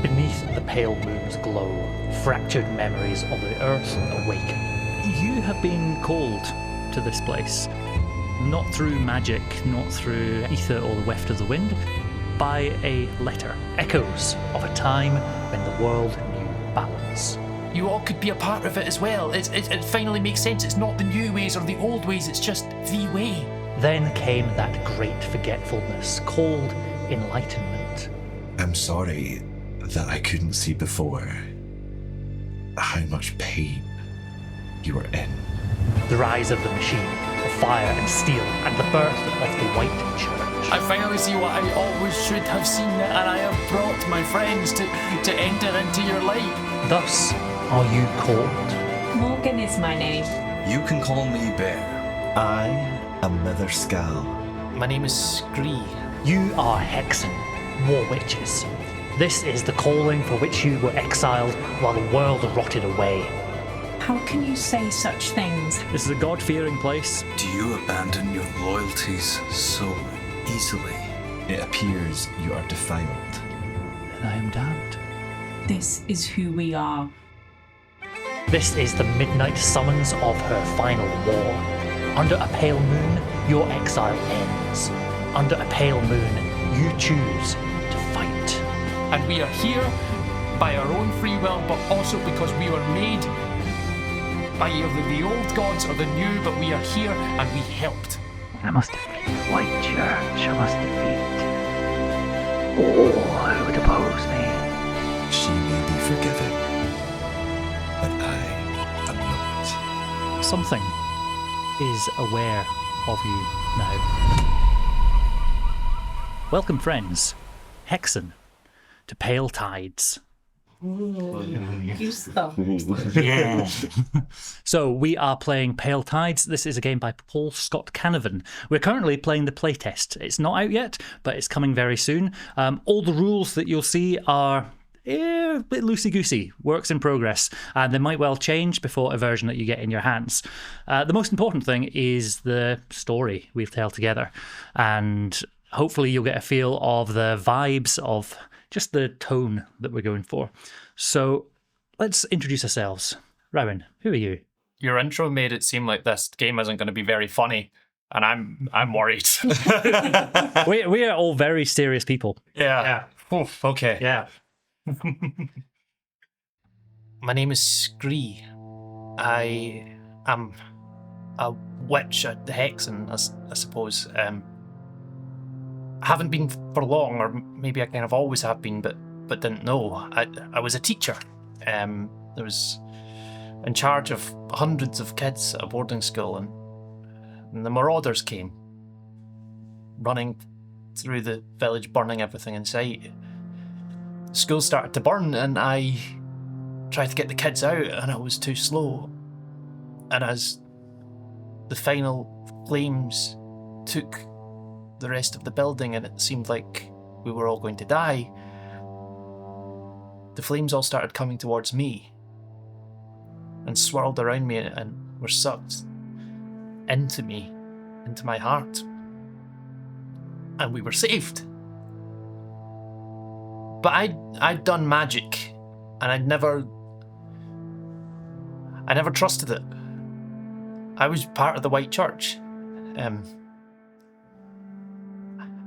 Beneath the pale moon's glow, fractured memories of the earth awaken. You have been called to this place, not through magic, not through ether or the weft of the wind, by a letter. Echoes of a time when the world knew balance. You all could be a part of it as well. It finally makes sense. It's not the new ways or the old ways, it's just the way. Then came that great forgetfulness called enlightenment. I'm sorry that I couldn't see before how much pain you were in. The rise of the machine, of fire and steel, and the birth of the White Church. I finally see what I always should have seen, and I have brought my friends to enter into your light. Thus are you called. Morgan is my name. You can call me Bear. I am Mither Skal. My name is Scree. You are Hexen, war witches. This is the calling for which you were exiled while the world rotted away. How can you say such things? This is a God-fearing place. Do you abandon your loyalties so easily? It appears you are defiled. Then I am damned. This is who we are. This is the midnight summons of her final war. Under a pale moon, your exile ends. Under a pale moon, you choose to fight. And we are here by our own free will, but also because we were made by either the old gods or the new, but we are here and we helped. I must defeat the White Church. I must defeat all who would oppose me. She may be forgiven, but I am not. Something is aware of you now. Welcome, friends, Hexen, to Pale Tides. You stop. So we are playing Pale Tides. This is a game by Paul Scott Canavan. We're currently playing the playtest. It's not out yet, but it's coming very soon. All the rules that you'll see are a bit loosey-goosey, works in progress, and they might well change before a version that you get in your hands. The most important thing is the story we've told together, and hopefully you'll get a feel of the vibes of just the tone that we're going for. So let's introduce ourselves. Rowan, who are you? Your intro made it seem like this game isn't going to be very funny, and I'm worried. We are all very serious people. Yeah. Oof, okay. Yeah. My name is Scree. I am a witch, a hexen, I suppose. I haven't been for long, or maybe I kind of always have been, but didn't know. I was a teacher. I was in charge of hundreds of kids at a boarding school, and the marauders came, running through the village, burning everything in sight. School started to burn, and I tried to get the kids out, and I was too slow. And as the final flames took the rest of the building, and it seemed like we were all going to die, the flames all started coming towards me and swirled around me and were sucked into me, into my heart. And we were saved. But I'd done magic, and I never trusted it. I was part of the White Church.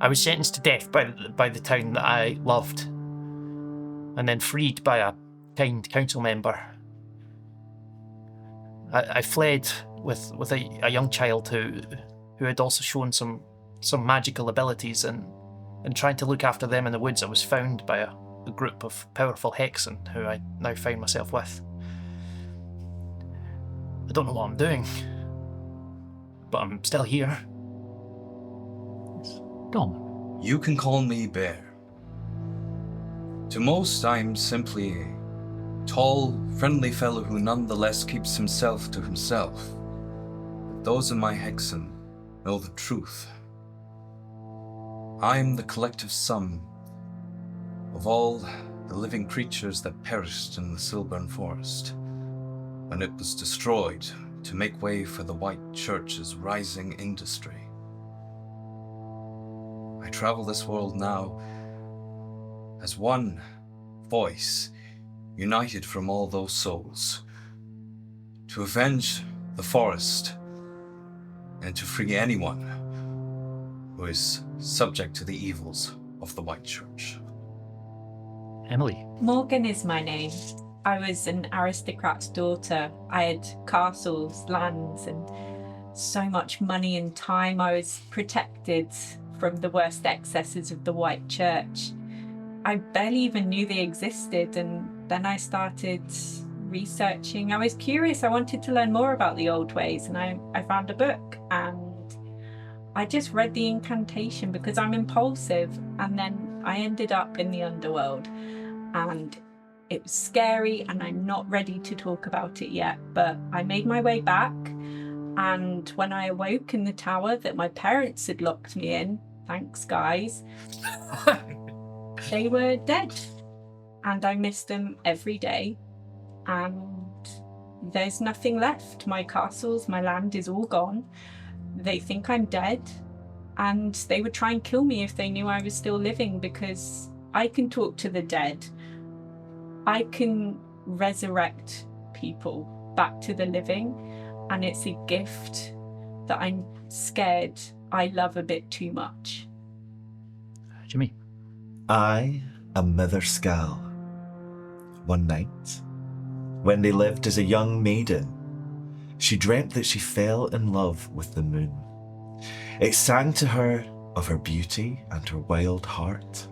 I was sentenced to death by the town that I loved, and then freed by a kind council member. I fled with a young child who had also shown some magical abilities, and trying to look after them in the woods, I was found by a group of powerful hexen who I now find myself with. I don't know what I'm doing, but I'm still here. Dom. You can call me Bear. To most, I'm simply a tall, friendly fellow who nonetheless keeps himself to himself. But those in my hexen know the truth. I am the collective sum of all the living creatures that perished in the Silburn Forest when it was destroyed to make way for the White Church's rising industry. I travel this world now as one of voice, united from all those souls, to avenge the forest and to free anyone who is subject to the evils of the White Church. Emily. Morgan is my name. I was an aristocrat's daughter. I had castles, lands, and so much money and time. I was protected from the worst excesses of the White Church. I barely even knew they existed, and then I started researching. I was curious. I wanted to learn more about the old ways, and I found a book, and I just read the incantation because I'm impulsive, and then I ended up in the underworld, and it was scary, and I'm not ready to talk about it yet, but I made my way back, and when I awoke in the tower that my parents had locked me in, thanks guys, they were dead, and I miss them every day, and there's nothing left. My castles, my land is all gone. They think I'm dead, and they would try and kill me if they knew I was still living, because I can talk to the dead. I can resurrect people back to the living, and it's a gift that I'm scared I love a bit too much. Jimmy. I am Mother Skal. One night, when they lived as a young maiden, she dreamt that she fell in love with the moon. It sang to her of her beauty and her wild heart,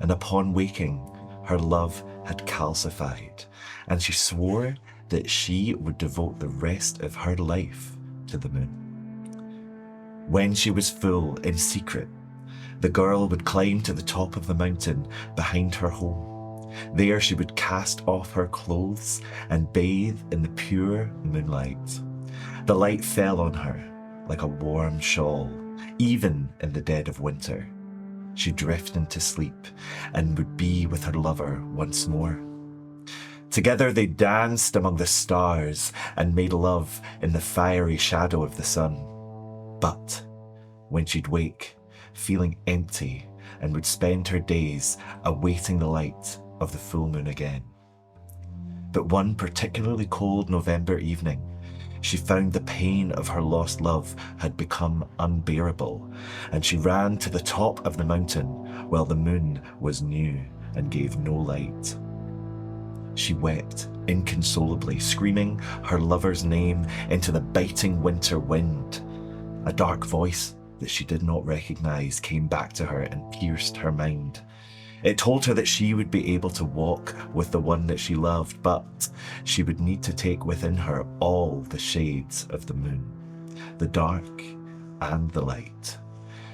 and upon waking, her love had calcified, and she swore that she would devote the rest of her life to the moon. When she was full in secret, the girl would climb to the top of the mountain behind her home. There she would cast off her clothes and bathe in the pure moonlight. The light fell on her like a warm shawl, even in the dead of winter. She'd drift into sleep and would be with her lover once more. Together they danced among the stars and made love in the fiery shadow of the sun. But when she'd wake, feeling empty, and would spend her days awaiting the light of the full moon again. But one particularly cold November evening, she found the pain of her lost love had become unbearable, and she ran to the top of the mountain while the moon was new and gave no light. She wept inconsolably, screaming her lover's name into the biting winter wind. A dark voice that she did not recognize came back to her and pierced her mind. It told her that she would be able to walk with the one that she loved, but she would need to take within her all the shades of the moon, the dark and the light.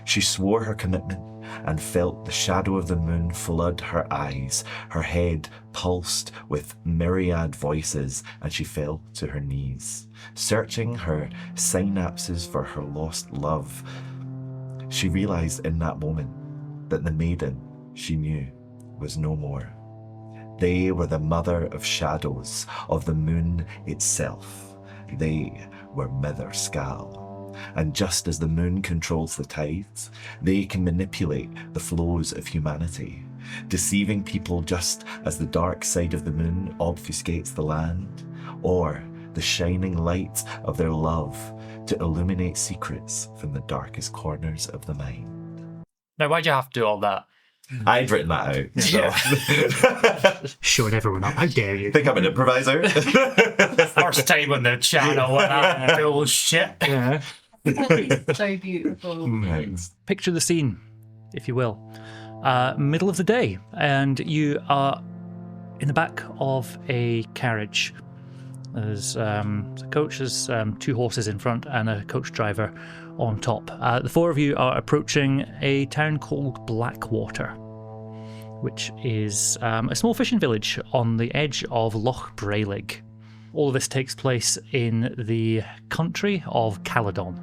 She swore her commitment and felt the shadow of the moon flood her eyes. Her head pulsed with myriad voices, and she fell to her knees, searching her synapses for her lost love. She realized in that moment that the maiden she knew was no more. They were the mother of shadows, of the moon itself. They were Mother Skal. And just as the moon controls the tides, they can manipulate the flows of humanity, deceiving people just as the dark side of the moon obfuscates the land, or the shining light of their love to illuminate secrets from the darkest corners of the mind. Now, why'd you have to do all that? I'd written that out. So. Showing everyone up. How dare you? Think I'm an improviser? First time on the channel and that bullshit. Yeah. So beautiful. Thanks. Picture the scene, if you will. Middle of the day, and you are in the back of a carriage. There's a coach, there's 2 horses in front and a coach driver on top. The 4 of you are approaching a town called Blackwater, which is a small fishing village on the edge of Loch Braelig. All of this takes place in the country of Caledon,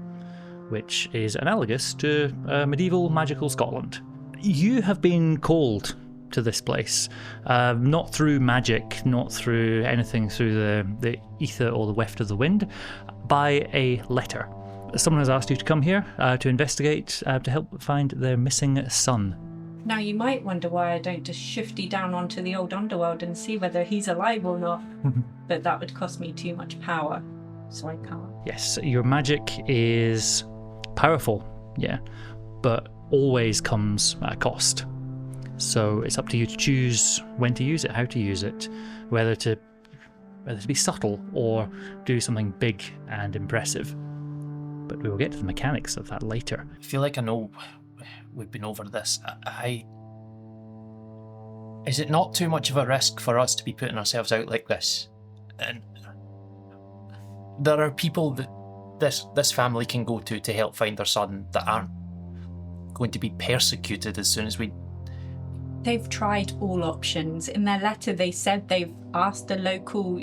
which is analogous to medieval magical Scotland. You have been called to this place, not through magic, not through anything through the ether or the weft of the wind, by a letter. Someone has asked you to come here to investigate, to help find their missing son. Now you might wonder why I don't just shifty down onto the old underworld and see whether he's alive or not. But that would cost me too much power, so I can't. Yes, your magic is powerful, yeah, but always comes at a cost. So it's up to you to choose when to use it, how to use it, whether to be subtle or do something big and impressive. But we will get to the mechanics of that later. I feel like I know we've been over this. Is it not too much of a risk for us to be putting ourselves out like this? And there are people that this family can go to help find their son that aren't going to be persecuted as soon as we... They've tried all options. In their letter, they said they've asked the local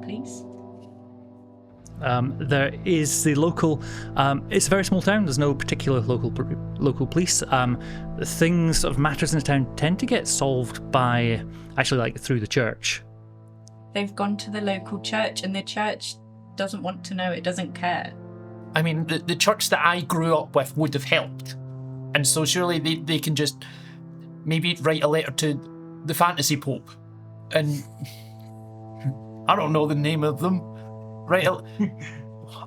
police. There is the local. It's a very small town. There's no particular local police. Things of matters in the town tend to get solved by actually like through the church. They've gone to the local church, and the church doesn't want to know. It doesn't care. I mean, the church that I grew up with would have helped, and so surely they can just maybe write a letter to the fantasy pope, and I don't know the name of them. Right.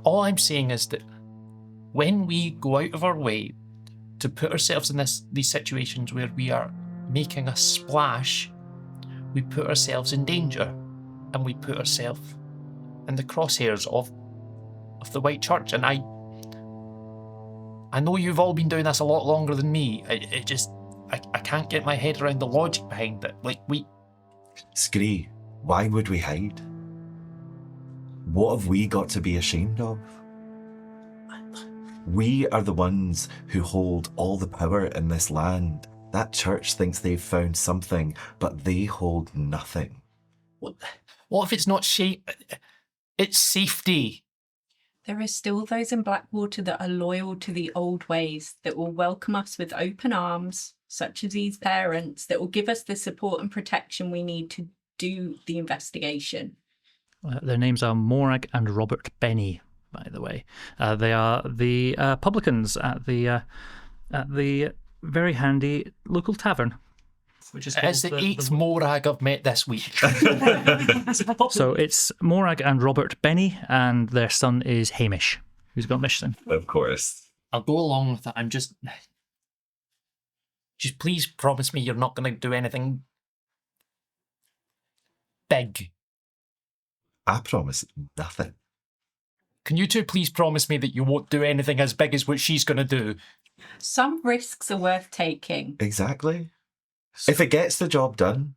All I'm saying is that when we go out of our way to put ourselves in these situations where we are making a splash, we put ourselves in danger, and we put ourselves in the crosshairs of the White Church. And I know you've all been doing this a lot longer than me. I can't get my head around the logic behind it. Like, Scree, why would we hide? What have we got to be ashamed of? We are the ones who hold all the power in this land. That church thinks they've found something, but they hold nothing. What if it's not shame? It's safety. There are still those in Blackwater that are loyal to the old ways, that will welcome us with open arms, such as these parents, that will give us the support and protection we need to do the investigation. Their names are Morag and Robert Benny, by the way. They are the publicans at the very handy local tavern, which is It's the eighth Morag I've met this week. So it's Morag and Robert Benny, and their son is Hamish, who's got mission. Of course. I'll go along with it. I'm just please promise me you're not going to do anything big. I promise nothing. Can you two please promise me that you won't do anything as big as what she's going to do? Some risks are worth taking. Exactly. If it gets the job done.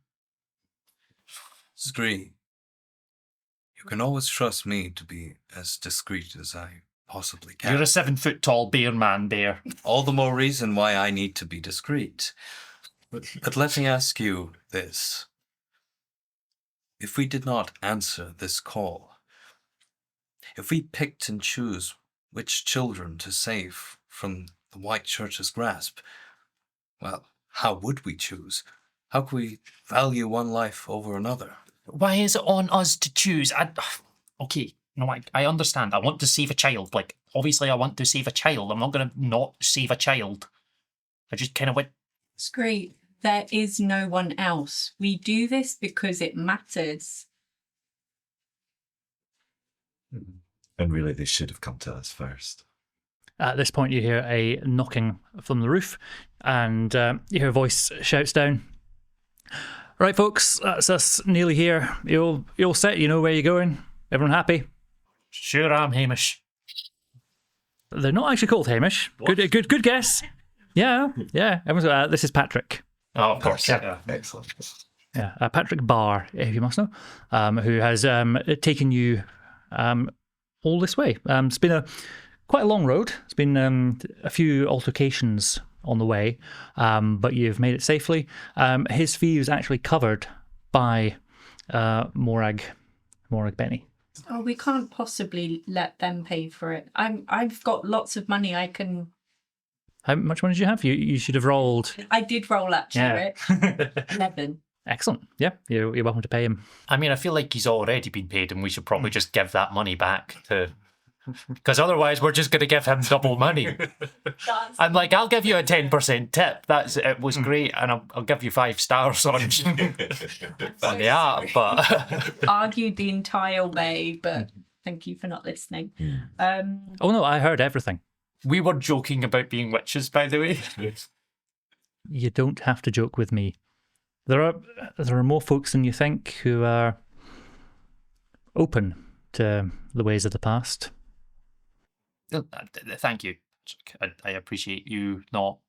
Scree, you can always trust me to be as discreet as I possibly can. You're a 7-foot tall bear man, Bear. All the more reason why I need to be discreet. But let me ask you this. If we did not answer this call, if we picked and choose which children to save from the White Church's grasp, well, how would we choose? How could we value one life over another? Why is it on us to choose? Okay, no, I understand. I want to save a child. Like, obviously I want to save a child. I'm not going to not save a child. I just kind of went... It's great. There is no one else. We do this because it matters. And really, they should have come to us first. At this point, you hear a knocking from the roof, and you hear a voice shouts down, "Right, folks, that's us nearly here. You all set? You know where you're going? Everyone happy?" Sure am, Hamish. They're not actually called Hamish. Good guess. Yeah. Everyone's. This is Patrick. Oh, of course. Yeah. Excellent. Yeah, Patrick Barr, if you must know, who has taken you all this way. It's been quite a long road. It's been a few altercations on the way, but you've made it safely. His fee is actually covered by Morag Benny. Oh, we can't possibly let them pay for it. I've got lots of money. I can. How much money did you have? You should have rolled. I did roll actually. Yeah. 11. Excellent. Yeah, you're welcome to pay him. I mean, I feel like he's already been paid and we should probably just give that money back to Because otherwise, we're just going to give him double money. I'm like, I'll give you a 10% tip. It was great, and I'll give you 5 stars on the app. But Argued the entire way, but thank you for not listening. Oh no, I heard everything. we were joking about being witches, by the way. You don't have to joke with me. There are more folks than you think who are open to the ways of the past. Thank you. I appreciate you not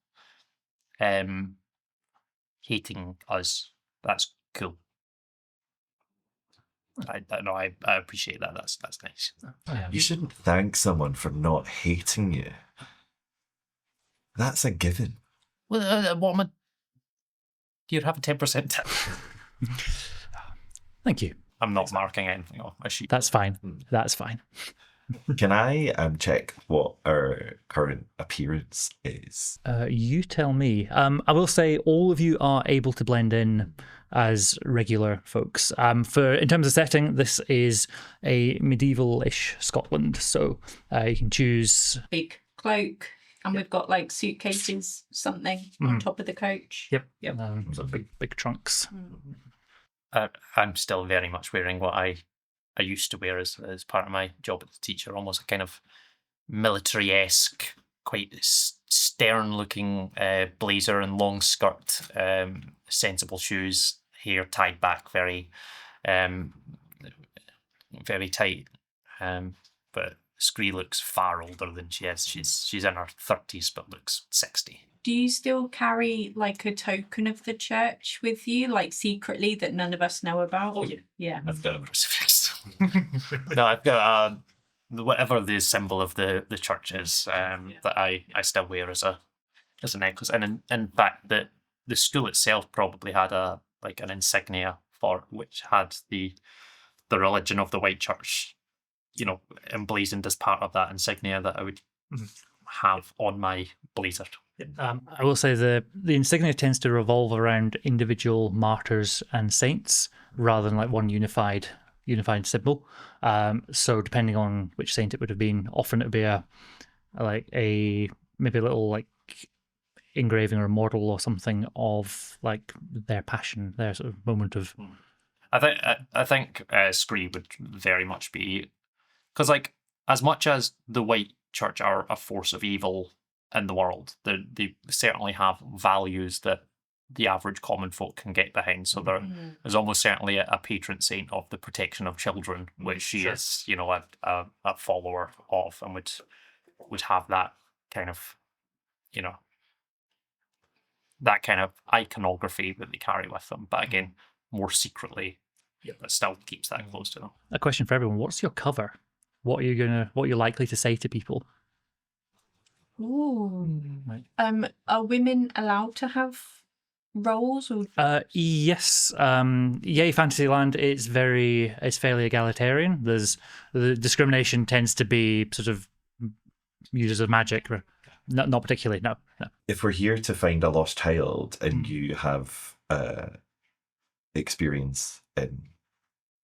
hating us. That's cool. I appreciate that. That's nice. You shouldn't thank someone for not hating you. That's a given. Well, what am I? Do you have a 10% tip? Thank you. I'm not marking anything on my sheet. That's fine. That's fine. Can I check what our current appearance is? You tell me. I will say all of you are able to blend in as regular folks. In terms of setting, this is a medieval-ish Scotland, so you can choose. Big cloak, and we've got like suitcases, something on top of the coach. Yep. Sort of big trunks. I'm still very much wearing what I used to wear as part of my job as a teacher, almost a kind of military-esque, quite stern-looking blazer and long skirt, sensible shoes, hair tied back very tight. But Scree looks far older than she is. She's in her 30s but looks 60. Do you still carry like a token of the church with you, like secretly that none of us know about? Oh, yeah. Yeah. I've got a crucifix. No, I've got whatever the symbol of the church is that I still wear as a necklace. And in fact, the school itself probably had an insignia for it, which had the religion of the White Church, emblazoned as part of that insignia that I would have on my blazer. I will say the insignia tends to revolve around individual martyrs and saints rather than like one unified symbol. So depending on which saint it would have been, often it would be maybe a little like engraving or a model or something of like their passion, their sort of moment of. I think Scree would very much be, because like as much as the White Church are a force of evil in the world, they certainly have values that the average common folk can get behind. So there's almost certainly a patron saint of the protection of children, which she is, a follower of, and would have that kind of, that kind of iconography that they carry with them. But again, more secretly, but still keeps that close to them. A question for everyone: what's your cover? What are you likely to say to people? Ooh. Are women allowed to have roles or? Yes. Yay, Fantasyland. It's fairly egalitarian. The discrimination tends to be sort of users of magic. Not particularly. No. If we're here to find a lost child and you have experience in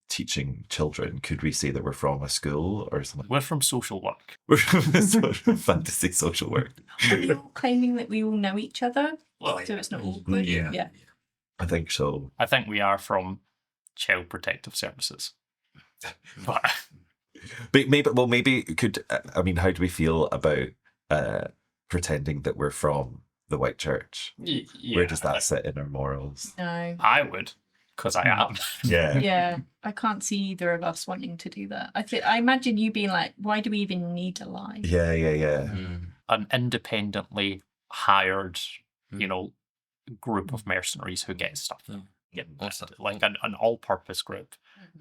teaching children, could we say that we're from a school or something? We're from social work. We're from fantasy social work. Are you all claiming that we all know each other? Well, so it's not awkward? Yeah. I think so. I think we are from Child Protective Services. But maybe could, I mean, how do we feel about pretending that we're from the White Church? Yeah, where does that sit in our morals? No. I would, because I am. Yeah. Yeah. I can't see either of us wanting to do that. I imagine you being like, why do we even need a lie? Yeah. An independently hired, group of mercenaries who get stuff. Yeah, like an all-purpose group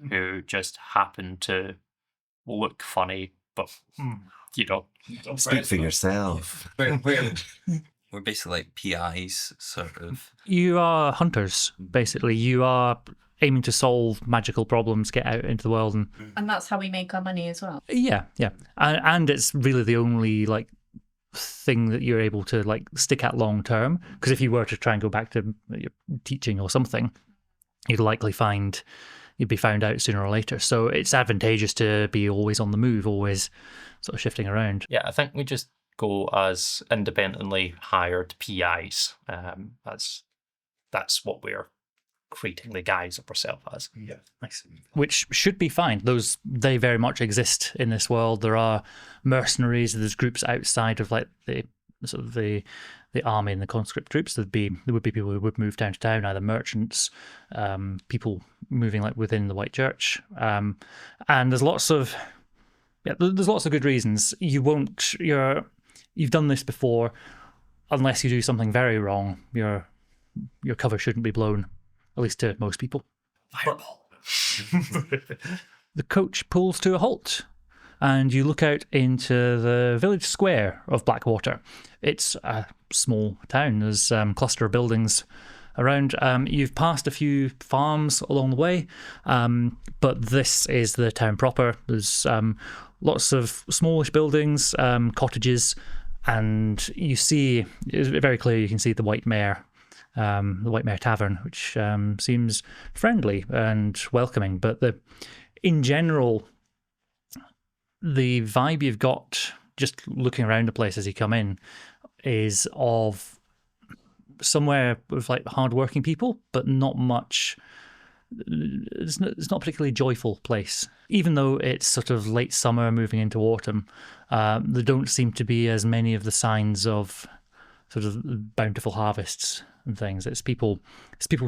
who just happen to look funny, but Speak for yourself. We're basically like PIs, sort of. You are hunters, basically. You are aiming to solve magical problems, get out into the world, And that's how we make our money as well. yeah, and it's really the only like thing that you're able to like stick at long term. Because if you were to try and go back to your teaching or something, you'd likely find, you'd be found out sooner or later. So it's advantageous to be always on the move, always sort of shifting around. Yeah, I think we just go as independently hired PIs. That's what we're creating the guise of ourselves as. Yeah, nice. Which should be fine. They very much exist in this world. There are mercenaries. There's groups outside of like the sort of the army and the conscript troops. There would be people who would move down to town, either merchants, people moving like within the White Church, and there's lots of good reasons. You've done this before. Unless you do something very wrong, your cover shouldn't be blown, at least to most people. Fireball. The coach pulls to a halt, and you look out into the village square of Blackwater. It's a small town. There's a cluster of buildings around. You've passed a few farms along the way, but this is the town proper. There's lots of smallish buildings, cottages, and you see, it's very clear, you can see the White Mare Tavern, which seems friendly and welcoming. But in general, the vibe you've got just looking around the place as you come in is of somewhere with like hardworking people, but not much. It's not a particularly joyful place. Even though it's sort of late summer moving into autumn, there don't seem to be as many of the signs of sort of bountiful harvests and things. It's people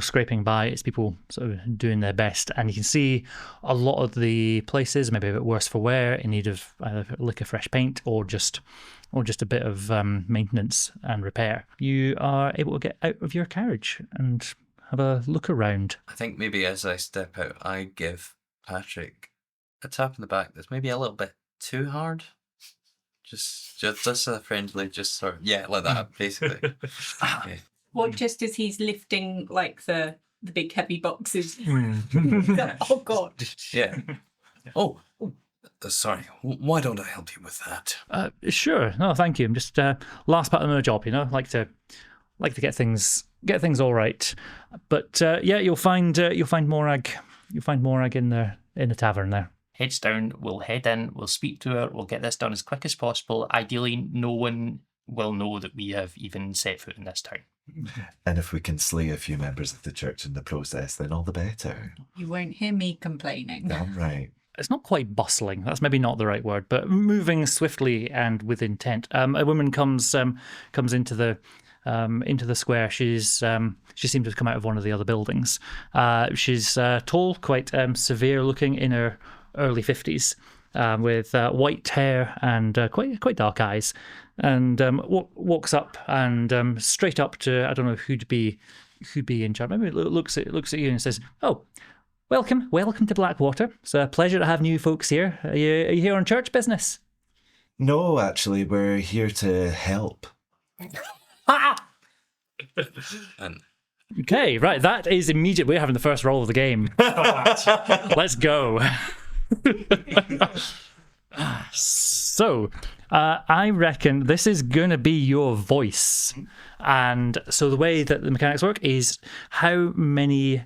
scraping by. It's people sort of doing their best, and you can see a lot of the places maybe a bit worse for wear, in need of either a lick of fresh paint or just a bit of maintenance and repair. You are able to get out of your carriage and have a look around. I think maybe as I step out, I give Patrick a tap in the back that's maybe a little bit too hard. Just a friendly, just sort of, yeah, like that, basically. Yeah. What, just as he's lifting like the big heavy boxes? Oh God! Yeah. Oh, sorry. Why don't I help you with that? Sure. No, thank you. I'm just last part of my job, like to get things all right. But yeah, you'll find Morag. You'll find Morag in the tavern there. Heads down, we'll head in, we'll speak to her, we'll get this done as quick as possible. Ideally, no one will know that we have even set foot in this town. And if we can slay a few members of the church in the process, then all the better. You won't hear me complaining. Damn right. It's not quite bustling. That's maybe not the right word, but moving swiftly and with intent. A woman comes into the square. She seems to have come out of one of the other buildings. She's tall, quite severe looking, in her early 50s, with white hair and quite dark eyes, and walks up and straight up to, I don't know who'd be in charge. Maybe looks at you and says, "Oh, welcome to Blackwater. It's a pleasure to have new folks here. Are you here on church business?" No, actually, we're here to help. And Okay, right. That is immediate. We're having the first roll of the game. Let's go. So, I reckon this is going to be your voice. And so the way that the mechanics work is, how many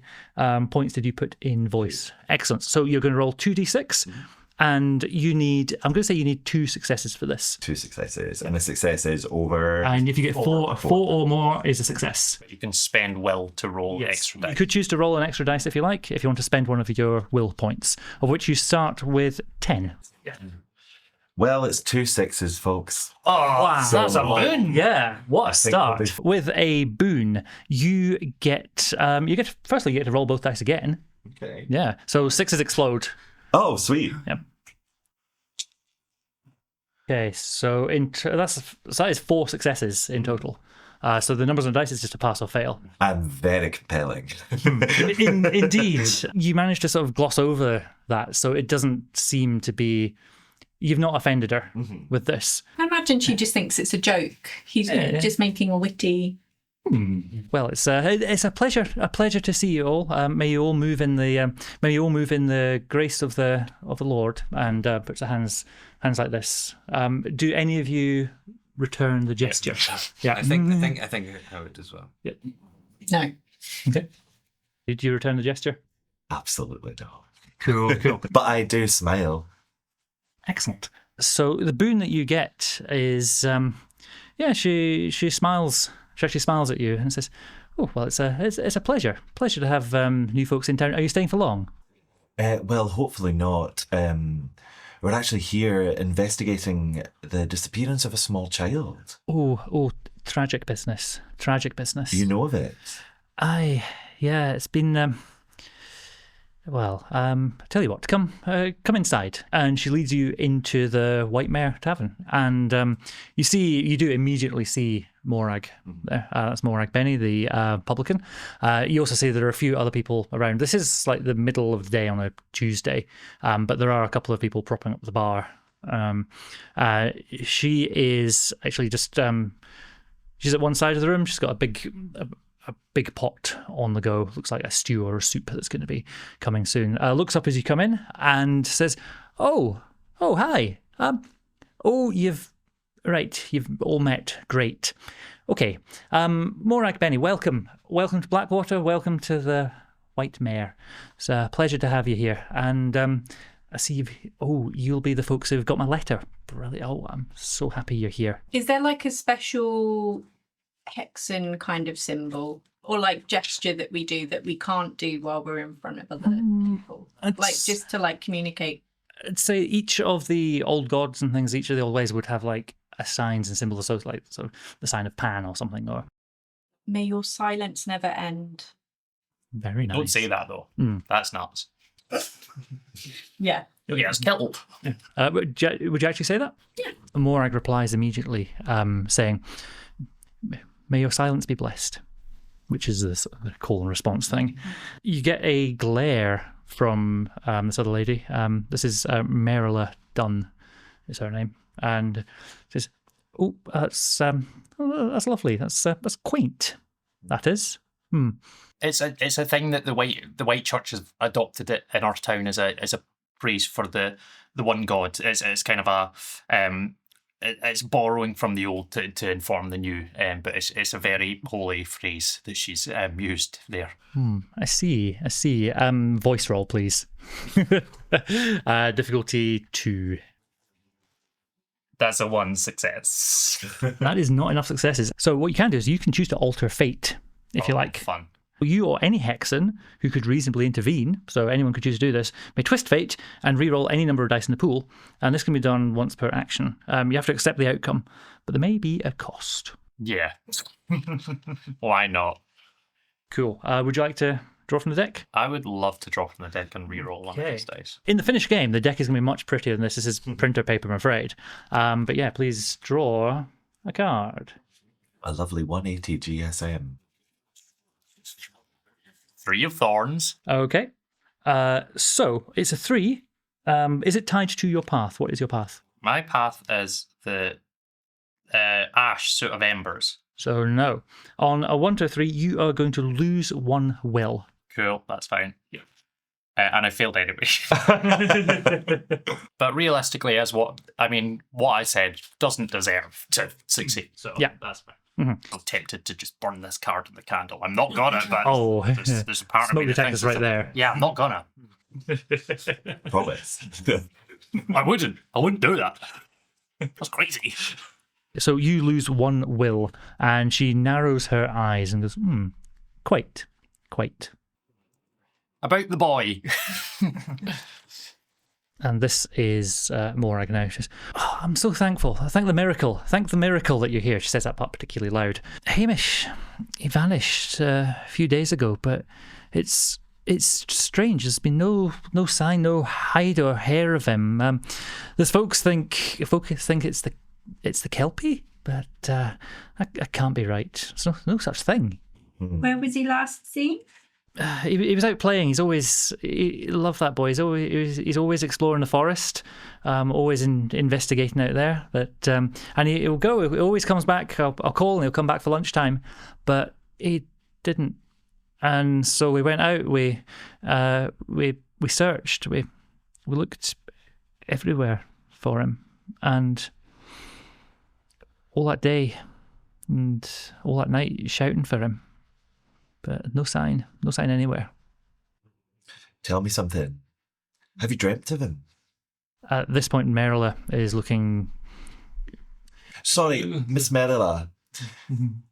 points did you put in voice? Excellent. So you're going to roll 2d6. And I'm going to say you need 2 successes for this. 2 successes. And a success is over... And if you get four or more is a success. You can spend will to roll extra dice. You could choose to roll an extra dice if you like, if you want to spend one of your will points, of which you start with 10. Yeah. Well, it's 2 6s, folks. Oh, wow. That's a boon. Yeah, what a start. we'll With a boon, you get firstly you get to roll both dice again. Okay. Yeah, so 6s explode. Oh, sweet. Yep. Okay, so that is 4 successes in total. So the numbers on the dice is just a pass or fail. And very compelling. Indeed. You managed to sort of gloss over that, so it doesn't seem to be... You've not offended her with this. I imagine she just thinks it's a joke. He's just making a witty... Well, it's a pleasure to see you all. May you all move in the grace of the Lord. And puts her hands like this. Do any of you return the gesture? Yeah. I think I would as well. Yeah. No. Okay. Did you return the gesture? Absolutely not. Cool. But I do smile. Excellent. So the boon that you get is, she smiles. She actually smiles at you and says, "Oh, well, it's a pleasure to have new folks in town. Are you staying for long?" Well, hopefully not. We're actually here investigating the disappearance of a small child. Oh, tragic business. Do you know of it? Yeah, it's been. Tell you what, come inside. And she leads you into the White Mare Tavern. And you do immediately see Morag there. That's Morag Benny, the publican. You also see there are a few other people around. This is like the middle of the day on a Tuesday, but there are a couple of people propping up the bar. She is actually just... she's at one side of the room. She's got a big pot on the go. Looks like a stew or a soup that's going to be coming soon. Looks up as you come in and says, "Oh, hi. You've all met. Great. Okay. Morag Benny, welcome to Blackwater. Welcome to the White Mare. It's a pleasure to have you here. And I see you'll be the folks who've got my letter. Brilliant. Oh, I'm so happy you're here. Is there like a special hexen kind of symbol or like gesture that we do that we can't do while we're in front of other people? Like just to like communicate? I'd say each of the old gods and things, each of the old ways would have like a signs and symbols associated, like so the sign of Pan or something, or may your silence never end. Very nice. Don't say that though. That's nuts. Yeah. You'll get us killed. Would you actually say that? Yeah. Morag replies immediately, saying, "May your silence be blessed," which is the sort of call and response thing. You get a glare from this other lady. This is Merila Dunn, is her name, and says, "Oh, that's lovely. That's quaint. That is." It's a thing that the White Church has adopted it in our town as a praise for the one god. It's kind of a it's borrowing from the old to inform the new, but it's a very holy phrase that she's used there. I see. Voice roll, please. Difficulty 2. That's a 1 success. That is not enough successes. So what you can do is you can choose to alter fate, if you like. Fun. You or any hexen who could reasonably intervene, so anyone could choose to do this, may twist fate and re-roll any number of dice in the pool, and this can be done once per action. You have to accept the outcome, but there may be a cost. Yeah. Why not? Cool. Would you like to draw from the deck? I would love to draw from the deck and re-roll one of these dice. In the finished game, the deck is going to be much prettier than this. This is printer paper, I'm afraid. But yeah, please draw a card. A lovely 180 GSM. 3 of thorns. Okay. So it's a 3. Is it tied to your path? What is your path? My path is the ash suit of embers. So no. On a 1 to 3, you are going to lose 1 will. Cool, that's fine. Yeah. And I failed anyway. But realistically, what I said doesn't deserve to succeed. So yeah, that's fine. I'm tempted to just burn this card in the candle. I'm not gonna, but there's a part of me smoke detector's right there. Yeah, I'm not gonna. Promise. I wouldn't do that. That's crazy. So you lose 1 will, and she narrows her eyes and goes, quite. About the boy. And this is Morag now. She says, "Oh, I'm so thankful. Thank the miracle that you're here." She says that part particularly loud. "Hamish, he vanished a few days ago, but it's strange. There's been no sign, no hide or hair of him. There's folks think it's the Kelpie, but that can't be right. There's no such thing." Where was he last seen? He was out playing. He loved that boy. He's always exploring the forest, always investigating out there. But and he'll go. He always comes back. I'll call and he'll come back for lunchtime. But he didn't. And so we went out. We searched. We looked everywhere for him, and all that day and all that night shouting for him. But no sign anywhere. tell me something. Have you dreamt of him? At this point, Merla is looking. Sorry, Miss Merilla.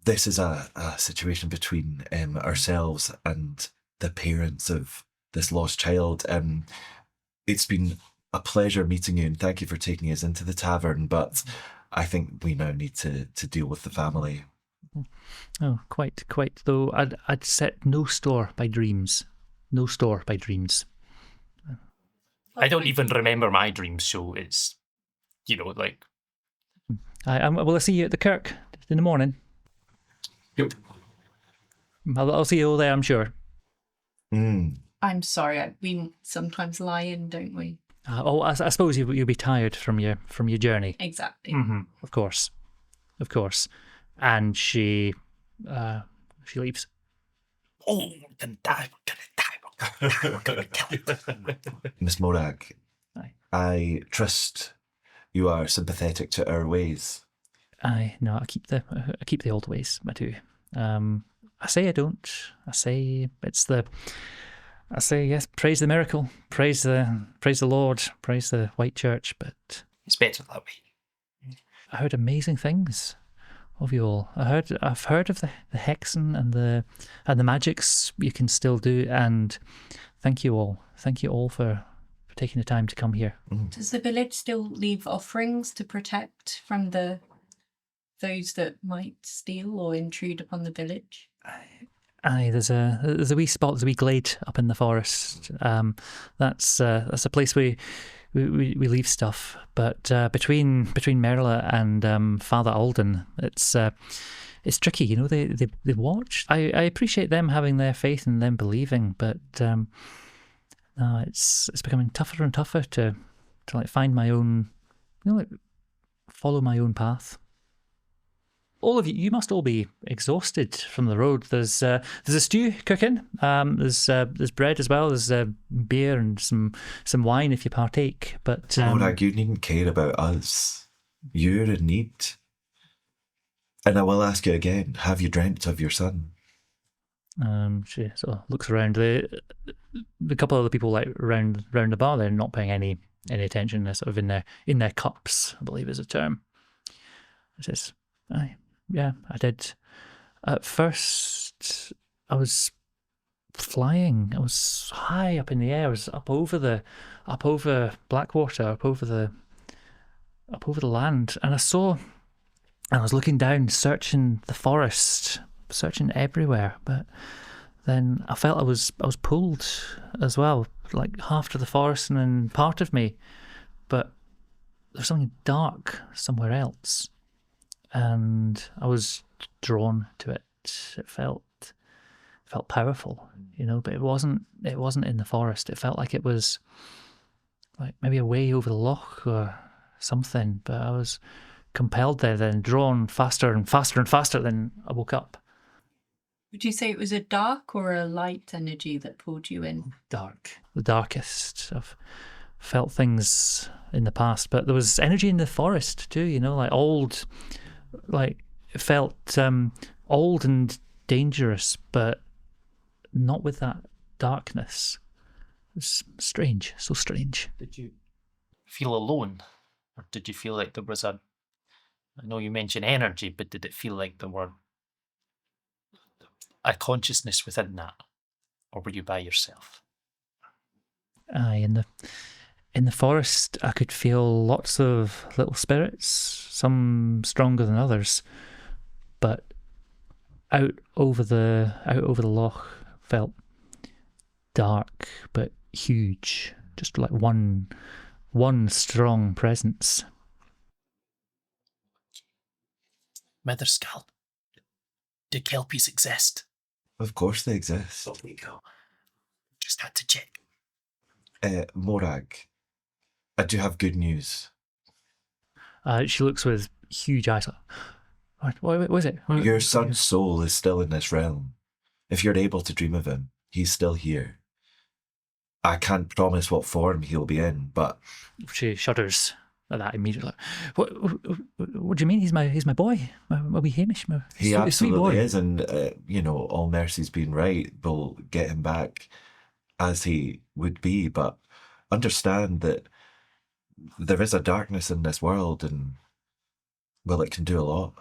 This is a situation between ourselves and the parents of this lost child. It's been a pleasure meeting you, and thank you for taking us into the tavern, but I think we now need to deal with the family. Oh, quite. Though I'd set no store by dreams. No store by dreams. I don't even remember my dreams, so it's, like... Will I see you at the kirk in the morning? Yep. I'll see you all there, I'm sure. I'm sorry, we sometimes lie in, don't we? I suppose you'll be tired from your journey. Exactly. Of course. And she leaves. Oh, we're gonna die, we're gonna kill it. Miss Morag, Aye. I trust you are sympathetic to our ways. No, I keep the old ways, I do. I say I don't. I say yes, praise the miracle, praise the Lord, praise the White Church, but It's better that way. I heard amazing things of you all. I've heard of the hexing and the magics you can still do, and thank you all for taking the time to come here. Does the village still leave offerings to protect from those that might steal or intrude upon the village? Aye, there's a wee spot, there's a wee glade up in the forest. That's a place we leave stuff. But between Merla and Father Alden, it's tricky. They watch. I appreciate them having their faith and them believing, but no, it's becoming tougher and tougher to like find my own, follow my own path. All of you must all be exhausted from the road. There's a stew cooking. There's bread as well. There's beer and some wine if you partake. But Morag, you needn't care about us. You're in need. And I will ask you again, have you dreamt of your son? She sort of looks around. The couple of other people like round the bar, they're not paying any attention. They're sort of in their cups, I believe is a term. It says, aye. Yeah, I did. At first, I was flying. I was high up in the air. I was up over Blackwater, up over the land, and I was looking down, searching the forest, searching everywhere. But then I felt I was pulled as well, like half to the forest and then part of me. But there's something dark somewhere else. And I was drawn to it. It felt powerful, but it wasn't in the forest. It felt like it was like maybe away over the loch or something, but I was compelled there, then drawn faster and faster and faster. Then I woke up. Would you say it was a dark or a light energy that pulled you in? Dark. The darkest. I've felt things in the past, but there was energy in the forest too, like old... Like, it felt old and dangerous, but not with that darkness. It was strange, so strange. Did you feel alone? Or did you feel like there was I know you mentioned energy, but did it feel like there were a consciousness within that? Or were you by yourself? Aye, in the forest, I could feel lots of little spirits, some stronger than others, but out over the loch felt dark but huge, just like one strong presence. Mother Skull, do kelpies exist? Of course they exist. There we go. Just had to check. Morag, I do have good news. She looks with huge eyes. What was it? Your son's soul is still in this realm. If you're able to dream of him, he's still here. I can't promise what form he'll be in, but... She shudders at that immediately. What do you mean? He's my boy? My wee Hamish? He sweet absolutely boy. is, and, all mercy's been right. We'll get him back. as he would be, but understand that there is a darkness in this world, and well, it can do a lot.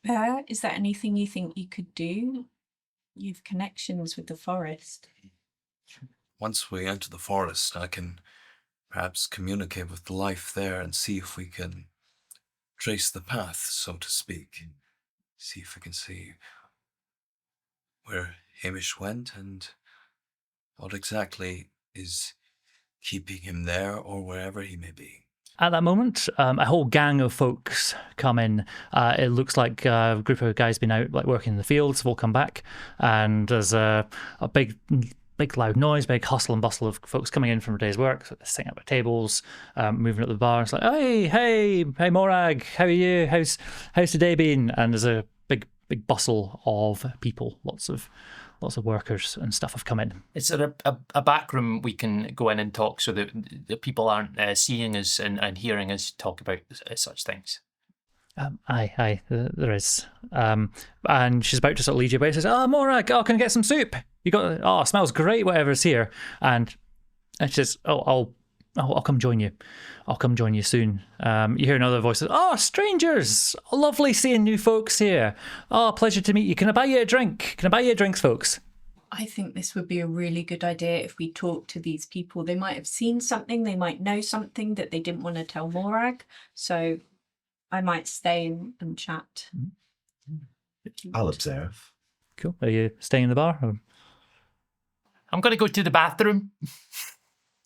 Bear, is there anything you think you could do? You've connections with the forest. Once we enter the forest, I can perhaps communicate with the life there and see if we can trace the path, so to speak. See if we can see where Hamish went and what exactly is keeping him there or wherever he may be. At that moment, a whole gang of folks come in. It looks like a group of guys been out like working in the fields have all come back, and there's a big loud noise, big hustle and bustle of folks coming in from a day's work, so sitting at their tables, moving at the bar. It's like, hey, Morag, how are you? How's the day been? And there's a big bustle of people, lots of workers and stuff have come in. Is there a back room we can go in and talk so that the people aren't seeing us and hearing us talk about such things? Aye, there is. And she's about to sort of lead you away. She says, Morag, can I get some soup? You got, it smells great, whatever's here. And she says, I'll come join you. I'll come join you soon. You hear another voice, strangers, lovely seeing new folks here. Pleasure to meet you. Can I buy you a drink? Can I buy you drinks, folks? I think this would be a really good idea if we talk to these people. They might have seen something, they might know something that they didn't want to tell Morag. So I might stay and chat. I'll observe. Cool. Are you staying in the bar? Or? I'm going to go to the bathroom.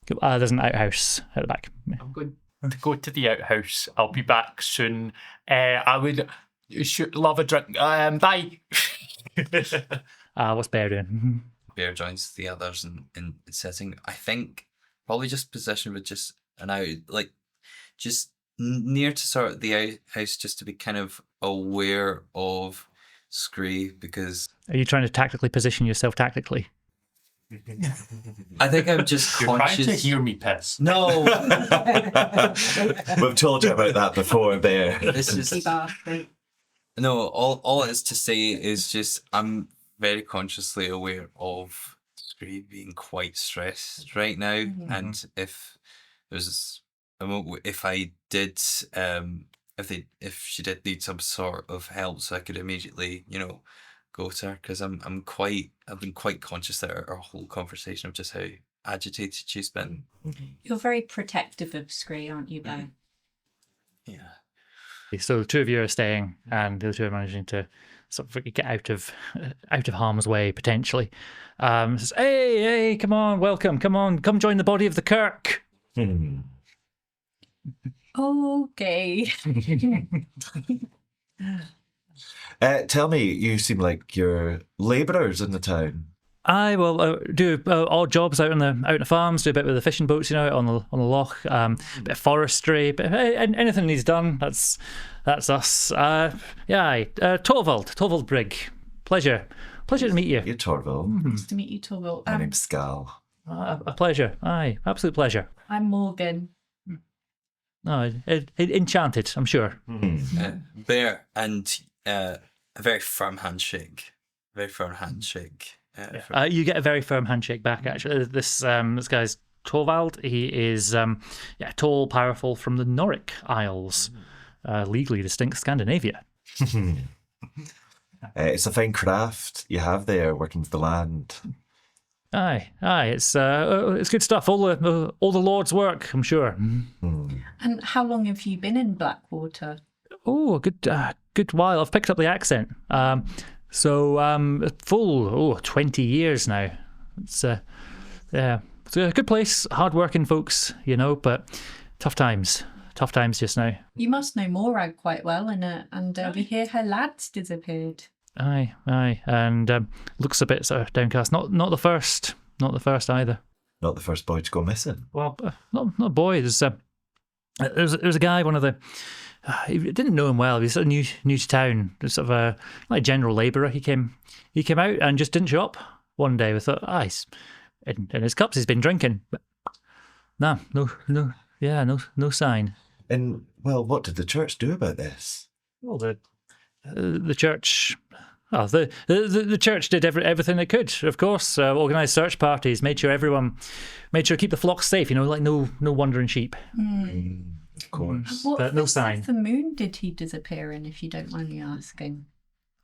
Cool. There's an outhouse at the back. I'm going to go to the outhouse. I'll be back soon. I would love a drink. Bye. What's Bear doing? Bear joins the others in setting. I think probably just positioned with just an out, like just near to sort of the outhouse, just to be kind of aware of Scree, because... Are you trying to tactically position yourself tactically? I think I'm just You're conscious. trying to hear me piss. No. We've told you about that before, Bear. This is no. All it is to say is just I'm very consciously aware of Scree being quite stressed right now, and if there's if I did if she did need some sort of help, so I could immediately go to her, because I've been quite conscious that our whole conversation of just how agitated she's been. You're very protective of Scree, aren't you, Bear? Yeah. So the two of you are staying, and the other two are managing to sort of get out of harm's way potentially. Says, hey, come on, welcome, come join the body of the Kirk. Okay. Tell me, you seem like you're labourers in the town. I will do odd jobs out on the farms, do a bit with the fishing boats, out on the loch, bit of forestry, but anything needs done. That's us. Torvald Brigg. Pleasure to meet you. You're Torvald. Nice to meet you, Torvald. My name's Scal. A pleasure. Aye, absolute pleasure. I'm Morgan. No, enchanted, I'm sure. Bear and a very firm handshake. Very firm handshake. You get a very firm handshake back. Actually, this guy's Torvald. He is tall, powerful, from the Noric Isles, legally distinct Scandinavia. It's a fine craft you have there, working with the land. Aye, it's good stuff. All the Lord's work, I'm sure. And how long have you been in Blackwater? Oh, a good while. I've picked up the accent. Full 20 years now. It's it's a good place. Hard-working folks, but tough times just now. You must know Morag quite well, and we hear her lads disappeared. Aye, and looks a bit sort of downcast. Not the first either. Not the first boy to go missing. Well, not a boy. There's a guy. One of the he didn't know him well. He was sort of new to town. Sort of a like general labourer. He came out and just didn't show up one day. We thought, he's in his cups. He's been drinking, but no sign. And well, what did the church do about this? Well, the church Oh, the church did everything they could, of course. Organised search parties, made sure keep the flock safe. Like no wandering sheep. Of course. What But no phase sign. of the moon did he disappear in, if you don't mind me asking?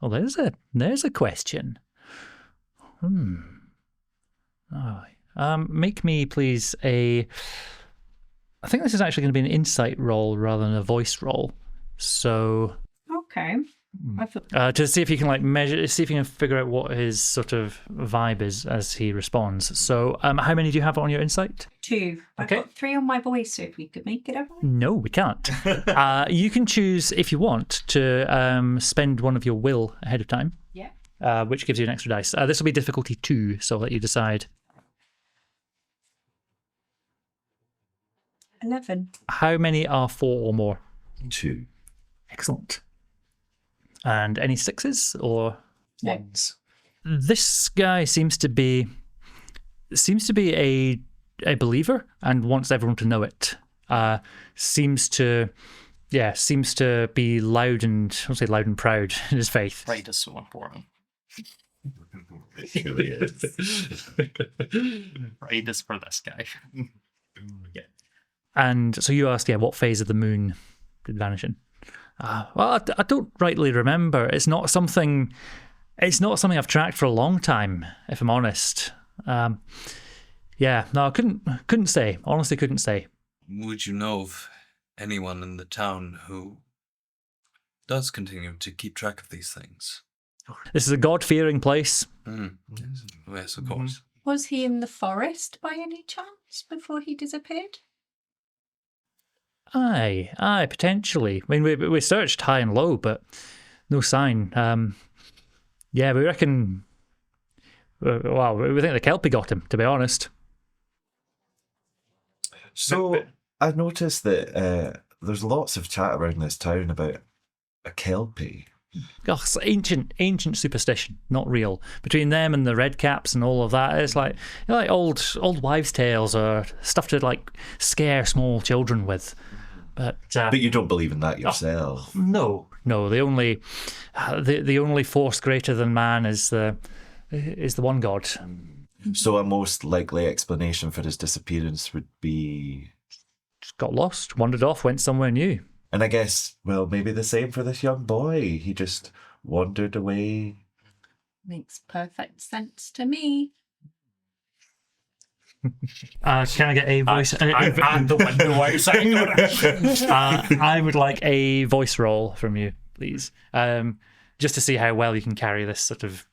Well, there's a question. Make me please I think this is actually going to be an insight roll rather than a voice roll. So Okay. I thought to see if you can see if you can figure out what his sort of vibe is as he responds. So how many do you have on your insight? 2. I've Okay. got 3 on my voice, so if we could make it up. No, we can't. You can choose if you want to spend one of your will ahead of time, Yeah. which gives you an extra dice. This will be difficulty 2, so I'll let you decide. 11. How many are 4 or more? 2. Excellent. And any 6s or? Ones. This guy seems to be a believer and wants everyone to know it. Seems to be loud and proud in his faith. Pride is so important. It really is. Pride is for this guy. And so you asked, what phase of the moon did vanish in? Well, I don't rightly remember. It's not something I've tracked for a long time, if I'm honest. No, I couldn't say. Honestly, couldn't say. Would you know of anyone in the town who does continue to keep track of these things? This is a God-fearing place. Yes, of course. Was he in the forest by any chance before he disappeared? Aye, potentially. I mean, we searched high and low, but no sign. We reckon. Well, we think the Kelpie got him, to be honest. So I've noticed that there's lots of chat around this town about a Kelpie. Oh, it's ancient superstition, not real. Between them and the red caps and all of that, it's like old wives' tales or stuff to scare small children with. But you don't believe in that yourself. No. The only force greater than man is the one God. So a most likely explanation for his disappearance would be... Just got lost, wandered off, went somewhere new. And I guess, well, maybe the same for this young boy. He just wandered away. Makes perfect sense to me. Can I get a voice? And the window outside. I would like a voice roll from you, please. Just to see how well you can carry this sort of.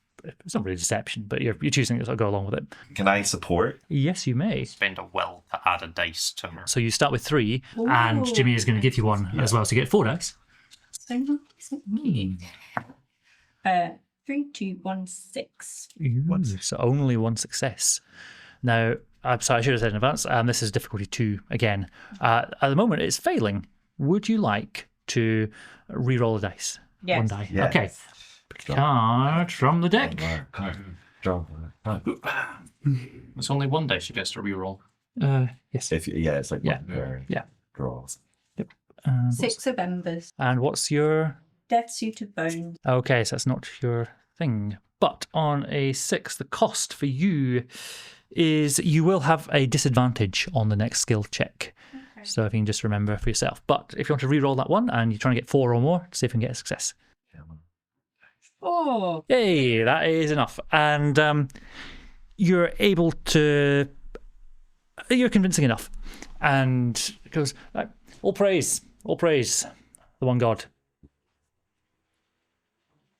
It's not really deception, but you're choosing to sort of go along with it. Can I support? Yes, you may. Spend a will to add a dice to her. So you start with 3, and Jimmy is going to give you one as well, so you get 4 dice. So nice of me. 3, 2, 1, 6. So only 1 success. Now, I'm sorry, I should have said in advance. This is difficulty 2 again. At the moment, it's failing. Would you like to re-roll a dice? Yes. 1 die. Yes. Okay. Card from the deck. It's only 1 dice she gets to reroll. Yes. It's like Yeah. one pair Yeah. draws. 6 of embers. And what's your... Death suit of bones. Okay, so that's not your thing. But on a 6, the cost for you is you will have a disadvantage on the next skill check. Okay. So if you can just remember for yourself. But if you want to re-roll that one and you're trying to get 4 or more, see if you can get a success. Oh. Yay, that is enough. And you're able to... You're convincing enough. And it goes, all praise, the one God.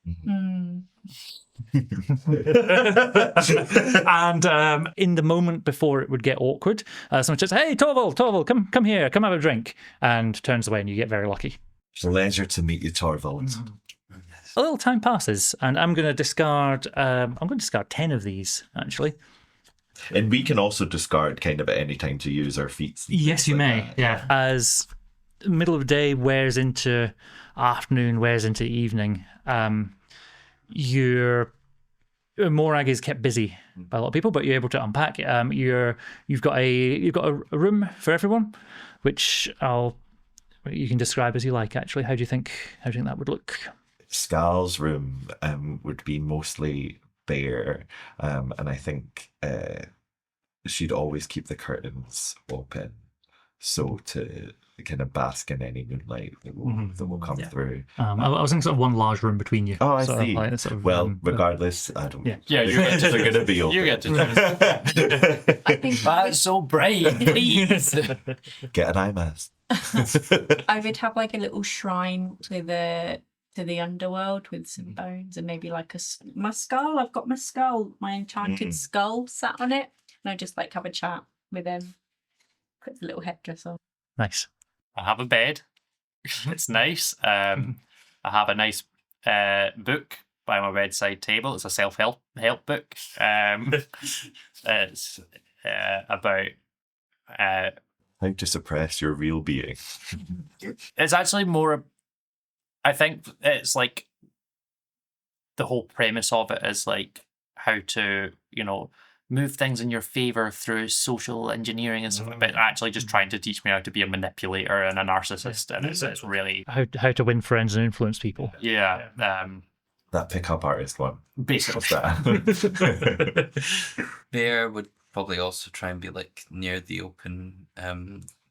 And in the moment before it would get awkward, someone says, "Hey, Torval, come here, come have a drink," and turns away, and you get very lucky. Pleasure to meet you, Torvald. A little time passes, and I'm going to discard. I'm going to discard 10 of these actually. And we can also discard kind of at any time to use our feats. and Yes, things you like may. that. Yeah, as middle of the day wears into afternoon, wears into evening. Your Morag is kept busy by a lot of people, but you're able to unpack. You've got a room for everyone, which you can describe as you like. Actually, how do you think that would look? Skal's room would be mostly bare, and I think she'd always keep the curtains open, so to kind of bask in any moonlight that will come through. I was in sort of one large room between you. Oh, I sort of see. like sort of, Well, regardless, I don't. Yeah. Yeah, you get they're going to be open. You get to choose. I think That's so bright, please. Get an eye mask. I would have like a little shrine to the underworld with some bones and maybe like my skull. I've got my skull, my enchanted skull sat on it, and I just like have a chat with him. Put the little headdress on. Nice. I have a bed. It's nice. I have a nice book by my bedside table. It's a self-help book. It's about... How to suppress your real being. It's actually more... I think it's like... The whole premise of it is like how to, move things in your favor through social engineering and stuff, but actually just trying to teach me how to be a manipulator and a narcissist, and it's really How to win friends and influence people. That pickup artist one. Basically. Bear would probably also try and be like near the open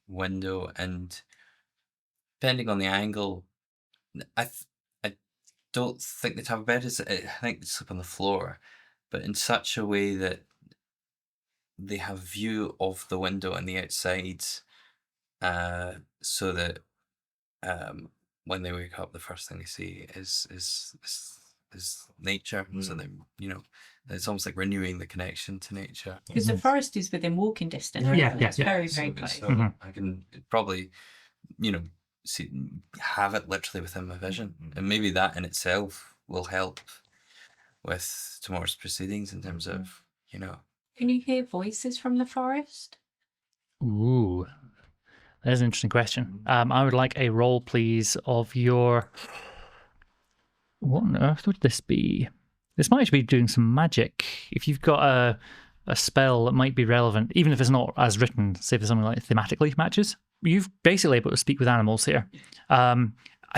window, and depending on the angle, I don't think they'd have a bed. I think they'd sleep on the floor, but in such a way that they have view of the window and the outside, so that when they wake up, the first thing they see is nature. So that it's almost like renewing the connection to nature. Because the forest is within walking distance. Right? Yeah, It's very, So- very close. So I can probably, have it literally within my vision, and maybe that in itself will help with tomorrow's proceedings in terms of, Can you hear voices from the forest? Ooh, there's an interesting question. I would like a roll, please, of your... What on earth would this be? This might actually be doing some magic. If you've got a spell that might be relevant, even if it's not as written, say for something like thematically matches, you've basically able to speak with animals here. I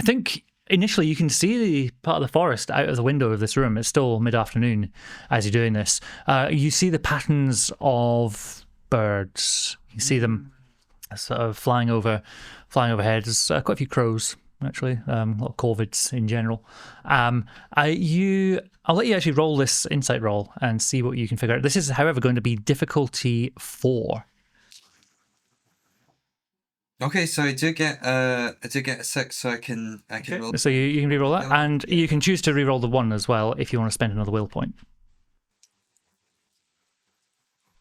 think initially you can see the part of the forest out of the window of this room. It's still mid-afternoon as you're doing this. You see the patterns of birds. You see them sort of flying overhead. There's quite a few crows, actually, a lot of corvids in general. I'll let you actually roll this insight roll and see what you can figure out. This is, however, going to be difficulty 4. Okay, so I do get a 6, so I can roll. So you can re-roll that, and you can choose to re-roll the 1 as well if you want to spend another will point.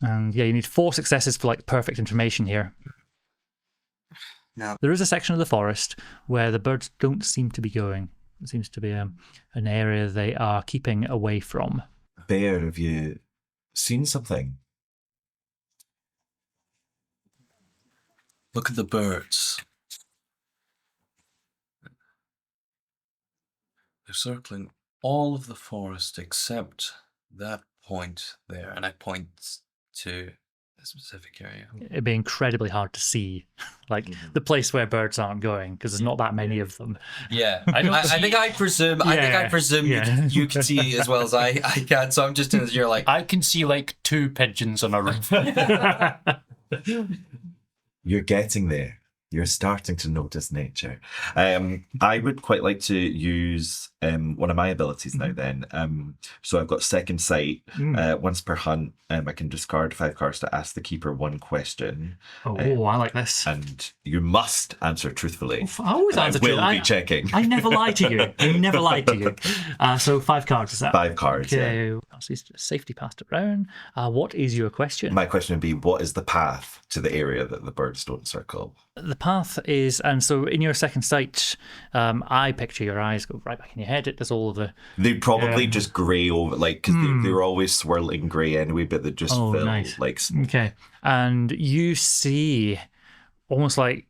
And yeah, you need 4 successes for like perfect information here. Now, There is a section of the forest where the birds don't seem to be going. It seems to be an area they are keeping away from. Bear, have you seen something? look at the birds. They're circling all of the forest except that point there, and I point to a specific area. It'd be incredibly hard to see, like the place where birds aren't going, because there's not that many of them. Yeah, I think I presume you can see as well as I can. So I'm just as you're like, I can see like 2 pigeons on a roof. You're getting there. You're starting to notice nature. I would quite like to use one of my abilities now then. So I've got second sight. Once per hunt, I can discard 5 cards to ask the keeper 1 question. Oh, I like this. And you must answer truthfully. I always And answer I will truthfully. be checking. I never lie to you. I never lie to you. So 5 cards, is that? 5 cards, yeah. Okay, safety passed around. What is your question? My question would be, what is the path to the area that the birds don't circle? The path is, and so in your second sight, I picture your eyes go right back in your head. It does all of the... They'd probably just grey over, like, because they were always swirling grey anyway, but they just fill, nice. like, smoke. Okay, and you see almost like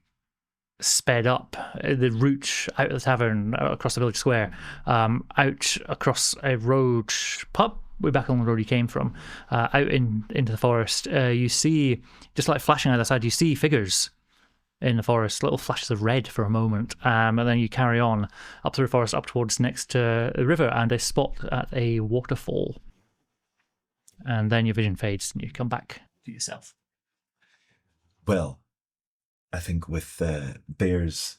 sped up the route out of the tavern, out across the village square, out across a road, way back on the road you came from, out into the forest. You see, just like flashing out the side, you see figures in the forest, little flashes of red for a moment, and then you carry on up through the forest, up towards next to the river, and a spot at a waterfall. And then your vision fades, and you come back to yourself. Well, I think with Bear's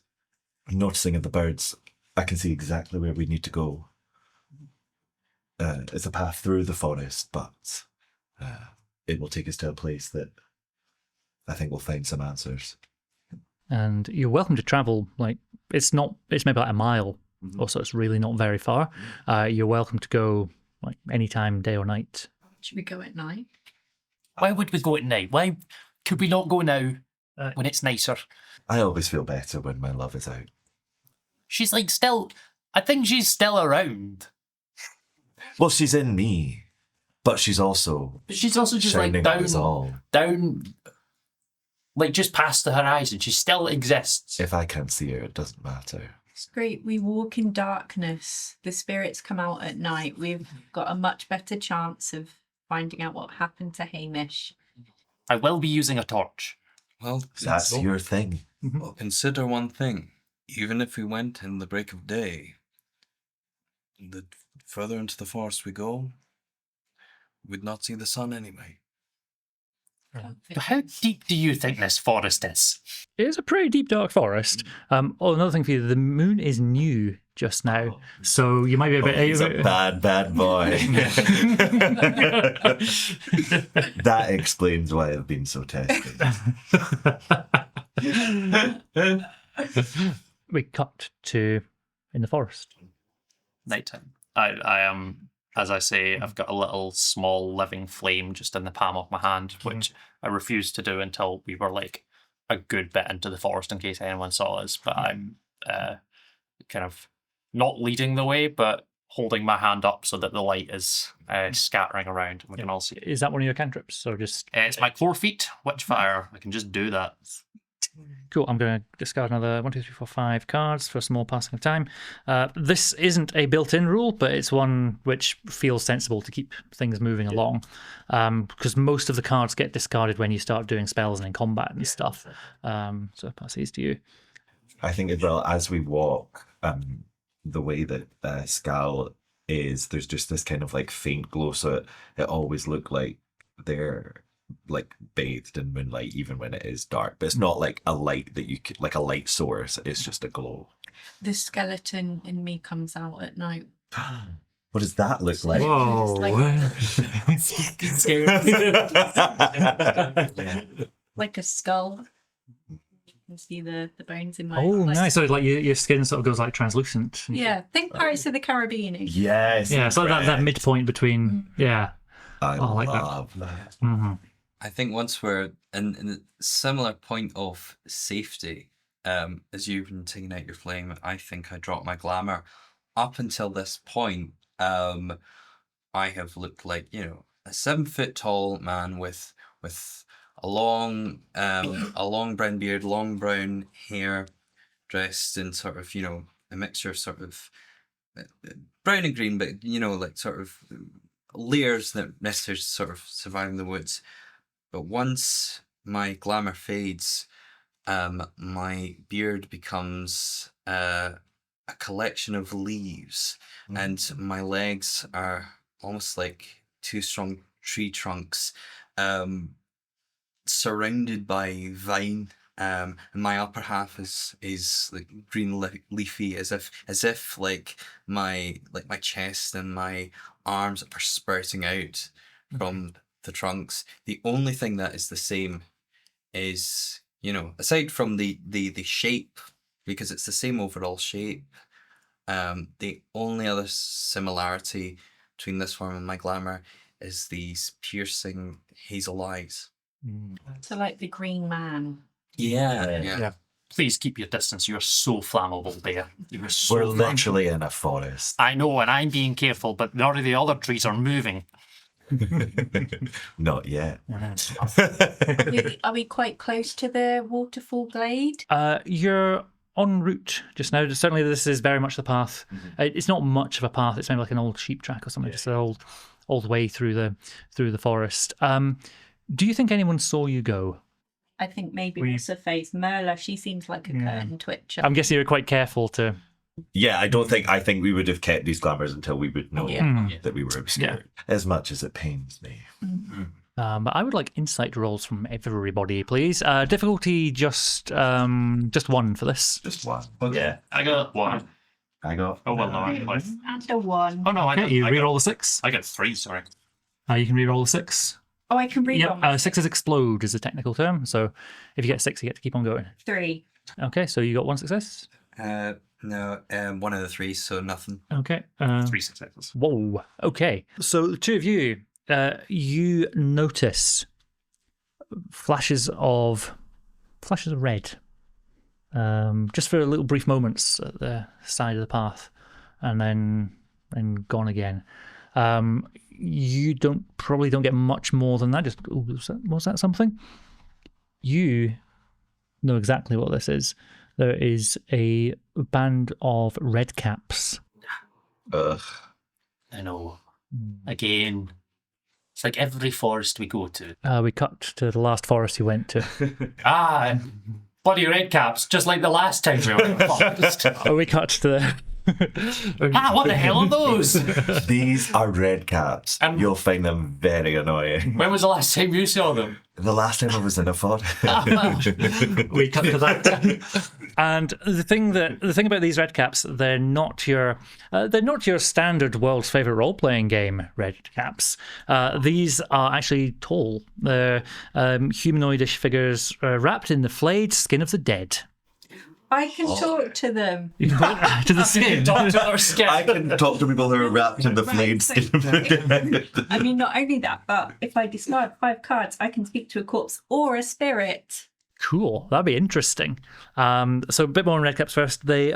noticing of the birds, I can see exactly where we need to go. It's a path through the forest, but it will take us to a place that I think we'll find some answers. And you're welcome to travel, like, it's maybe like a mile or so, it's really not very far. You're welcome to go, like, anytime, day or night. Should we go at night? Why would we go at night? Why could we not go now when it's nicer? I always feel better when my love is out. She's like I think she's still around. Well, she's in me, but she's also just shining like on us all. down, like just past the horizon. She still exists. If I can't see her, it doesn't matter. It's great. We walk in darkness. The spirits come out at night. We've got a much better chance of finding out what happened to Hamish. I will be using a torch. Well, That's your thing. well, consider one thing. Even if we went in the break of day, the further into the forest we go, we'd not see the sun anyway. How deep do you think this forest is? It is a pretty deep, dark forest. Another thing for you, the moon is new just now, so you might be a bit... He's a bad boy. That explains why I've been so tested. We cut to in the forest. Nighttime. I am, as I say, I've got a little small living flame just in the palm of my hand, which I refused to do until we were like a good bit into the forest in case anyone saw us. But I'm kind of not leading the way, but holding my hand up so that the light is scattering around and we can all see it. Is that one of your cantrips? Or just... It's my core feat, Witchfire. I can just do that. Cool, I'm going to discard another 1, 2, 3, 4, 5 cards for a small passing of time. This isn't a built-in rule, but it's one which feels sensible to keep things moving along, because most of the cards get discarded when you start doing spells and in combat and stuff. So I'll pass these to you. I think as well, as we walk, the way that Scal is, there's just this kind of like faint glow, so it always look like they're like bathed in moonlight even when it is dark, but it's not like a light that you could, like a light source, it's just a glow. The skeleton in me comes out at night. What does that look like? Whoa. Like a skull. You can see the bones in my... Oh, like, nice. So like your skin sort of goes like translucent. Yeah, think Pirates of the Caribbean. Yes. Yeah, so that midpoint between... Yeah. I like that. love that. Mm-hmm. I think once we're in a similar point of safety, as you've been taking out your flame, I think I dropped my glamour. Up until this point, I have looked like, a 7-foot tall man with a long brown beard, long brown hair, dressed in sort of, a mixture of sort of brown and green, but like sort of layers that necessarily sort of survive in the woods. But once my glamour fades, my beard becomes a collection of leaves, and my legs are almost like 2 strong tree trunks, surrounded by vine. And my upper half is like green leafy, as if like my chest and my arms are spurting out from the trunks. The only thing that is the same is, aside from the shape, because it's the same overall shape, the only other similarity between this form and my glamour is these piercing hazel eyes. So like the Green Man. Yeah. Please keep your distance. You're so flammable, Bear. You're so We're flammable. literally in a forest. I know, and I'm being careful, but none of the other trees are moving. Not yet. Are we quite close to the waterfall glade? You're en route just now. Certainly this is very much the path. It's not much of a path. It's maybe like an old sheep track or something, just an old way through the forest. Do you think anyone saw you go? I think maybe We- what's her face? Merla, she seems like a curtain twitcher. I'm guessing you're quite careful to. Yeah, I think we would have kept these glamours until we would know that we were obscured. As much as it pains me. But I would like insight rolls from everybody, please. Difficulty just one for this. Just one. Yeah, I got 1. I got. Oh well, no, actually. And a 1. Oh no, I Okay, got, you I re-roll the 6. got 3. Sorry. You can re-roll the 6. Oh, I can read Yep, on my 6 explode is a technical term. So if you get 6, you get to keep on going. 3. Okay, so you got 1 success. No, one of the 3, so nothing. Okay. 3 successes. Whoa. Okay. So the two of you, you notice flashes of red, just for little brief moments at the side of the path, and then gone again. You probably don't get much more than that. Just was that something? You know exactly what this is. There is a band of red caps. Ugh. I know. Again, it's like every forest we go to. We cut to the last forest you went to. Bloody red caps, just like the last time we were in the forest. We cut to the. What the hell are those? These are red caps. And- You'll find them very annoying. When was the last time you saw them? The last time I was in a forest. We cut to that. And the thing about these red caps, they're not your standard world's favorite role playing game red caps. These are actually tall. They're humanoidish figures wrapped in the flayed skin of the dead. I can talk to them. You can put to the skin. Talk to our skin. I can talk to people who are wrapped in the flayed skin of the dead. I mean, not only that, but if I discard 5 cards, I can speak to a corpse or a spirit. Cool, that'd be interesting. So a bit more on red caps first. They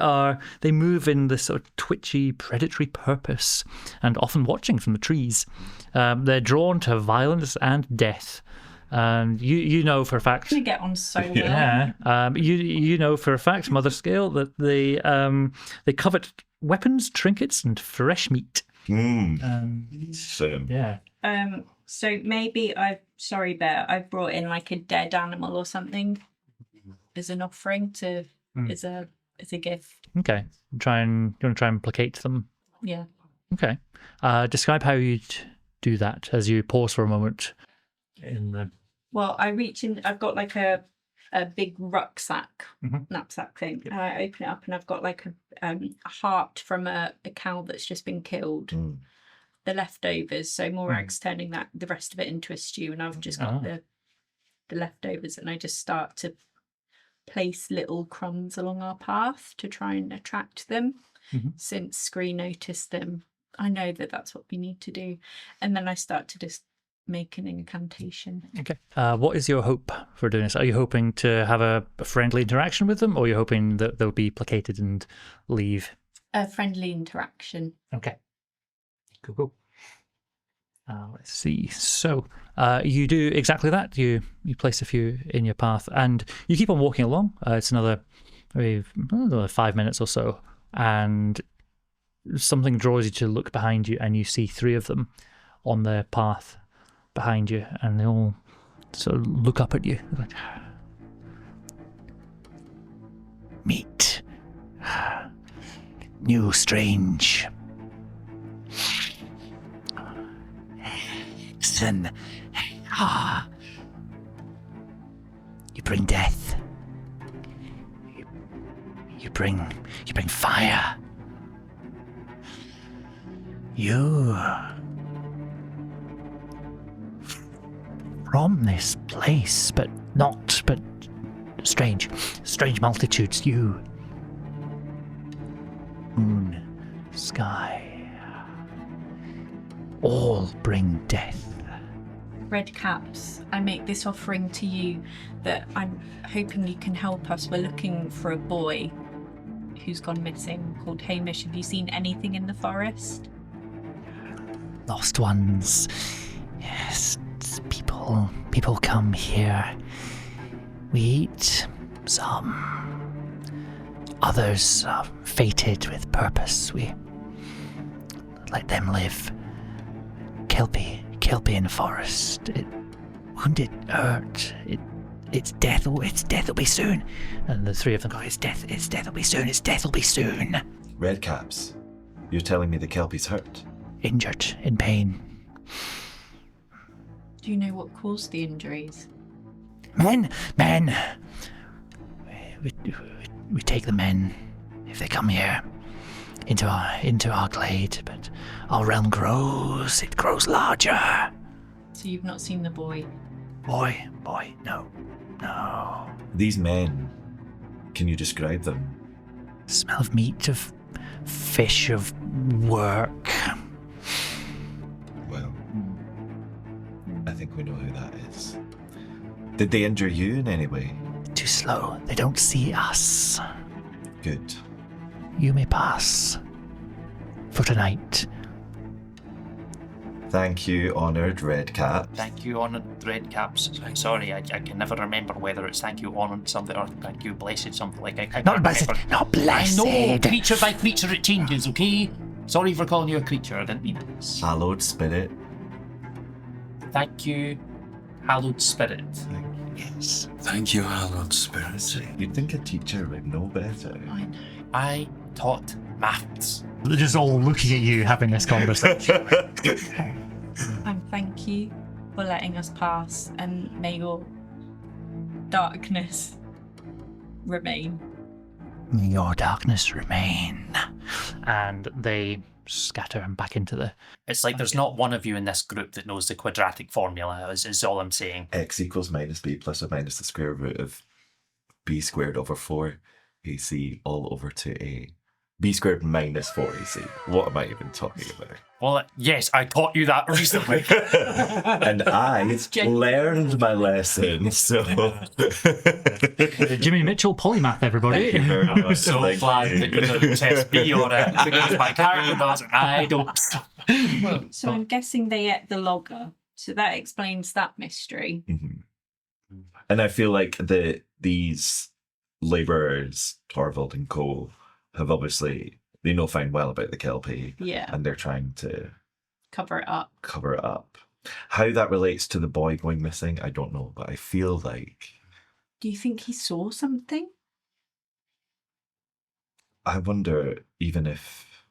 move in this sort of twitchy, predatory purpose, and often watching from the trees. They're drawn to violence and death. And you know for a fact. We get on so well. Yeah. You know for a fact, Mother Scale, that they covet weapons, trinkets, and fresh meat. Same. Yeah. So maybe sorry, Bear, I've brought in like a dead animal or something as an offering as a gift. Okay. You want to try and placate them. Yeah. Okay. Describe how you'd do that as you pause for a moment. Well, I reach in. I've got like a big rucksack, knapsack thing. And I open it up, and I've got like a heart from a cow that's just been killed. The leftovers, so Morag's turning the rest of it into a stew, and I've just got the leftovers, and I just start to place little crumbs along our path to try and attract them. Since Scree noticed them, I know that that's what we need to do, and then I start to just make an incantation. Okay. What is your hope for doing this? Are you hoping to have a friendly interaction with them, or are you hoping that they'll be placated and leave? A friendly interaction. Okay. Cool. Let's see. So you do exactly that. You place a few in your path, and you keep on walking along. It's another 5 minutes or so, and something draws you to look behind you, and you see 3 of them on the path behind you, and they all sort of look up at you. They're like, meet new strange. Listen. You bring death. You bring fire. You from this place, but strange multitudes. You, moon, sky, all bring death. Red caps, I make this offering to you that I'm hoping you can help us. We're looking for a boy who's gone missing called Hamish. Have you seen anything in the forest? Lost ones. Yes, people come here. We eat some. Others are fated with purpose. We let them live. Kelpie in the forest. It wounded, hurt. It's death. It's death will be soon. And the three of them go, it's death will be soon. It's death will be soon. Redcaps, you're telling me the Kelpie's hurt? Injured, in pain. Do you know what caused the injuries? Men. We take the men if they come here into our glade, but our realm grows. It grows larger. So you've not seen the boy? Boy, no. These men, can you describe them? Smell of meat, of fish, of work. Well, I think we know who that is. Did they injure you in any way? Too slow. They don't see us. Good. You may pass for tonight. Thank you, honoured Redcap. Thank you, honoured Redcaps. I'm sorry, I can never remember whether it's thank you, honoured something, or thank you, blessed something. Like I Not can't blessed. remember. Not blessed. I know, creature by creature it changes, okay? Sorry for calling you a creature, I didn't mean this. Hallowed spirit. Thank you, hallowed spirit. Yes. Thank you, hallowed spirit. You'd think a teacher would know better. I know. I taught maths. They're just all looking at you having this conversation. And thank you for letting us pass, and may your darkness remain. May your darkness remain. And they scatter and back into the... It's like there's not one of you in this group that knows the quadratic formula, is all I'm saying. X equals minus b plus or minus the square root of b squared over 4 ac all over 2a. B squared minus 4ac. What am I even talking about? Well, yes, I taught you that recently. And I learned my lesson, so... Jimmy Mitchell polymath, everybody. Thank you very much. So Thank glad you. that you don't test me on it, because my character does and I don't. So I'm guessing they ate the logger. So that explains that mystery. Mhm. And I feel like these labourers, Torvald and Cole, have obviously, they know fine well about the Kelpie, Yeah. and they're trying to Cover it up. cover it up. How that relates to the boy going missing, I don't know, but I feel like, Do you think he saw something? I wonder even if,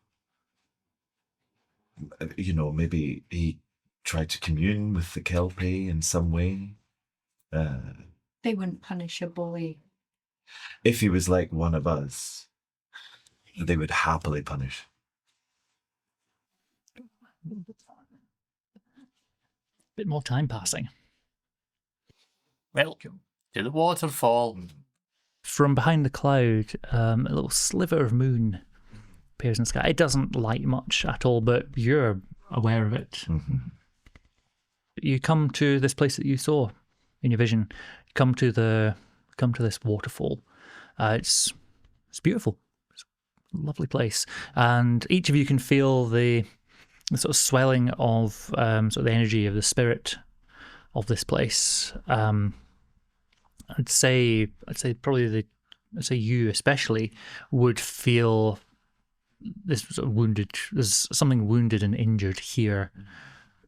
maybe he tried to commune with the Kelpie in some way. They wouldn't punish a boy. If he was like one of us, they would happily punish. Bit more time passing. Well, to the waterfall. From behind the cloud, a little sliver of moon appears in the sky. It doesn't light much at all, but you're aware of it. Mhm. You come to this place that you saw in your vision. You come to this waterfall. It's beautiful. It's a lovely place, and each of you can feel the sort of swelling of sort of the energy of the spirit of this place. I'd say you especially would feel this sort of wounded. There's something wounded and injured here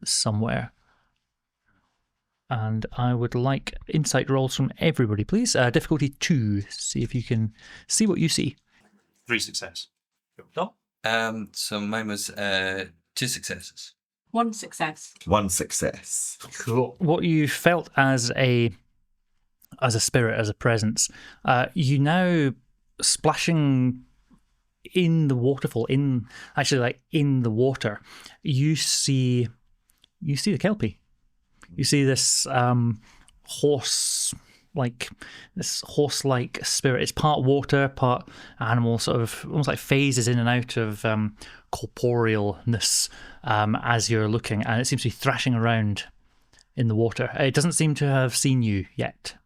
somewhere. And I would like insight rolls from everybody, please. Difficulty 2. See if you can see what you see. 3 success. So mine was 2 successes. 1 success. 1 success. Cool. What you felt as a spirit, as a presence, you now splashing in the waterfall, in the water. You see the Kelpie. You see this horse-like spirit. It's part water, part animal, sort of almost like phases in and out of corporealness as you're looking, and it seems to be thrashing around in the water. It doesn't seem to have seen you yet.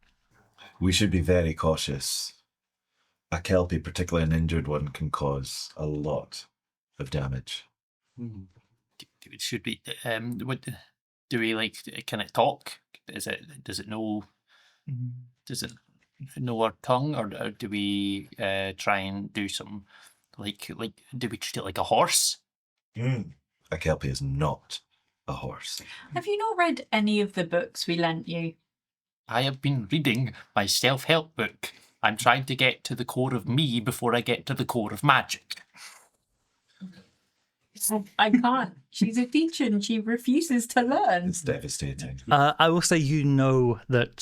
We should be very cautious. A Kelpie, particularly an injured one, can cause a lot of damage. Should we? Do we Can it talk? Does it know? Does it know our tongue, or do we try and do some do we treat it like a horse? A Kelpie is not a horse. Have you not read any of the books we lent you? I have been reading my self-help book. I'm trying to get to the core of me before I get to the core of magic. I can't. She's a teacher and she refuses to learn. It's devastating. I will say you know that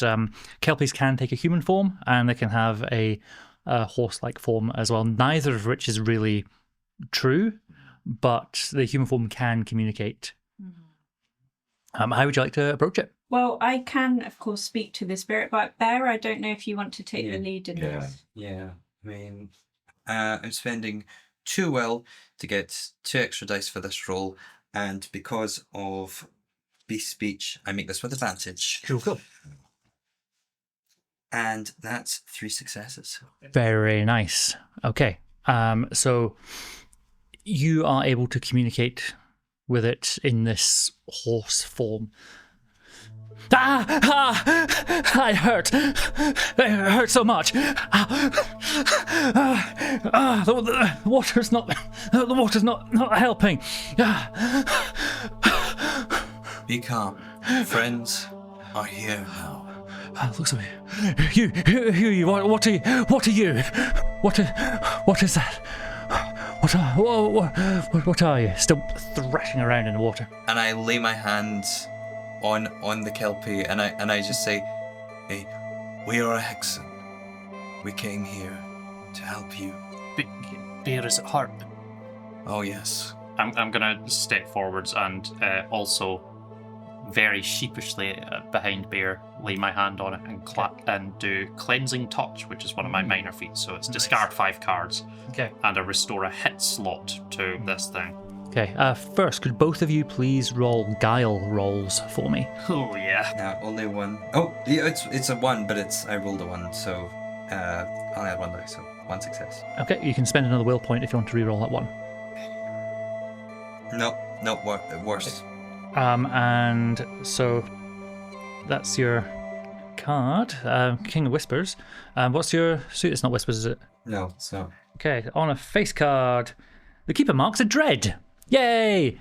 Kelpies can take a human form and they can have a horse-like form as well. Neither of which is really true, but the human form can communicate. How would you like to approach it? Well, I can, of course, speak to the spirit bearer. I don't know if you want to take the lead in this. Yeah, I mean, I'm spending 2 will to get 2 extra dice for this roll, and because of beast speech, I make this with advantage. Cool. And that's 3 successes. Very nice. Okay. So you are able to communicate with it in this horse form. I hurt. It hurt so much. The water's not helping. Be calm. Friends are here now. Looks at me. You. What are you? What is that? What are you? Still thrashing around in the water. And I lay my hands on the Kelpie, and I just say, "Hey, we are a Hexen. We came here to help you." Bear, is it hurt? Oh yes. I'm gonna step forwards and also very sheepishly behind Bear, lay my hand on it and clap and do cleansing touch, which is one of my minor feats. So it's discard 5 cards, Okay. and I restore a hit slot to this thing. Okay. First, could both of you please roll guile rolls for me? Oh yeah. Now only one. Oh, yeah, it's a 1, but I rolled a 1, so I'll add 1 dice, so 1 success. Okay. You can spend another will point if you want to re-roll that one. No, worse. And so that's your card, King of Whispers. What's your suit? It's not Whispers, is it? No, it's not. Okay, on a face card, the keeper marks a dread. Yay!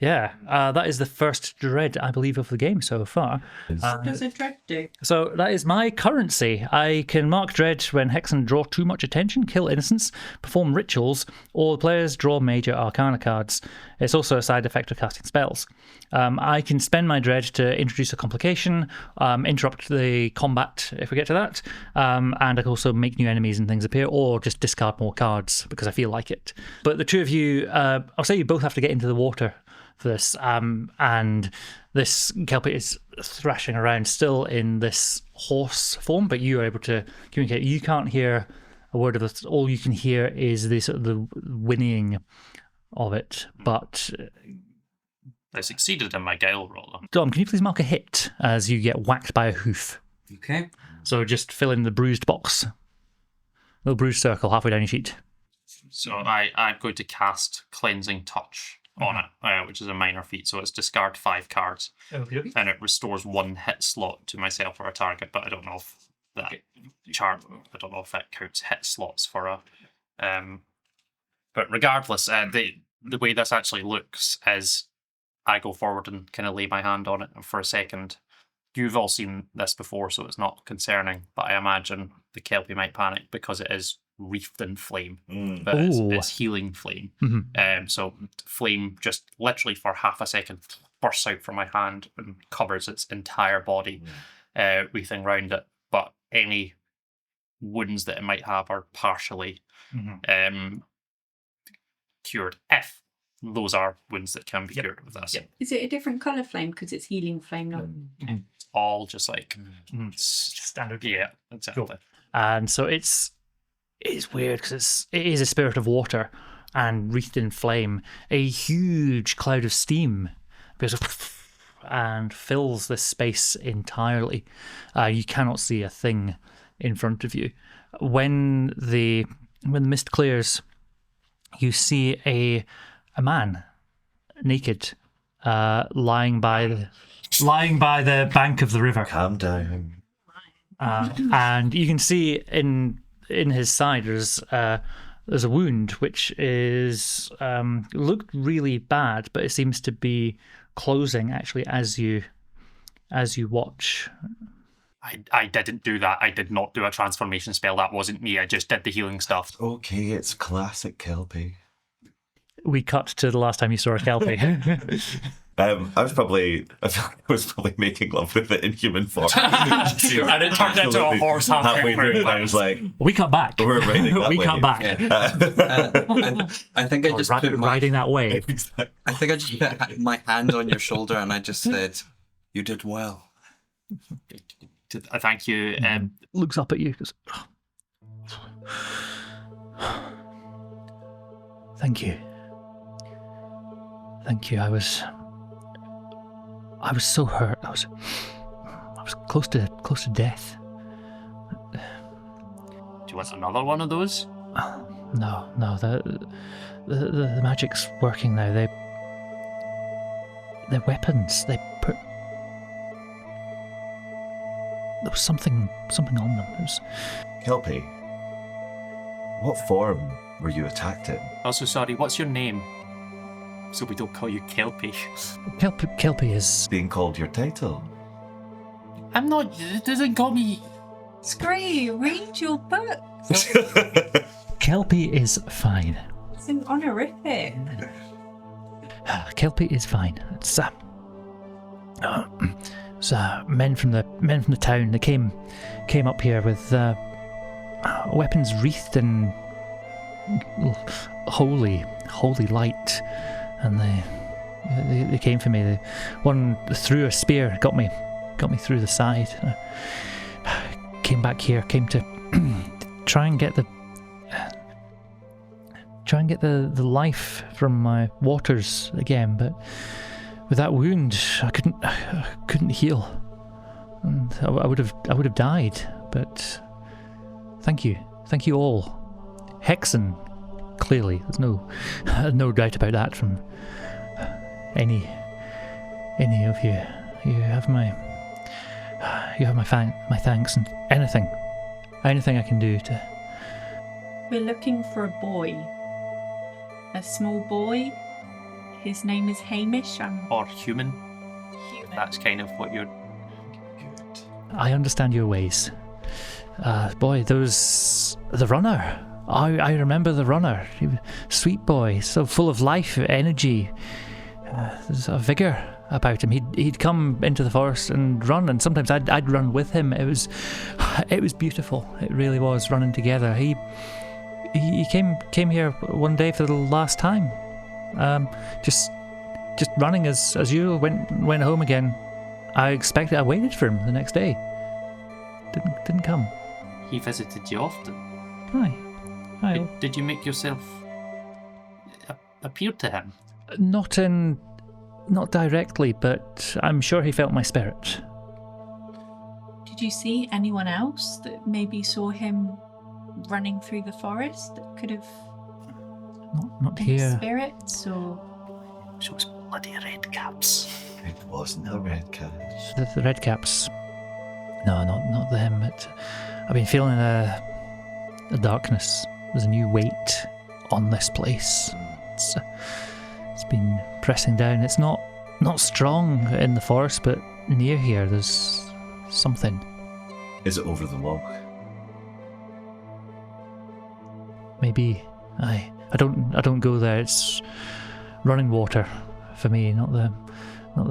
Yeah, that is the first dread, I believe, of the game so far. What does a dread do? So that is my currency. I can mark dread when Hexen draw too much attention, kill innocents, perform rituals, or players draw major arcana cards. It's also a side effect of casting spells. I can spend my dread to introduce a complication, interrupt the combat if we get to that, and I can also make new enemies and things appear, or just discard more cards because I feel like it. But the two of you, I'll say you both have to get into the water for this, and this Kelpie is thrashing around still in this horse form, but you are able to communicate. You can't hear a word of this. All you can hear is the sort of the whinnying of it. But I succeeded in my guile roll. Dom, can you please mark a hit as you get whacked by a hoof? Okay. So just fill in the bruised box, little bruised circle halfway down your sheet. So I'm going to cast cleansing touch on it, which is a minor feat. So it's discard 5 cards, and it restores 1 hit slot to myself or a target. But I don't know if that chart. I don't know if that counts hit slots for a. But regardless, the way this actually looks is, I go forward and kind of lay my hand on it, and for a second, you've all seen this before, so it's not concerning. But I imagine the Kelpie might panic because it is wreathed in flame, but it's healing flame. So flame just literally for half a second bursts out from my hand and covers its entire body, wreathing around it. But any wounds that it might have are partially cured, if those are wounds that can be cured with this. Is it a different colour flame because it's healing flame? Not... All just like Standard. Yeah, exactly. Cool. And so it's weird because it is a spirit of water and wreathed in flame. A huge cloud of steam goes and fills this space entirely. You cannot see a thing in front of you. When the mist clears, you see a man naked, lying by the bank of the river. Calm down. And you can see in his side there's a wound which is looked really bad, but it seems to be closing actually as you watch. I didn't do that. I did not do a transformation spell. That wasn't me. I just did the healing stuff. Okay, it's classic Kelpie. We cut to the last time you saw a Kelpie. I was probably making love with it in human form. And it turned into a horse halfway through, and I was like, we cut back. we're riding that we way. cut back. I think I just put my riding that wave. I think I just put my hand on your shoulder and I just said, "You did well." Thank you. Looks up at you. Goes, Thank you. Thank you. I was so hurt. I was close to death. Do you want another one of those? No. The magic's working now. They're weapons. There was something on them. It was... Kelpie, what form were you attacked in? Also, sorry, what's your name? So we don't call you Kelpie. Kelpie is... Being called your title. I'm not... It doesn't call me... Scree, read your book. Kelpie is fine. It's an honorific. Kelpie is fine. It's men from the town. They came up here with weapons wreathed in holy light, and they came for me. One threw a spear, got me through the side. Came back here, came to try and get the life from my waters again, but with that wound I couldn't heal, and I would have died. But thank you all. Hexen, clearly, there's no doubt about that from any of you. You have my thanks, and anything I can do to... We're looking for a boy. A small boy. His name is Hamish. Or human. That's kind of what you're... Good. I understand your ways. Boy, the runner. I remember the runner. He was a sweet boy, so full of life, energy. There's a vigour about him. He'd come into the forest and run, and sometimes I'd run with him. It was beautiful. It really was, running together. He came here one day for the last time. Just running as usual. Went home again. I waited for him the next day. Didn't come. He visited you often. Aye. Did you make yourself appear to him? Not directly, but I'm sure he felt my spirit. Did you see anyone else that maybe saw him running through the forest that could have Not been here. spirits or... So it's bloody red caps. It wasn't the red caps. The red caps. No, not them. But I've been feeling a darkness. There's a new weight on this place. It's been pressing down. It's not strong in the forest, but near here there's something. Is it over the log? Maybe. I don't go there. It's running water for me, not the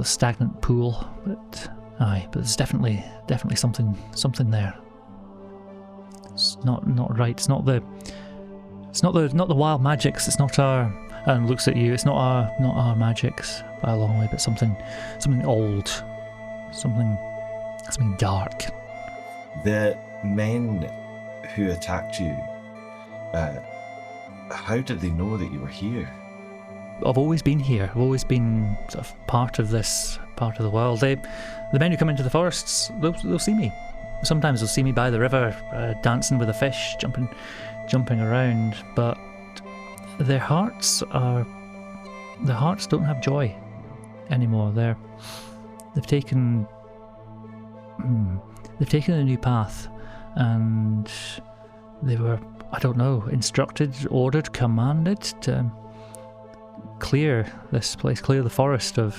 stagnant pool. But there's definitely something there. It's not right. It's not the wild magics. It's not our... And looks at you. It's not our magics by a long way, but something old, something dark. The men who attacked you, how did they know that you were here? I've always been here. I've always been sort of part of this part of the world. The men who come into the forests, they'll see me. Sometimes they'll see me by the river, dancing with a fish, jumping around, but their hearts don't have joy anymore. They've taken a new path, and they were, I don't know, instructed, ordered, commanded to clear this place, clear the forest of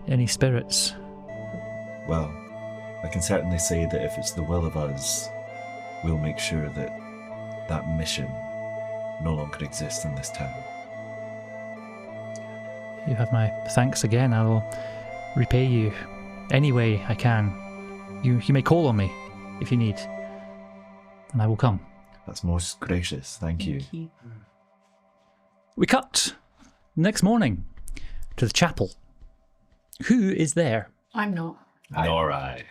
any spirits. Well, I can certainly say that if it's the will of us, we'll make sure that that mission no longer exists in this town. You have my thanks again. I will repay you any way I can. You may call on me if you need, and I will come. That's most gracious. Thank you. We cut next morning to the chapel. Who is there? I'm not. Nor I.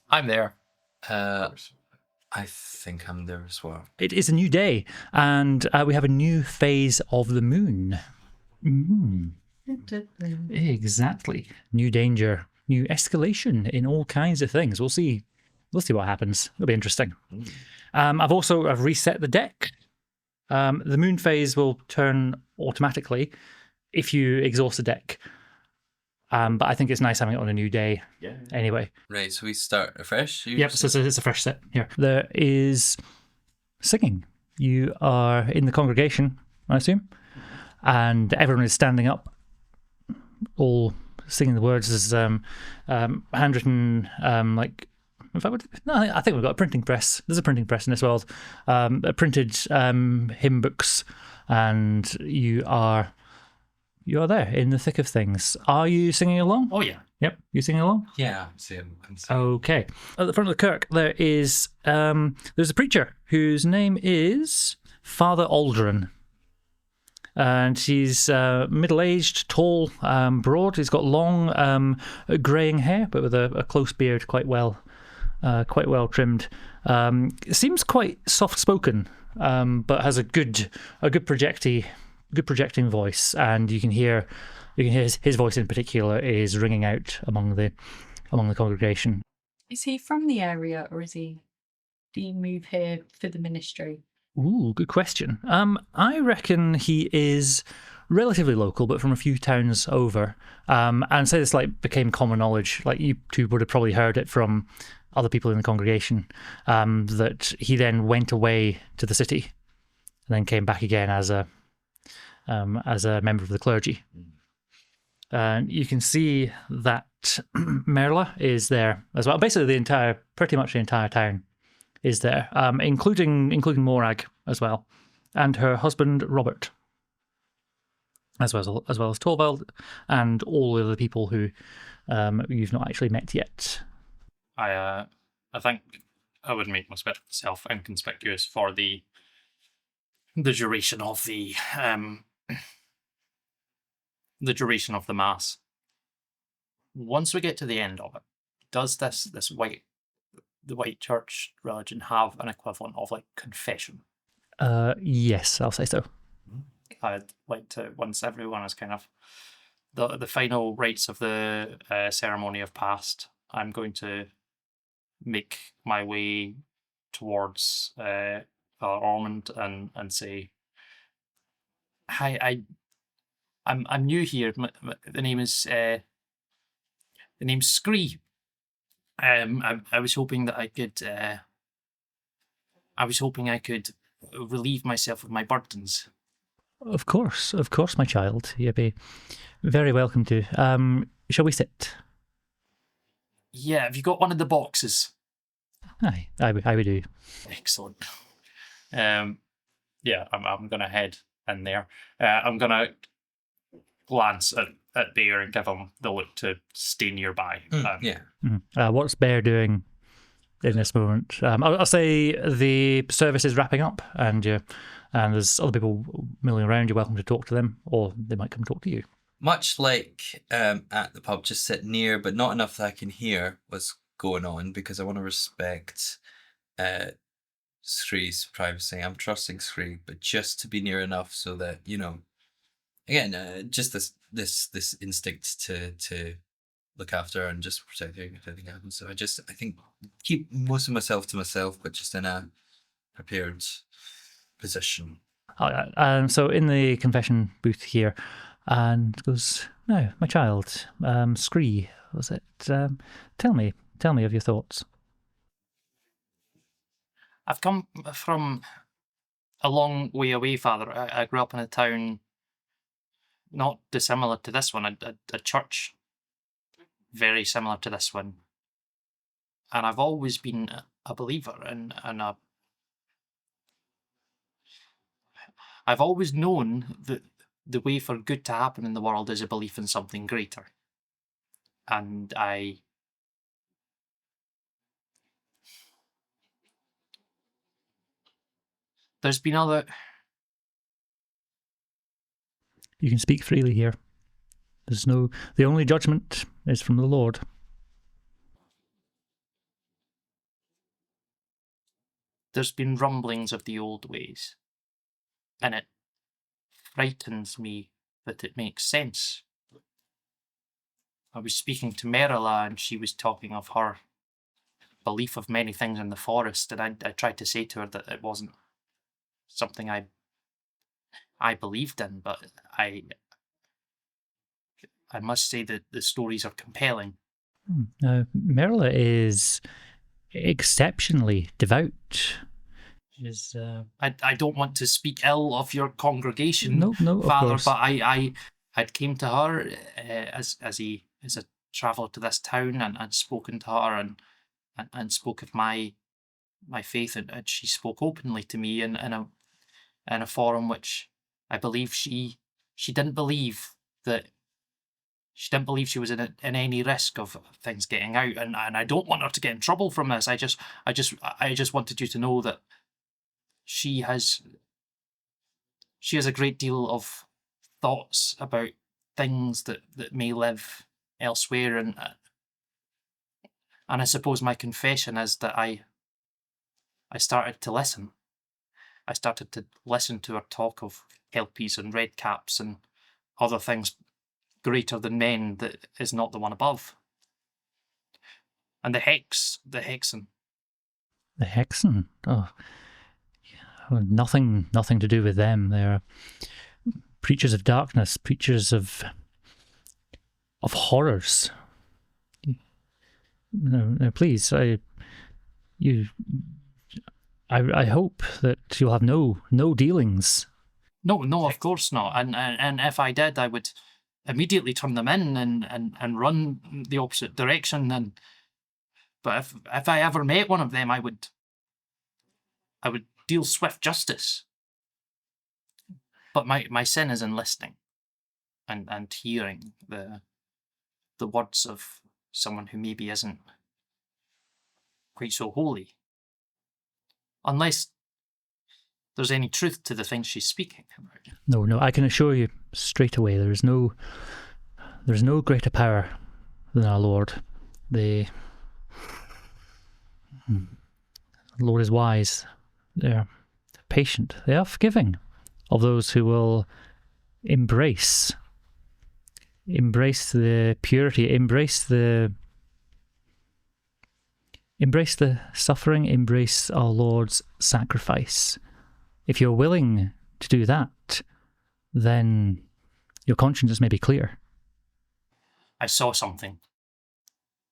I'm there. I think I'm there as well. It is a new day, and we have a new phase of the moon. Exactly. New danger, new escalation in all kinds of things. We'll see what happens. It'll be interesting. I've reset the deck. The moon phase will turn automatically if you exhaust the deck. But I think it's nice having it on a new day. Yeah. Anyway. Right, so we start afresh? Yep, so it's a fresh set here. There is singing. You are in the congregation, I assume, and everyone is standing up, all singing the words. There's handwritten, in fact, no, I think we've got a printing press. There's a printing press in this world. Printed hymn books, and you are there in the thick of things. Are you singing along? Oh, yeah. Yep, you singing along? Yeah, I'm seeing. Okay. At the front of the kirk, there is there's a preacher whose name is Father Aldrin. And he's middle-aged, tall, broad. He's got long, greying hair, but with a close beard, quite well trimmed. Seems quite soft-spoken, but has a good projecting voice, and you can hear his voice in particular is ringing out among the congregation. Is he from the area, or did he move here for the ministry? Ooh, good question. I reckon he is relatively local, but from a few towns over. And say this became common knowledge. Like you two would have probably heard it from other people in the congregation, that he then went away to the city, and then came back again as a member of the clergy. And you can see that Merla is there as well. Basically, pretty much the entire town is there, including Morag as well, and her husband Robert, as well as Torvald, and all of the people who you've not actually met yet. I think I would make myself inconspicuous for the duration of the mass. Once we get to the end of it, does the white church religion have an equivalent of confession? Yes, I'll say so. I'd like to, once everyone is kind of the final rites of the ceremony have passed, I'm going to make my way towards Father Ormond and say, "Hi, I'm new here. The name's Scree. I was hoping that I could relieve myself of my burdens." Of course, my child. You'd be very welcome to. Shall we sit? Yeah, have you got one of the boxes? Aye, I would do. Excellent. Yeah, I'm gonna head in there. I'm gonna glance at Bear and give him the look to stay nearby. Yeah. What's Bear doing in this moment? I'll say the service is wrapping up, and there's other people milling around. You're welcome to talk to them, or they might come talk to you. Much like at the pub, just sit near, but not enough that I can hear what's going on, because I want to respect Scree's privacy. I'm trusting Scree, but just to be near enough so that, again, just this instinct to look after and just protect her if anything happens. So I think keep most of myself to myself, but just in a prepared position. So in the confession booth here, and goes, "No, my child, Scree, was it? Tell me of your thoughts." I've come from a long way away, Father. I grew up in a town not dissimilar to this one, a church very similar to this one. I've always been a believer, and I've always known that the way for good to happen in the world is a belief in something greater. And there's been other... You can speak freely here. The only judgment is from the Lord. There's been rumblings of the old ways, and it frightens me that it makes sense. I was speaking to Merila, and she was talking of her belief of many things in the forest, and I tried to say to her that it wasn't something I believed in, but I must say that the stories are compelling. Merla is exceptionally devout. She's, I don't want to speak ill of your congregation, no, Father, of course. but I came to her as a traveller to this town, and spoken to her and spoke of my faith, and she spoke openly to me in a forum which I believe she didn't believe that. She didn't believe she was in any risk of things getting out, and I don't want her to get in trouble from this. I just wanted you to know that she has a great deal of thoughts about things that may live elsewhere, and I suppose my confession is that I started to listen. I started to listen to her talk of kelpies and redcaps and other things greater than men that is not the one above. And the hexen. The hexen? Oh, nothing to do with them. They're preachers of darkness, preachers of horrors. No, please, I hope that you'll have no dealings. No, of course not. And if I did, I would immediately turn them in and run the opposite direction. But if I ever met one of them, I would deal swift justice. But my sin is in listening and hearing the words of someone who maybe isn't quite so holy. Unless there's any truth to the things she's speaking about. No, I can assure you straight away there's no greater power than our Lord. The Lord is wise. They're patient. They are forgiving of those who will embrace the purity, embrace the suffering, embrace our Lord's sacrifice. If you're willing to do that, then your conscience may be clear. I saw something.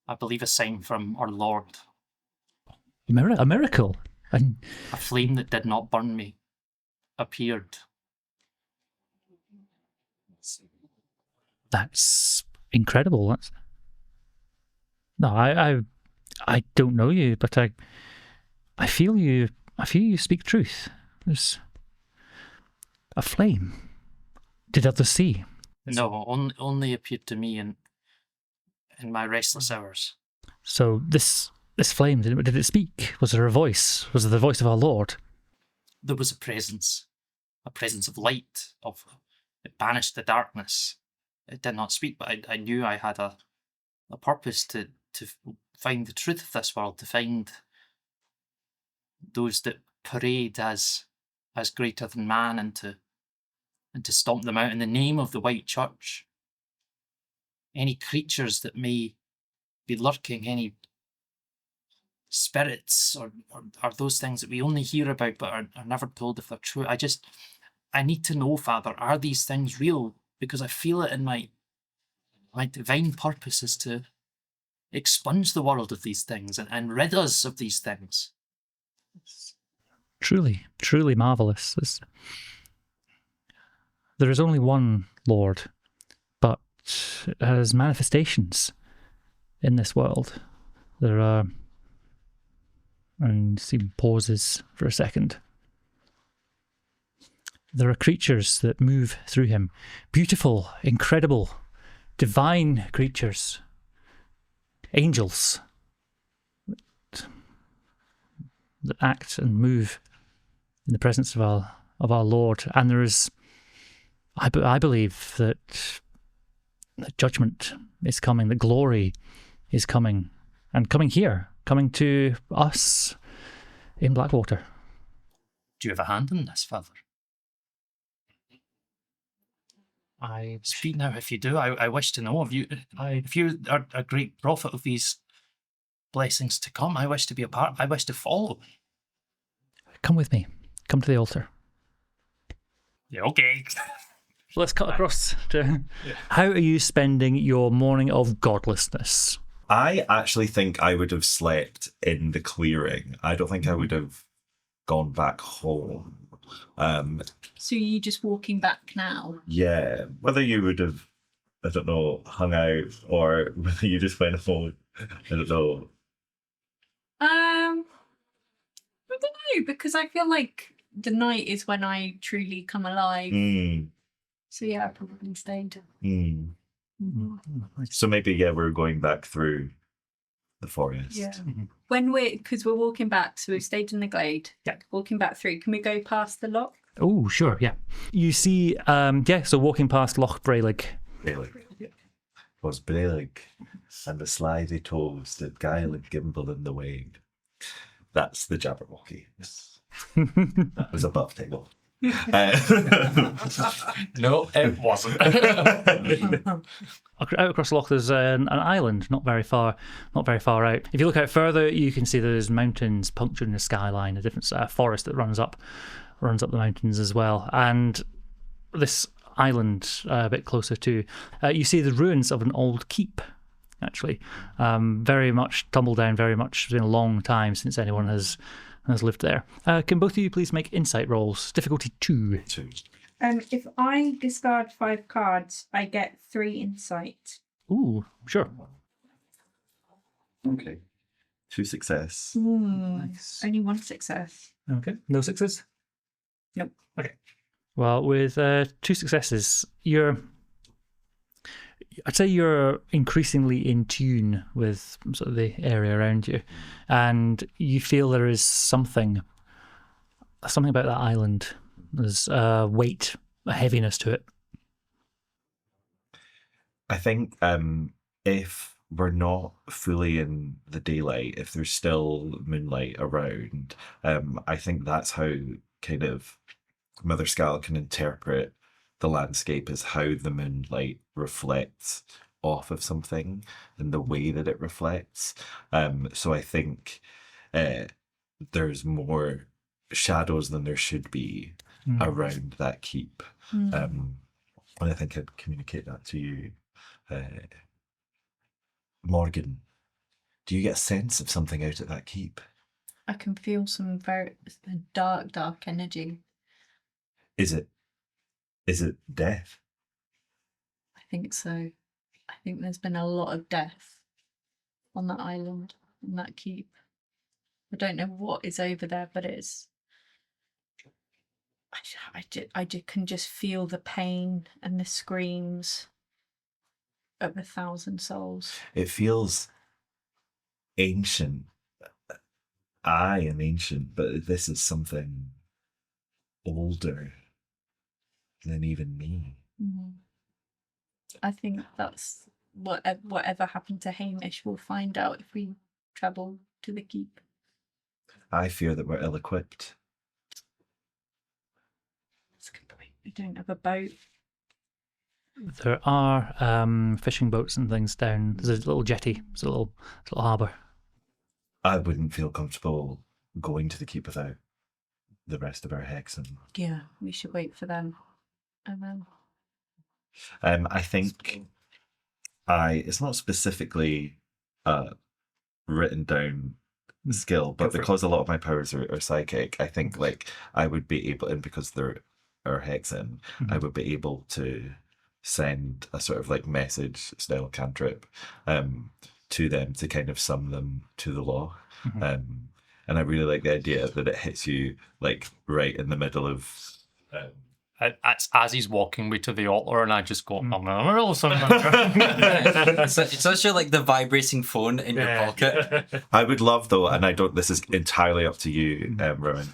I believe a sign from our Lord. A miracle? A flame that did not burn me appeared. That's incredible. No, I don't know you, but I feel you. I feel you speak truth. There's a flame. Did others see? No, only appeared to me in my restless hours. So this flame, did it speak? Was there a voice? Was it the voice of our Lord? There was a presence of light. It banished the darkness. It did not speak, but I knew I had a purpose to find the truth of this world, to find those that parade as greater than man, and to stomp them out in the name of the White Church. Any creatures that may be lurking, any spirits or those things that we only hear about but are never told if they're true. I need to know, Father, are these things real? Because I feel it in my divine purpose is to expunge the world of these things and rid us of these things. Truly, truly marvellous. There is only one Lord, but as manifestations in this world, there are And he pauses for a second. There are creatures that move through him. Beautiful, incredible, divine creatures. Angels that act and move in the presence of our Lord. And there is, I believe that judgment is coming, that glory is coming, and coming here, coming to us in Blackwater. Do you have a hand in this, Father? I Speak now if you do. I wish to know if you are a great prophet of these blessings to come. I wish to be a part. I wish to follow. Come with me. Come to the altar. Yeah, okay. Let's cut across to how are you spending your morning of godlessness? I actually think I would have slept in the clearing. I don't think I would have gone back home. So you just walking back now? Yeah, whether you would have, I don't know, hung out or whether you just went home, I don't know. I don't know, because I feel like the night is when I truly come alive. So yeah, I probably stayed. So maybe, yeah, we're going back through the forest. Yeah. Because we're walking back, so we've stayed in the glade. Yeah. Walking back through, can we go past the lock? Oh, sure, yeah. You see, so walking past Loch Braelig. Braelig. Was Braelig and the slithy toes that guile and gimble in the wave. That's the Jabberwocky. That was above table. No, it wasn't. Out across the loch, there's an island, not very far out. If you look out further, you can see there's mountains puncturing the skyline, a different forest that runs up the mountains as well. And this island, a bit closer to, you see the ruins of an old keep. Actually, very much tumbled down. Very much been a long time since anyone has lived there. Can both of you please make insight rolls? Difficulty 2. If I discard 5 cards, I get 3 insight. Ooh, sure. Okay. 2 success. Nice. Only 1 success. Okay. No sixes? Nope. Okay. Well, with 2 successes, I'd say you're increasingly in tune with sort of the area around you, and you feel there is something about that island. There's a weight, a heaviness to it. I think if we're not fully in the daylight, if there's still moonlight around, I think that's how kind of Mother Skull can interpret the landscape, is how the moonlight reflects off of something and the way that it reflects. So I think there's more shadows than there should be around that keep. And I think I'd communicate that to you. Morgan, do you get a sense of something out at that keep? I can feel some very dark energy. Is it death? I think so. I think there's been a lot of death on that island, on that keep. I don't know what is over there, but it's... I can just feel the pain and the screams of 1,000 souls. It feels ancient. I am ancient, but this is something older than even me. I think that's whatever happened to Hamish, we'll find out if we travel to the keep. I fear that we're ill-equipped. That's a good point. We don't have a boat. There are fishing boats and things down. There's a little jetty. There's a little harbour. I wouldn't feel comfortable going to the keep without the rest of our hexen. Yeah, we should wait for them. And then... I think it's not specifically written down skill, but because a lot of my powers are psychic, I think like I would be able, and because they're our hexen, I would be able to send a sort of like message style cantrip to them to kind of sum them to the law. and I really like the idea that it hits you like right in the middle of. As he's walking me to the altar, and I just go, I'm It's actually like the vibrating phone in your pocket. I would love though, and I don't. This is entirely up to you, Rowan.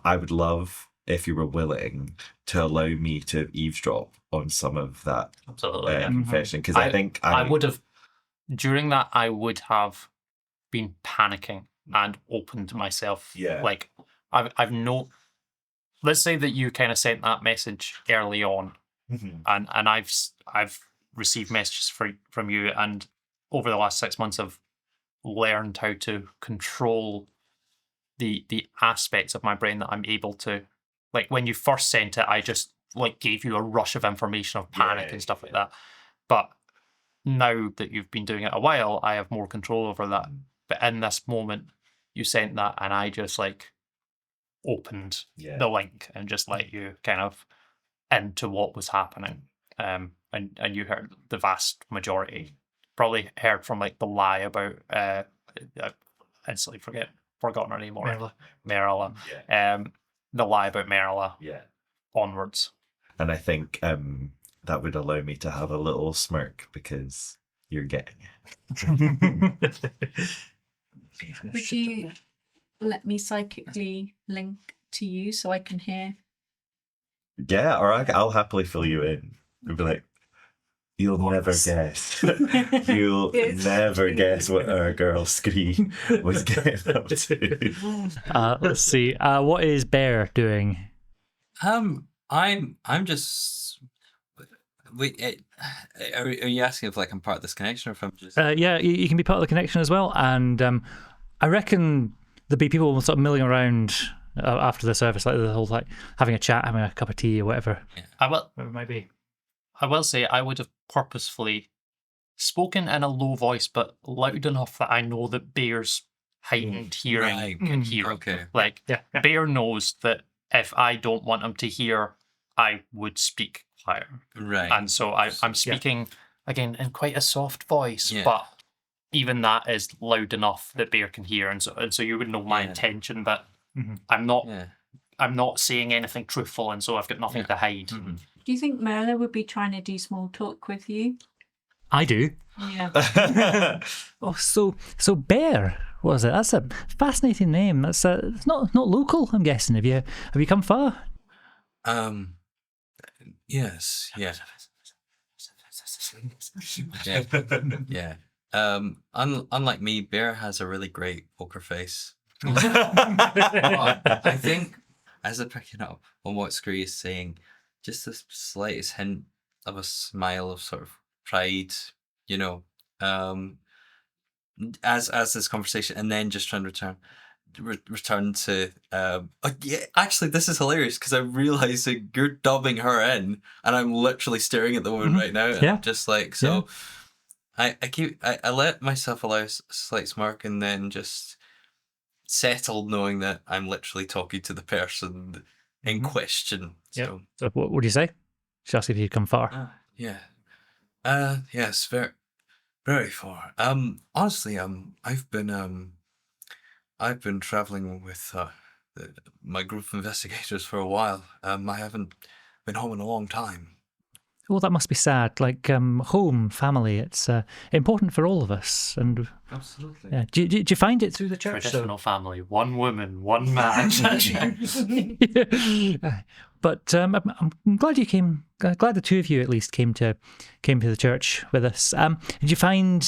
I would love if you were willing to allow me to eavesdrop on some of that absolutely. confession, because I think I would have during that. I would have been panicking and opened myself. Yeah. Like I've no. Let's say that you kind of sent that message early on, and I've received messages from you, and over the last 6 months I've learned how to control the aspects of my brain that I'm able to. Like when you first sent it, I just like gave you a rush of information of panic and stuff like that. But now that you've been doing it a while, I have more control over that. But in this moment, you sent that, and I just like opened the link and just let you kind of into what was happening. And you heard the vast majority. Probably heard from like the lie about I instantly forgotten her name already. Merilla. The lie about Merilla. Onwards. And I think that would allow me to have a little smirk because you're getting it. Would you let me psychically link to you so I can hear? Yeah, or I'll happily fill you in. We'd be like, you'll never guess. You'll never guess what our girl Scree was getting up to. Let's see. What is Bear doing? I'm just. Wait, are you asking if like I'm part of this connection, or if I'm just? Yeah, you can be part of the connection as well. And I reckon there'll be people sort of milling around after the service, like the whole like having a chat, having a cup of tea or whatever. I will. Whatever it might be. I will say I would have purposefully spoken in a low voice, but loud enough that I know that Bear's heightened hearing can hear. Okay. Like Bear knows that if I don't want him to hear, I would speak higher. Right. And so I'm speaking again in quite a soft voice, Yeah. but even that is loud enough that Bear can hear, and so you would know my intention, but I'm not saying anything truthful, and so I've got nothing to hide. Do you think Merla would be trying to do small talk with you? I do. Yeah. Oh, so Bear. What is it? That's a fascinating name. That's it's not local. I'm guessing. Have you come far? Yes. Yeah. Yeah. Unlike me, Bear has a really great poker face. I think, as I'm picking up on what Scree is saying, just the slightest hint of a smile of sort of pride, you know, as this conversation, and then just trying to return to actually this is hilarious because I'm realizing you're dubbing her in and I'm literally staring at the woman right now, and I'm just like, so I let myself allow a slight smirk and then just settled knowing that I'm literally talking to the person in question. So what do you say? She asked if you'd come far. Yes, very, very far. Honestly, I've been traveling with my group of investigators for a while. I haven't been home in a long time. Well, that must be sad. Like home, family. It's important for all of us. And absolutely. Yeah. Do you find it through the church? Traditional family, one woman, one man. But I'm glad you came. Glad the two of you at least came to the church with us. Did you find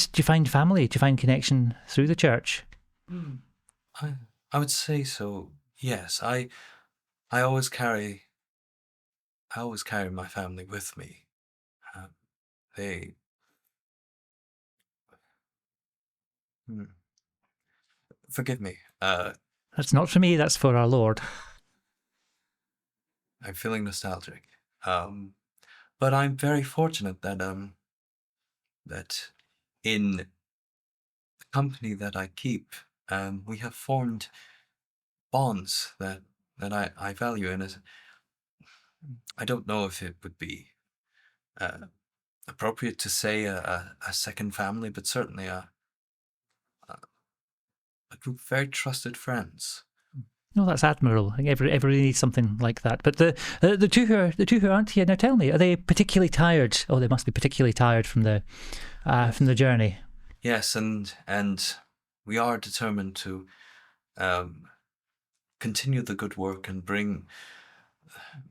family? Do you find connection through the church? I would say so. Yes, I always carry my family with me. They. Forgive me. That's not for me. That's for our Lord. I'm feeling nostalgic. But I'm very fortunate that that in the company that I keep, we have formed bonds that I value, and I don't know if it would be appropriate to say a second family, but certainly a very trusted friends. No, that's admirable. I think everybody needs something like that. But the two who aren't here now, tell me, are they particularly tired? Oh, they must be particularly tired from the journey. Yes, and we are determined to continue the good work and bring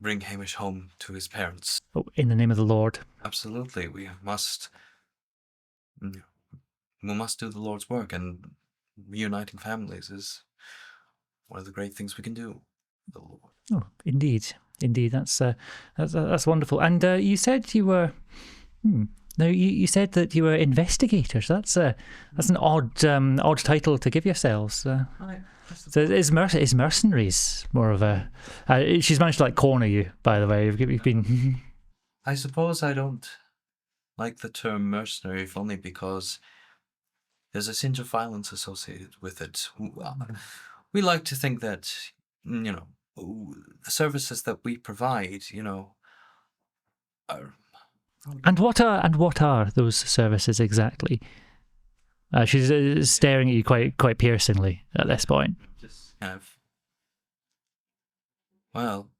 Hamish home to his parents. Oh, in the name of the Lord. Absolutely, we must do the Lord's work, and reuniting families is one of the great things we can do. The Lord. Oh, indeed. That's wonderful. And you said you were. No, you said that you were investigators. That's an odd title to give yourselves. So is mercenaries more of a? She's managed to corner you, by the way. You've been. I suppose I don't like the term mercenary, if only because there's a tinge of violence associated with it. We like to think that, the services that we provide, are... And what are those services exactly? She's staring at you quite piercingly at this point. Just kind of... Well,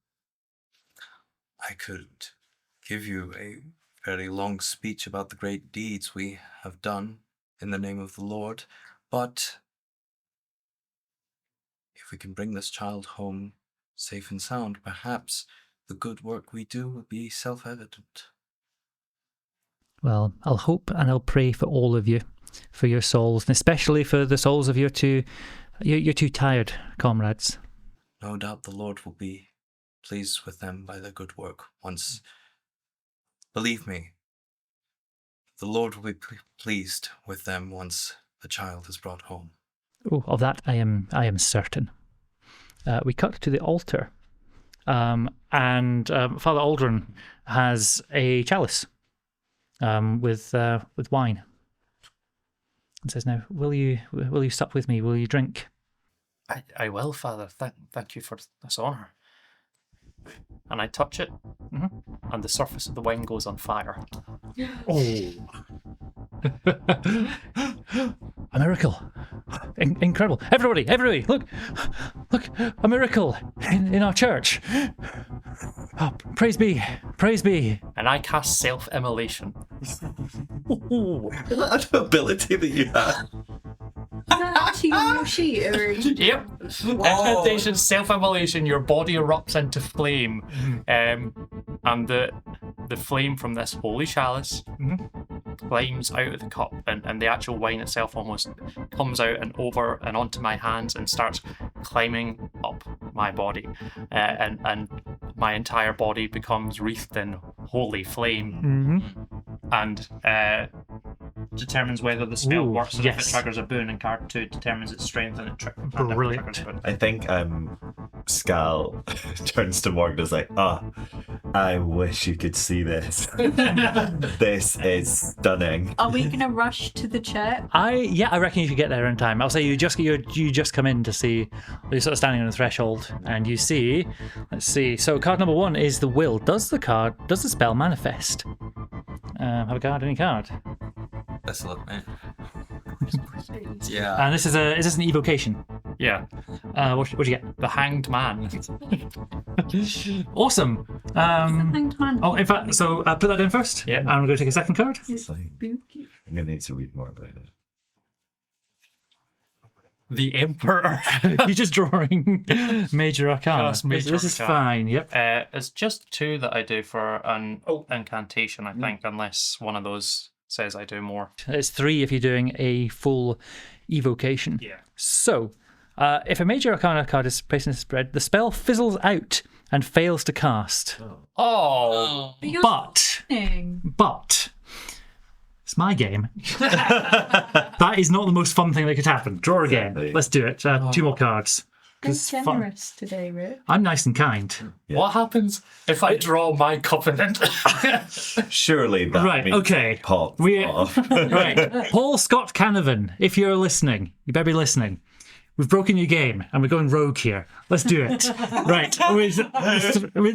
I could give you a very long speech about the great deeds we have done in the name of the Lord, but if we can bring this child home safe and sound, perhaps the good work we do will be self-evident. Well, I'll hope and I'll pray for all of you, for your souls, and especially for the souls of your two tired comrades. No doubt the Lord will be pleased with them by their good work once. Believe me, the Lord will be pleased with them once the child is brought home. Oh, of that I am certain. We cut to the altar, and Father Aldrin has a chalice with wine. And says, "Now, will you sup with me? Will you drink?" I will, Father. Thank you for this honour. And I touch it, and the surface of the wine goes on fire. Oh. A miracle. Incredible. Everybody, look, a miracle in our church. Oh, praise be. And I cast self-immolation. That ability that you have. Is that actually on your sheet? Or... Yep. Incantation, self-immolation, your body erupts into flame. And the flame from this holy chalice climbs out of the cup, and the actual wine itself almost comes out and over and onto my hands and starts climbing up my body. And my entire body becomes wreathed in holy flame. And determines whether the spell works, and if it triggers a boon, and card 2 determines its strength, and it triggers a boon. I think Skal turns to Morgan and is like, I wish you could see this. This is stunning. Are we going to rush to the church? I reckon you could get there in time. I'll say you just come in to see. You're sort of standing on the threshold, and you see. Let's see. So card number 1 is the will. Does the spell manifest? Have a card. Any card? Best of luck, mate. Yeah. And is this an evocation? Yeah. What'd you get? The Hanged Man. Awesome. Hanged Man. Oh, in fact, so put that in first. Yeah. And I'm going to take a second card. It's spooky. I'm going to need to read more about it. The Emperor. You're just drawing Major Arcana. Just Major This is Arcana. fine. Yep. It's just 2 that I do for an incantation, I think, unless one of those says I do more. It's 3 if you're doing a full evocation. Yeah. So, if a Major Arcana card is placed in the spread, the spell fizzles out and fails to cast. Oh. But it's my game. That is not the most fun thing that could happen. Draw again. Exactly. Let's do it. 2 more cards. Very 'Cause generous today, Rick. I'm nice and kind. Yeah. What happens if I draw my covenant? Surely that Right, means okay. pop We- off. Right. Paul Scott Canavan, if you're listening, you better be listening. We've broken your game and we're going rogue here. Let's do it. Right.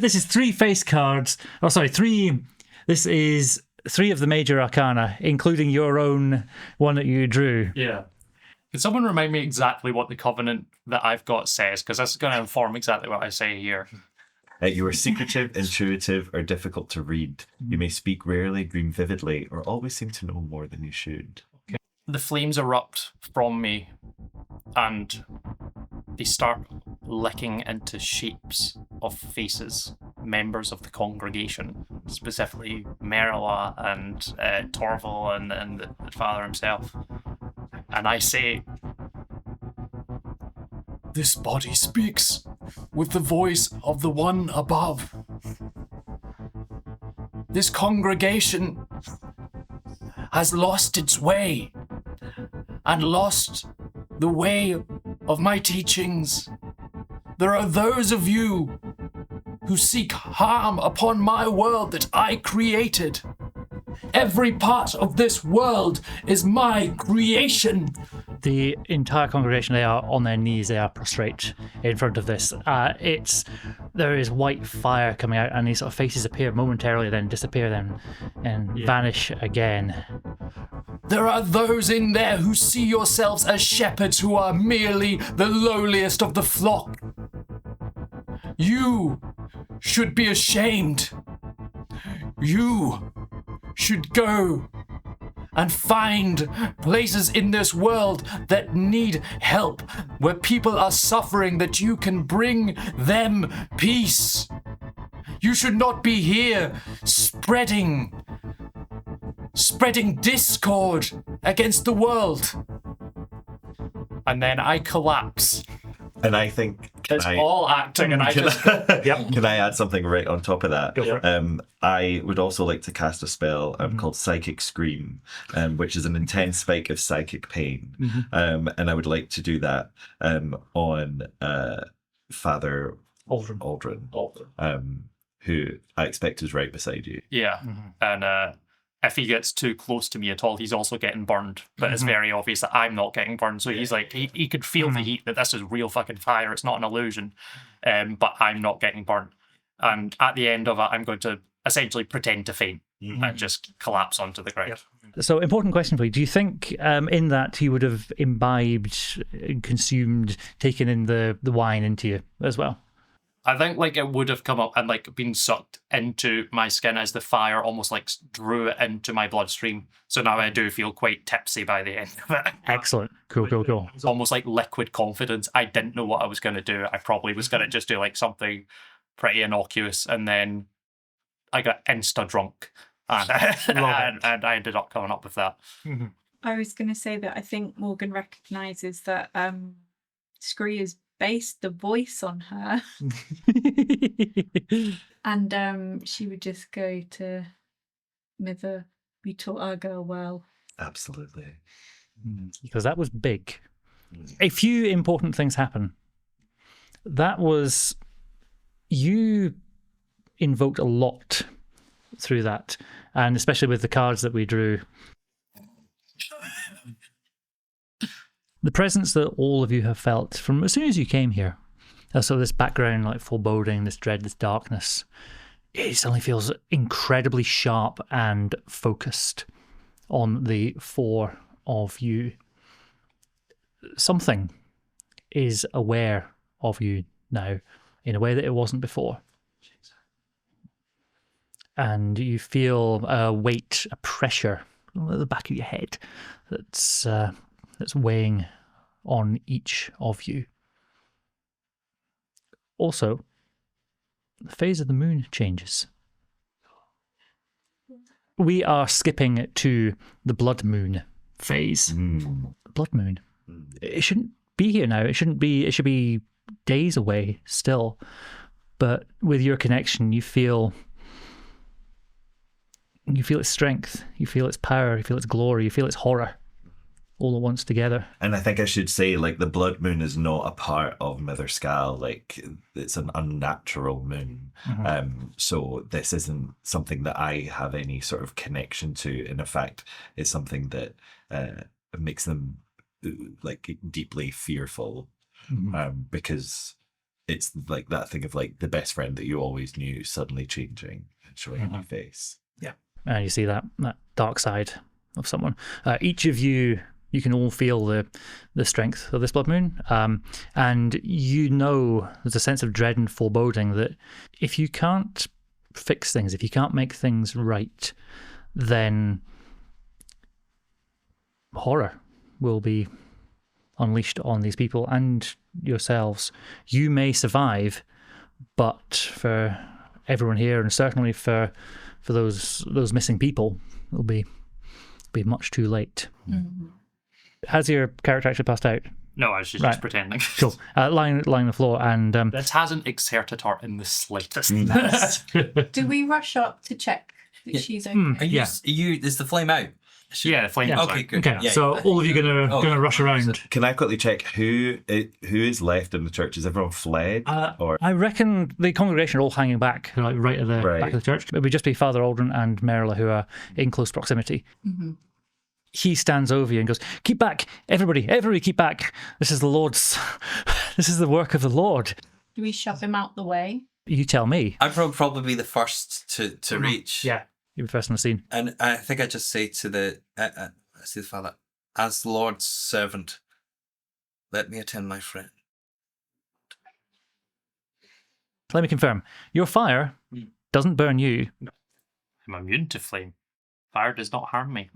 This is 3 face cards. Oh, sorry, 3. This is 3 of the Major Arcana, including your own one that you drew. Yeah. Can someone remind me exactly what the covenant that I've got says? Because that's going to inform exactly what I say here. You are secretive, intuitive, or difficult to read. You may speak rarely, dream vividly, or always seem to know more than you should. The flames erupt from me, and they start licking into shapes of faces, members of the congregation, specifically Merla and Torval and the father himself. And I say, "This body speaks with the voice of the one above. This congregation has lost its way and lost the way of my teachings. There are those of you who seek harm upon my world that I created. Every part of this world is my creation." The entire congregation, they are on their knees, they are prostrate in front of this. There is white fire coming out, and these sort of faces appear momentarily, then disappear, then and vanish again. "There are those in there who see yourselves as shepherds who are merely the lowliest of the flock. You should be ashamed. You should go and find places in this world that need help, where people are suffering, that you can bring them peace. You should not be here spreading discord against the world." And then I collapse. And I think... It's all acting, and I just... Can I add something right on top of that? Go for it. I would also like to cast a spell called Psychic Scream, which is an intense spike of psychic pain. And I would like to do that on Father Aldrin, who I expect is right beside you. Yeah, and if he gets too close to me at all, he's also getting burned. But it's very obvious that I'm not getting burned. So he's like, he could feel the heat, that this is real fucking fire. It's not an illusion. But I'm not getting burned. And at the end of it, I'm going to essentially pretend to faint and just collapse onto the ground. So, important question for you. Do you think in that you would have imbibed, consumed, taken in the wine into you as well? I think like it would have come up and like been sucked into my skin as the fire almost like drew it into my bloodstream. So now I do feel quite tipsy by the end of it. Excellent. Cool. It's almost like liquid confidence. I didn't know what I was going to do. I probably was going to just do like something pretty innocuous, and then I got insta drunk, and I ended up coming up with that. I was going to say that I think Morgan recognises that Scree has based the voice on her. And she would just go to Mither, "We taught our girl well." Absolutely. Because that was big. A few important things happen. That was... You invoked a lot through that, and especially with the cards that we drew. The presence that all of you have felt from as soon as you came here, so this background, like foreboding, this dread, this darkness, it suddenly feels incredibly sharp and focused on the four of you. Something is aware of you now in a way that it wasn't before. And you feel a weight, a pressure at the back of your head that's weighing on each of you. Also, the phase of the moon changes. We are skipping to the blood moon phase. The blood moon. It shouldn't be here now. It should be days away still. But with your connection, you feel its strength, you feel its power, you feel its glory, you feel its horror, all at once together. And I think I should say, like, the blood moon is not a part of Mitherskal. Like, it's an unnatural moon. So this isn't something that I have any sort of connection to. And in fact, it's something that makes them like deeply fearful, because it's like that thing of like the best friend that you always knew suddenly changing and showing a new face. And you see that dark side of someone. Each of you You can all feel the strength of this blood moon, and you know there's a sense of dread and foreboding that if you can't fix things, if you can't make things right, then horror will be unleashed on these people and yourselves. You may survive, but for everyone here, and certainly for those missing people, it'll be much too late. Mm-hmm. Has your character actually passed out? No, I was just, Right. just pretending. Cool. Lying on the floor, and This hasn't exerted her in the slightest. Do we rush up to check that she's okay? Are you, Yeah. is the flame out? Yeah, the flame Yeah. was Okay, out. good. okay. Yeah. So all of you gonna rush around. Can I quickly check who is left in the church? Is everyone fled? Or I reckon the congregation are all hanging back, like right at the Right. back of the church. It would just be Father Aldrin and Merla who are in close proximity. Mm-hmm. He stands over you and goes, "Keep back, everybody keep back. This is the Lord's, this is the work of the Lord." Do we shove him out the way? You tell me. I'd probably be the first to reach. Yeah, you're the first on the scene. And I think I just say to the father, as the Lord's servant, let me attend my friend. Let me confirm. Your fire doesn't burn you. I'm immune to flame. Fire does not harm me.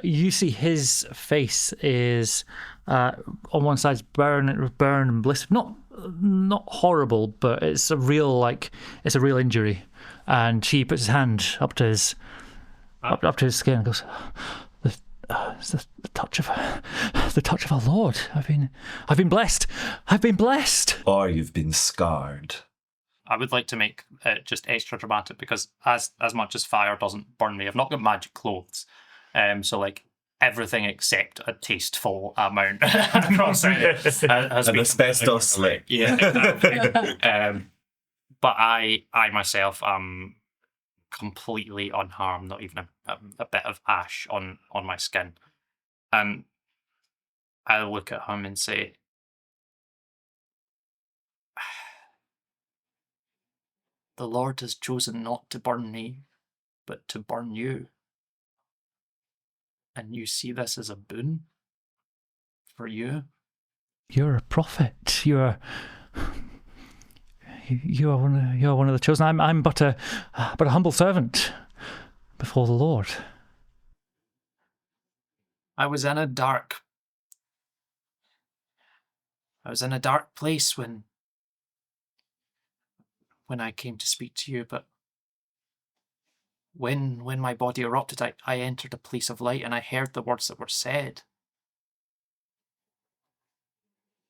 You see his face is on one side's burn and blister. Not horrible, but it's a real injury. And he puts his hand up to his skin and goes, "It's the touch of our Lord. I've been blessed. I've been blessed." or you've been scarred. I would like to make it just extra dramatic because as much as fire doesn't burn me, I've not got magic clothes. So like everything except a tasteful amount across it has An been asbestos slick. Yeah, exactly. But I myself am completely unharmed, not even a bit of ash on my skin. And I look at him and say, "The Lord has chosen not to burn me, but to burn you. And you see this as a boon for you?" You're a prophet. You are one of the chosen. I'm but a humble servant before the Lord. I was in a dark place when I came to speak to you, but when my body erupted, I entered a place of light and I heard the words that were said.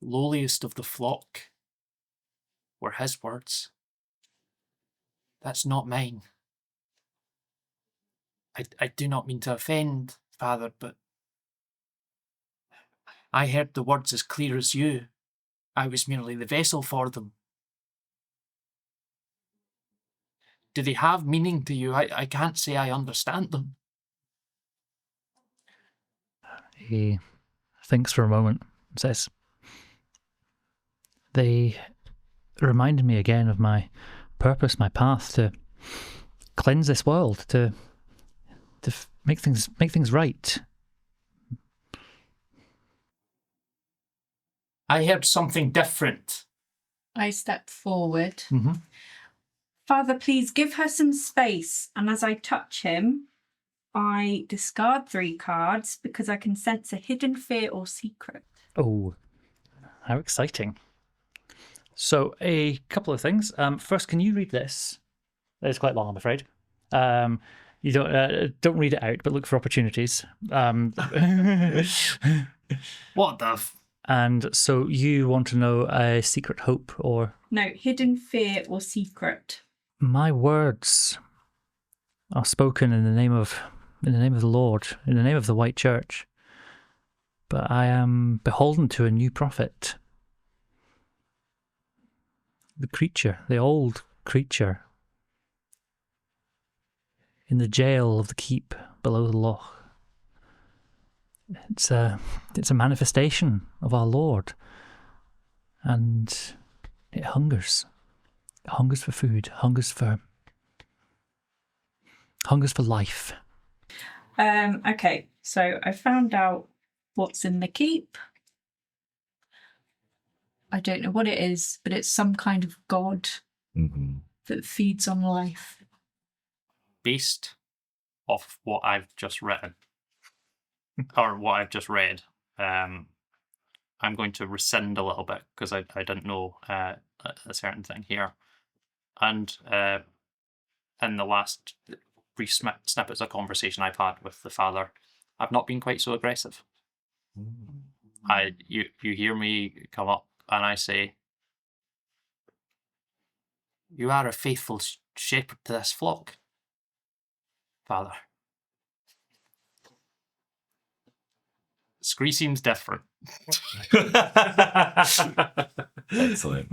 Lowliest of the flock were his words. That's not mine. I do not mean to offend, Father, but I heard the words as clear as you. I was merely the vessel for them. Do they have meaning to you? I can't say I understand them. He thinks for a moment and says, "They reminded me again of my purpose, my path to cleanse this world, to make things right." I heard something different. I step forward. Mm-hmm. Father, please give her some space. And as I touch him, I discard 3 cards because I can sense a hidden fear or secret. Oh, how exciting. So a couple of things. First, can you read this? It's quite long, I'm afraid. You don't read it out, but look for opportunities. What the And so you want to know a secret hope or... No, hidden fear or secret. My words are spoken in the name of the Lord, in the name of the White Church. But I am beholden to a new prophet. The creature, the old creature, in the jail of the keep below the loch. It's a manifestation of our Lord, and it hungers. It hungers for food, hungers for life. Okay, so I found out what's in the keep. I don't know what it is, but it's some kind of god that feeds on life. Based off what I've just written, or what I've just read, I'm going to rescind a little bit because I didn't know a certain thing here. And in the last brief snippets of conversation I've had with the father, I've not been quite so aggressive. You hear me come up and I say, "You are a faithful shepherd to this flock, Father." Scree seems different. Excellent.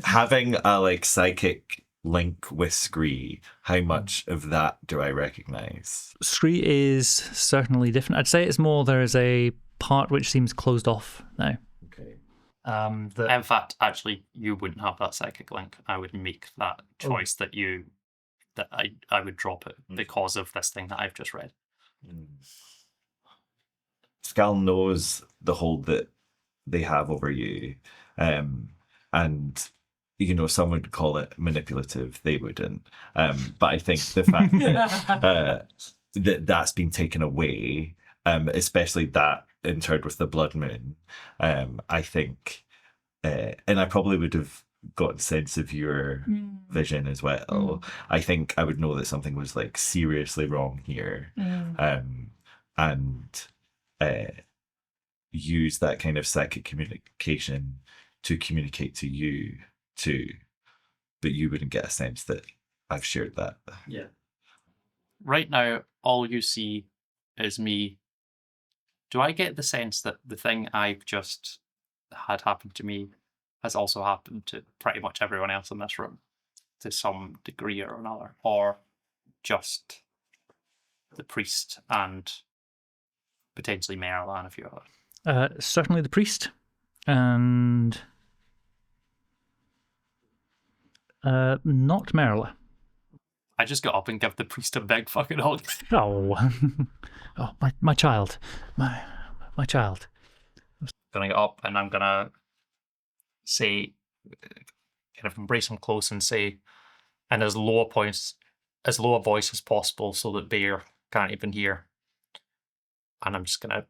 Having a psychic link with Scree, how much of that do I recognize? Scree is certainly different. I'd say it's more there is a part which seems closed off now. Okay. In fact, actually, you wouldn't have that psychic link. I would make that choice that I would drop it because of this thing that I've just read. Skal knows the hold that they have over you, and some would call it manipulative. They wouldn't, but I think the fact that that's been taken away, especially that interred with the blood moon, I think, and I probably would have gotten sense of your vision as well. I think I would know that something was seriously wrong here, and use that kind of psychic communication to communicate to you too, but you wouldn't get a sense that I've shared that. Yeah. Right now, all you see is me. Do I get the sense that the thing I've just had happen to me has also happened to pretty much everyone else in this room to some degree or another, or just the priest and potentially Merla and a few others? Certainly the priest, and not Merla. I just got up and give the priest a big fucking hug. Oh, oh, my child, my child. I'm gonna get up and I'm gonna say, kind of embrace him close and say, in as low a voice as possible, so that Bear can't even hear. And I'm just gonna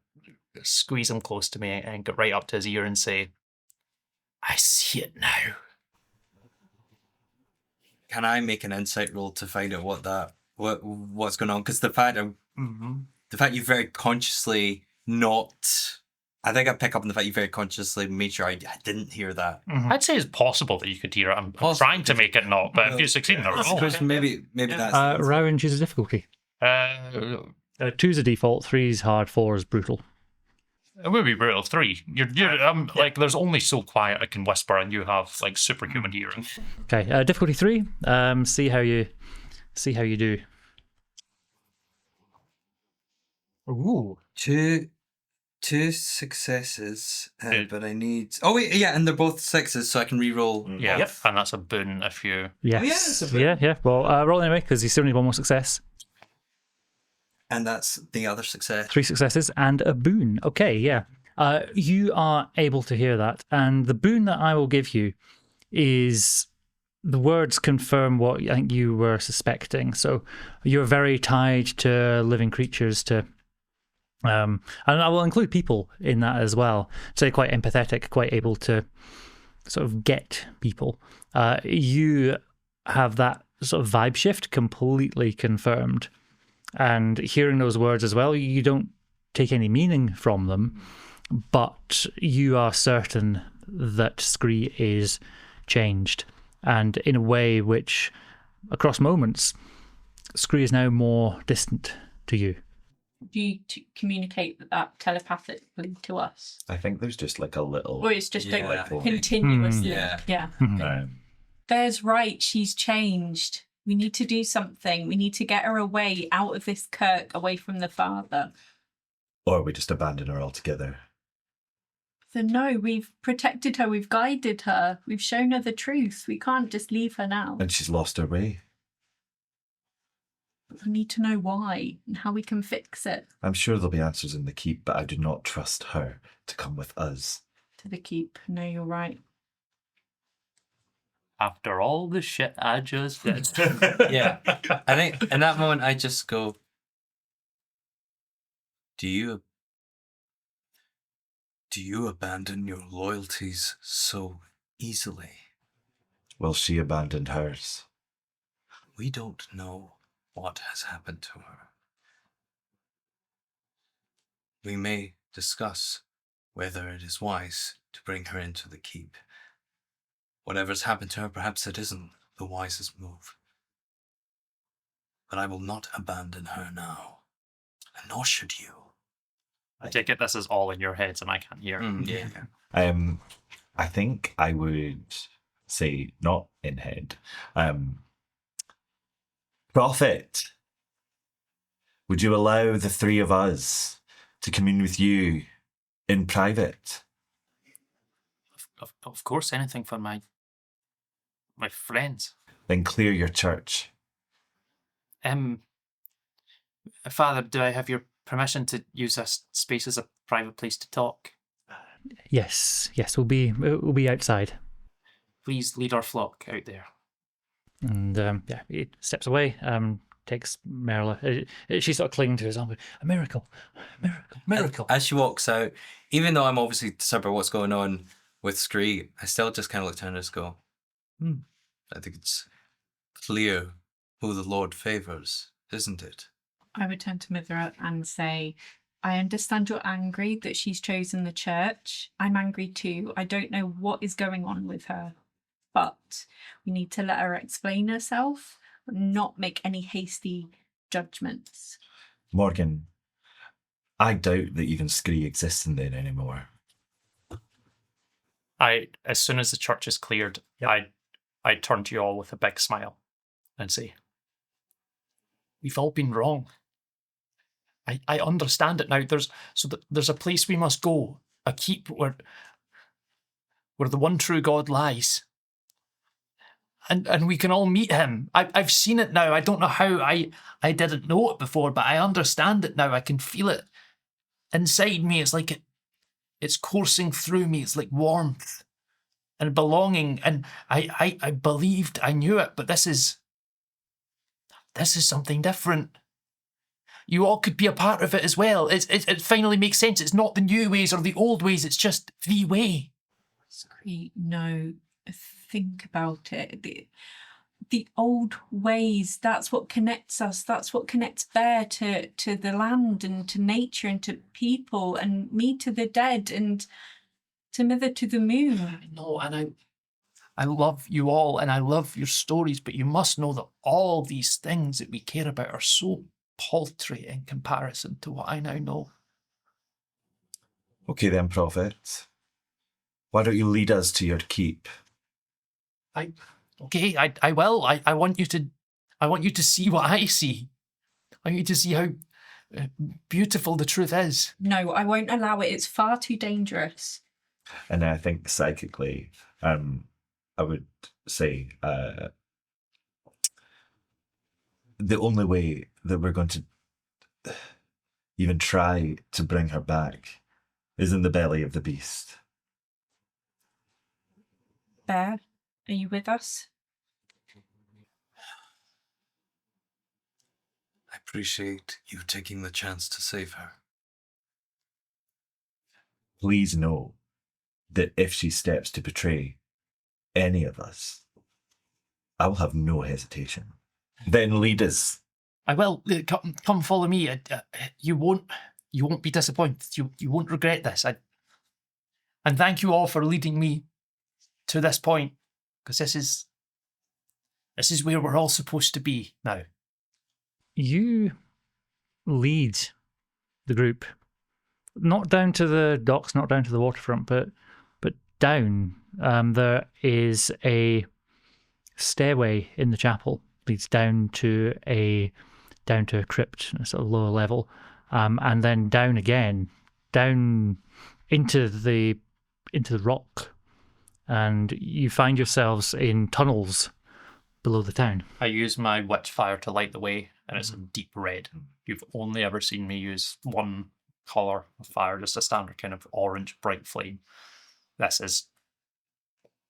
squeeze him close to me and get right up to his ear and say, "I see it now." Can I make an insight roll to find out what's going on? Because the fact you very consciously not, I think I pick up on the fact you very consciously made sure I didn't hear that. I'd say it's possible that you could hear it. I'm trying to make it not, but if you succeed in it, I suppose maybe that's Rowan, choose a difficulty. 2's a default, 3's hard, 4 is brutal. It would be brutal. 3. You're there's only so quiet I can whisper, and you have superhuman hearing. Okay, difficulty 3. See how you do. Ooh. Two successes, but I need. Oh wait, yeah, and they're both 6s, so I can re-roll. Yeah, yep. And that's a boon if you. Yes. Oh, yeah, yeah. Well, roll anyway because you still need one more success. And that's the other success. 3 successes and a boon. Okay, yeah. You are able to hear that, and the boon that I will give you is the words confirm what I think you were suspecting. So you're very tied to living creatures, and I will include people in that as well. So quite empathetic, quite able to sort of get people. You have that sort of vibe shift completely confirmed. And hearing those words as well, you don't take any meaning from them, but you are certain that Scree is changed, and in a way which, across moments, Scree is now more distant to you. Do you communicate that telepathically to us? I think there's just a little... Or it's just continuously. Yeah. Bear's right, she's changed. We need to do something. We need to get her away, out of this kirk, away from the father. Or we just abandon her altogether. So no, we've protected her, we've guided her, we've shown her the truth. We can't just leave her now. And she's lost her way. We need to know why and how we can fix it. I'm sure there'll be answers in the keep, but I do not trust her to come with us. To the keep. No, you're right. After all the shit I just did. Yeah. I think in that moment I just go, Do you abandon your loyalties so easily? Well, she abandoned hers. We don't know what has happened to her. We may discuss whether it is wise to bring her into the keep. Whatever's happened to her, perhaps it isn't the wisest move. But I will not abandon her now, and nor should you. I take it this is all in your heads and I can't hear. Yeah. I think I would say not in head. Prophet, would you allow the three of us to commune with you in private? Of course, anything for my friends. Then clear your church. Father, do I have your permission to use this space as a private place to talk? Yes, we'll be outside. Please lead our flock out there. And he steps away, takes Merla. She's sort of clinging to his arm. A miracle. As she walks out, even though I'm obviously disturbed by what's going on with Scree, I still just kind of look down and just go, I think it's clear who the Lord favours, isn't it? I would turn to Mithra and say, I understand you're angry that she's chosen the church. I'm angry too. I don't know what is going on with her. But we need to let her explain herself, but not make any hasty judgments. Morgan, I doubt that even Scree exists in there anymore. As soon as the church is cleared, I turn to you all with a big smile and say, we've all been wrong. I understand it now. There's a place we must go, a keep where the one true God lies. And we can all meet him. I've seen it now. I don't know how I didn't know it before, but I understand it now. I can feel it inside me. It's like it's coursing through me. It's like warmth and belonging. And I believed I knew it, but this is something different. You all could be a part of it as well. It finally makes sense. It's not the new ways or the old ways. It's just the way. Scree, no. Think about it. The old ways, that's what connects us. That's what connects Bear to the land and to nature and to people, and me to the dead, and to Mither to the moon. I know, and I love you all and I love your stories, but you must know that all these things that we care about are so paltry in comparison to what I now know. Okay then, Prophet. Why don't you lead us to your keep? I will. I want you to see what I see. I want you to see how beautiful the truth is. No, I won't allow it. It's far too dangerous. And I think psychically, I would say the only way that we're going to even try to bring her back is in the belly of the beast. Bear, are you with us? I appreciate you taking the chance to save her. Please know that if she steps to betray any of us, I will have no hesitation. Then lead us. I will. Come follow me. You won't be disappointed. You won't regret this. And thank you all for leading me to this point, because this is where we're all supposed to be now. You lead the group, not down to the docks, not down to the waterfront, but down. There is a stairway in the chapel, leads down to a crypt, a sort of lower level, and then down again, down into the rock, and you find yourselves in tunnels below the town. I use my witch fire to light the way and it's a deep red. You've only ever seen me use one colour of fire, just a standard kind of orange bright flame. This is,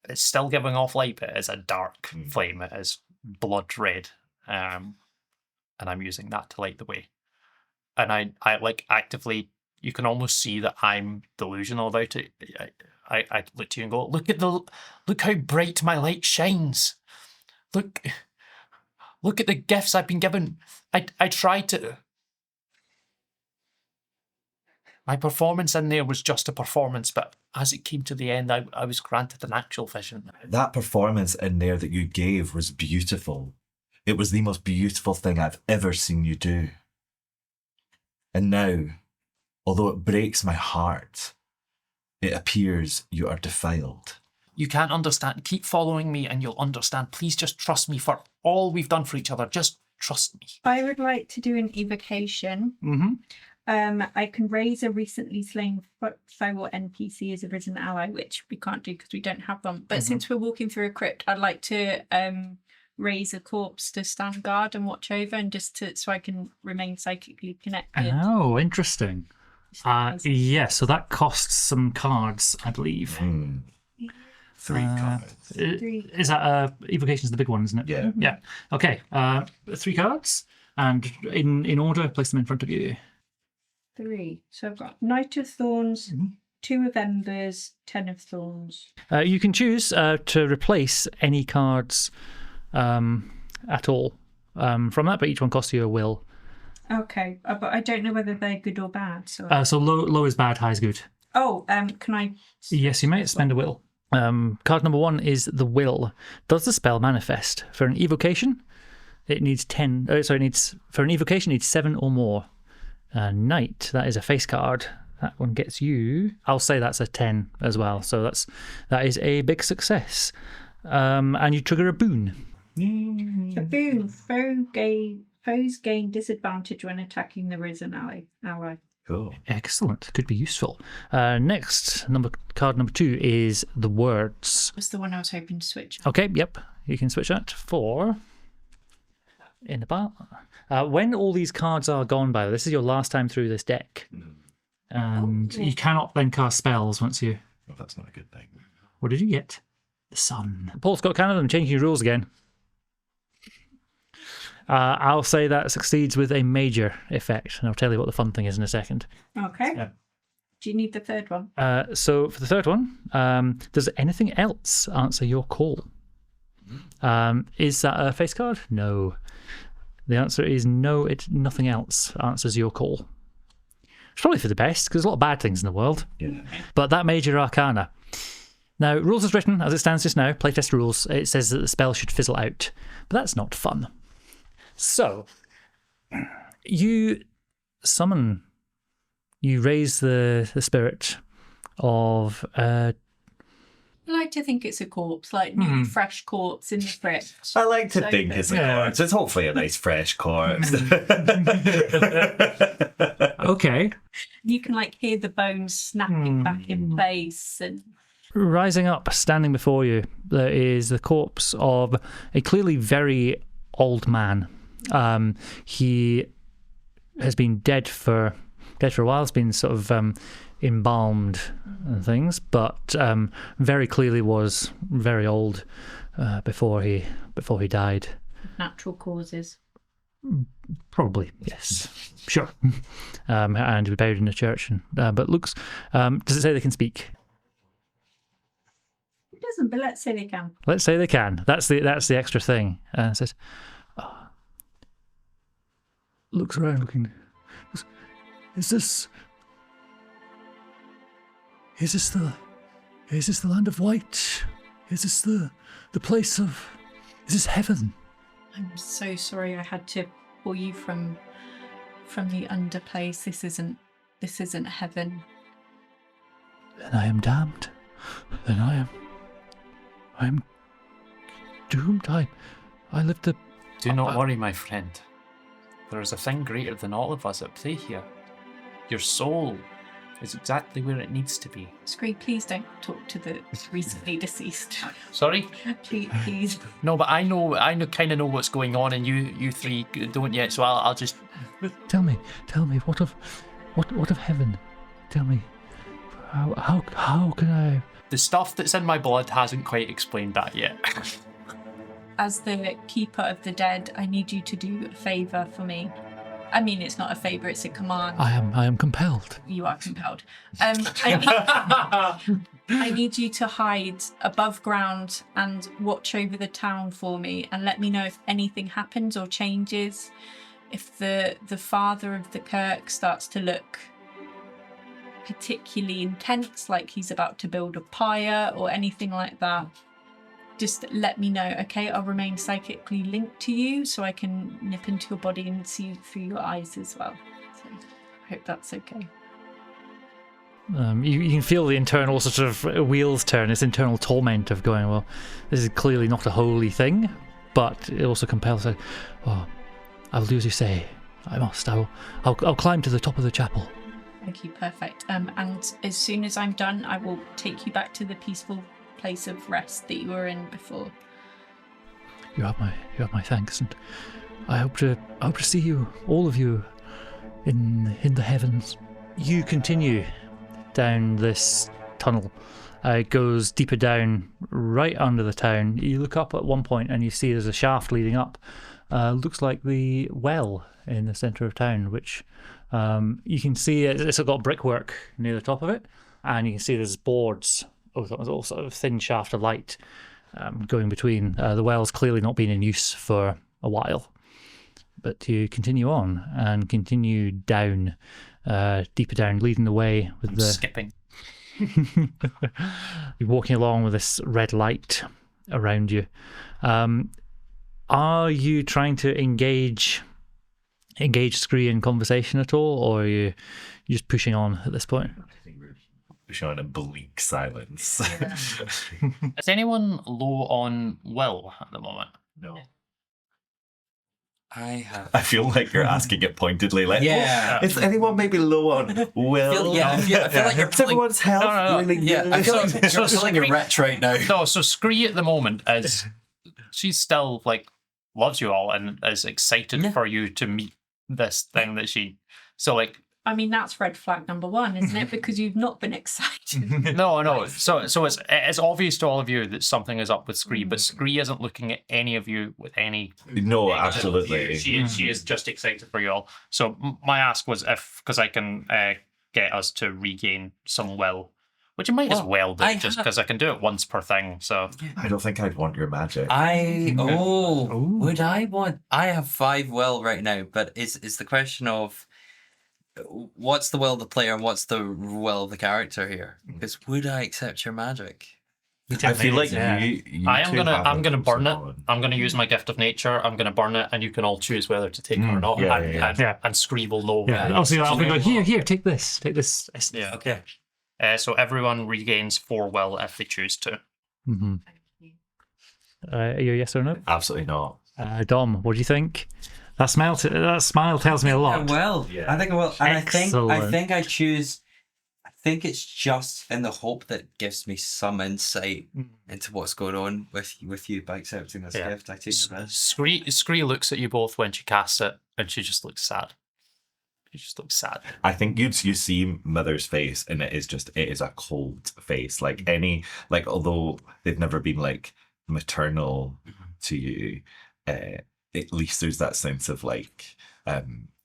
it's still giving off light, but it's a dark flame. It is blood red, and I'm using that to light the way. And I like actively, you can almost see that I'm delusional about it. I look to you and go, look how bright my light shines. Look at the gifts I've been given. I tried to. My performance in there was just a performance, but as it came to the end, I was granted an actual vision. That performance in there that you gave was beautiful. It was the most beautiful thing I've ever seen you do. And now, although it breaks my heart, it appears you are defiled. You can't understand. Keep following me and you'll understand. Please just trust me for all we've done for each other. Just trust me. I would like to do an evocation. I can raise a recently slain foe or NPC as a risen ally, which we can't do because we don't have one. But since we're walking through a crypt, I'd like to raise a corpse to stand guard and watch over, and just so I can remain psychically connected. Oh, interesting. Yeah, so that costs some cards, I believe. 3 cards. Is that evocation's the big one, isn't it? Yeah. Yeah. Okay. 3 cards, and in order, place them in front of you. 3. So I've got Knight of Thorns, 2 of Embers, 10 of Thorns. You can choose to replace any cards at all from that, but each one costs you a will. Okay, but I don't know whether they're good or bad. So So low is bad, high is good. Oh, can I? Yes, you may spend a will. Card number 1 is the will. Does the spell manifest? For an evocation, it needs 10. For an evocation, it needs 7 or more. Knight, that is a face card. That one gets you. I'll say that's a 10 as well. So that is a big success. And you trigger a boon. A boon. Foes gain disadvantage when attacking the risen ally. Cool. Excellent. Could be useful. Next, card number 2 is the words. That's the one I was hoping to switch. Okay, yep. You can switch that for in the bar. When all these cards are gone, by the way, this is your last time through this deck. And you cannot then cast spells once you... Well, that's not a good thing. What did you get? The sun. Paul Scott Canavan changing your rules again. I'll say that succeeds with a major effect, and I'll tell you what the fun thing is in a second. Okay. Yeah. Do you need the third one? So for the third one, does anything else answer your call? Is that a face card? No. The answer is no. Nothing else answers your call. It's probably for the best, because there's a lot of bad things in the world. Yeah. But that major arcana. Now, rules as written, as it stands just now, playtest rules, it says that the spell should fizzle out. But that's not fun. So, you raise the spirit of... I like to think it's a corpse, like new, fresh corpse in the crypt. I like to think it's a corpse. It's hopefully a nice fresh corpse. Okay. You can hear the bones snapping back in place. And Rising up, standing before you, there is the corpse of a clearly very old man. He has been dead for a while. He's been sort of embalmed and things, but very clearly was very old before he died. natural causes. Probably, yes. Sure. And be buried in a church. But looks, does it say they can speak? It doesn't, but let's say they can. Let's say they can. That's the extra thing. It says, looks around looking. Is this the land of white? Is this the place of? Is this heaven? I'm so sorry I had to pull you from the under place. This isn't heaven. Then I am damned. Then I am doomed. I lived the... Do not worry, my friend. There is a thing greater than all of us at play here. Your soul is exactly where it needs to be. Scree, please don't talk to the recently deceased. Sorry? Please. No, but I kind of know what's going on, and you three don't yet. So I'll just. Tell me, what of heaven? Tell me, how can I? The stuff that's in my blood hasn't quite explained that yet. As the keeper of the dead, I need you to do a favour for me. I mean, it's not a favour; it's a command. I am compelled. You are compelled. I need you to hide above ground and watch over the town for me, and let me know if anything happens or changes. If the father of the Kirk starts to look particularly intense, like he's about to build a pyre or anything like that, just let me know, okay? I'll remain psychically linked to you so I can nip into your body and see through your eyes as well. So I hope that's okay. You can feel the internal sort of wheels turn, this internal torment of going, well, this is clearly not a holy thing, but it also compels it. Well, I'll do as you say. I must. I'll climb to the top of the chapel. Okay, perfect. And as soon as I'm done, I will take you back to the peaceful place of rest that you were in before. You have my thanks, and I hope to see you, all of you, in the heavens. You continue down this tunnel. It goes deeper down, right under the town. You look up at one point and you see there's a shaft leading up. Looks like the well in the centre of town, which you can see it's got brickwork near the top of it, and you can see there's boards. All sort of thin shaft of light going between. The well's clearly not been in use for a while. But you continue on and continue down, deeper down, leading the way with Skipping. You're walking along with this red light around you. Are you trying to engage Scree in conversation at all, or are you just pushing on at this point? Showing a bleak silence. Is anyone low on will at the moment? No. I feel like you're asking it pointedly. Like, Yeah. Is anyone maybe low on will? I feel like you're Is everyone's health really good? I feel like you're rich right now. No, so Scree at the moment is she's still like loves you all and is excited for you to meet this thing that she. So like. I mean, that's red flag number one, isn't it? Because you've not been excited. No. So it's obvious to all of you that something is up with Scree, but Scree isn't looking at any of you with any. No, absolutely. She is just excited for you all. So my ask was because I can get us to regain some will, which I might as well do, just because I can do it once per thing. So I don't think I'd want your magic. Would I want? I have 5 will right now, but is the question of. What's the will of the player and what's the will of the character here? Because would I accept your magic? I feel like you I'm gonna burn it. I'm gonna use my gift of nature. I'm gonna burn it, and you can all choose whether to take it or not. And Scree will know. Yeah, I'll be going, here, take this. Yeah. Okay. So everyone regains 4 will if they choose to. Mm-hmm. Are you a yes or no? Absolutely not. Dom, what do you think? That smile tells me a lot. I think I will. And I think I choose. I think it's just in the hope that it gives me some insight into what's going on with you by accepting this gift. I take the risk. Scree looks at you both when she casts it, and she just looks sad. She just looks sad. I think you see Mother's face, and it is a cold face. Although they've never been like maternal to you. At least there's that sense of like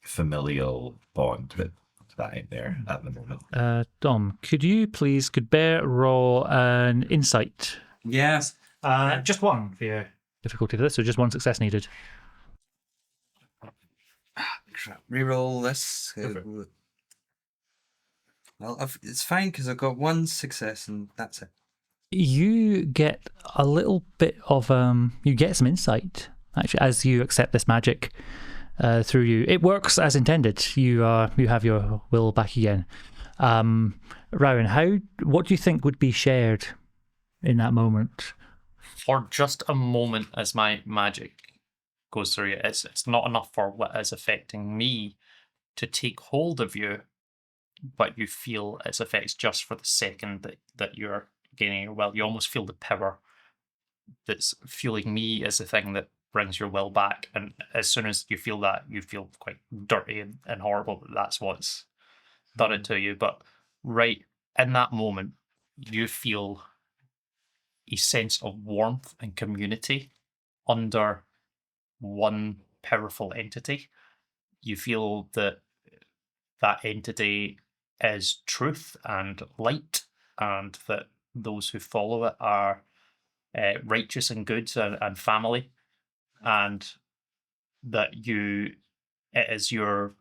familial bond with that in there at the moment. Dom, could Bear roll an insight? Yes. Just one for your difficulty for this, so just one success needed. Reroll this. Well, it's fine because I've got 1 success and that's it. You get a little bit of you get some insight. Actually, as you accept this magic through you, it works as intended. You have your will back again. Rowan, what do you think would be shared in that moment? For just a moment, as my magic goes through it, it's not enough for what is affecting me to take hold of you but you feel its effects just for the second that you're gaining your will. You almost feel the power that's fueling me as the thing that brings your will back. And as soon as you feel that, you feel quite dirty and horrible. That's what's done it to you. But right in that moment, you feel a sense of warmth and community under one powerful entity. You feel that that entity is truth and light, and that those who follow it are righteous and good and family, and that it is your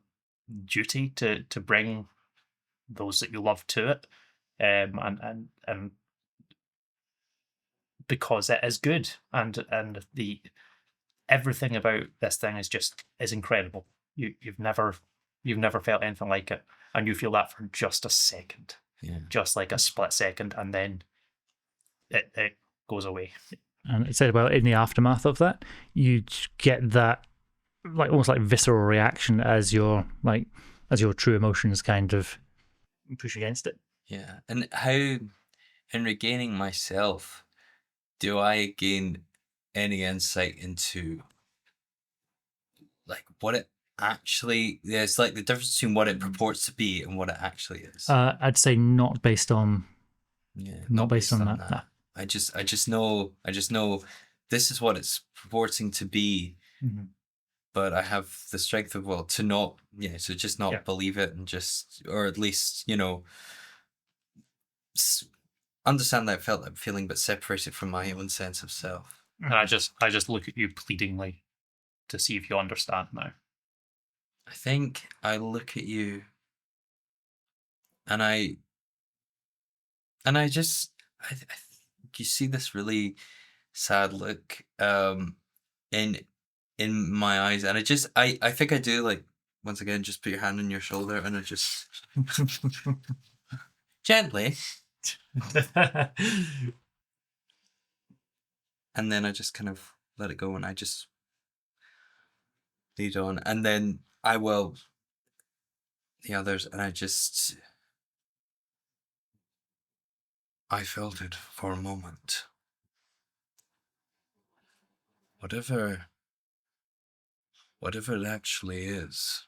duty to bring those that you love to it, and because it is good, and the everything about this thing is incredible. You've never felt anything like it, and you feel that for just a second, just like a split second, and then it goes away. And it said, well, in the aftermath of that, you get that like almost like visceral reaction as your true emotions kind of push against it. Yeah, and how in regaining myself do I gain any insight into like what it actually is, like the difference between what it purports to be and what it actually is? I'd say not based on not based on that. No. I just know this is what it's purporting to be, but I have the strength of will to not just not believe it, and just, or at least understand that I felt that feeling, but separated from my own sense of self. And I just look at you pleadingly to see if you understand now. I think I look at you and I you see this really sad look in my eyes, and I think I do, like, once again, just put your hand on your shoulder and I just gently and then I just kind of let it go, and I just lead on, and then I will the others, and I felt it for a moment. Whatever it actually is,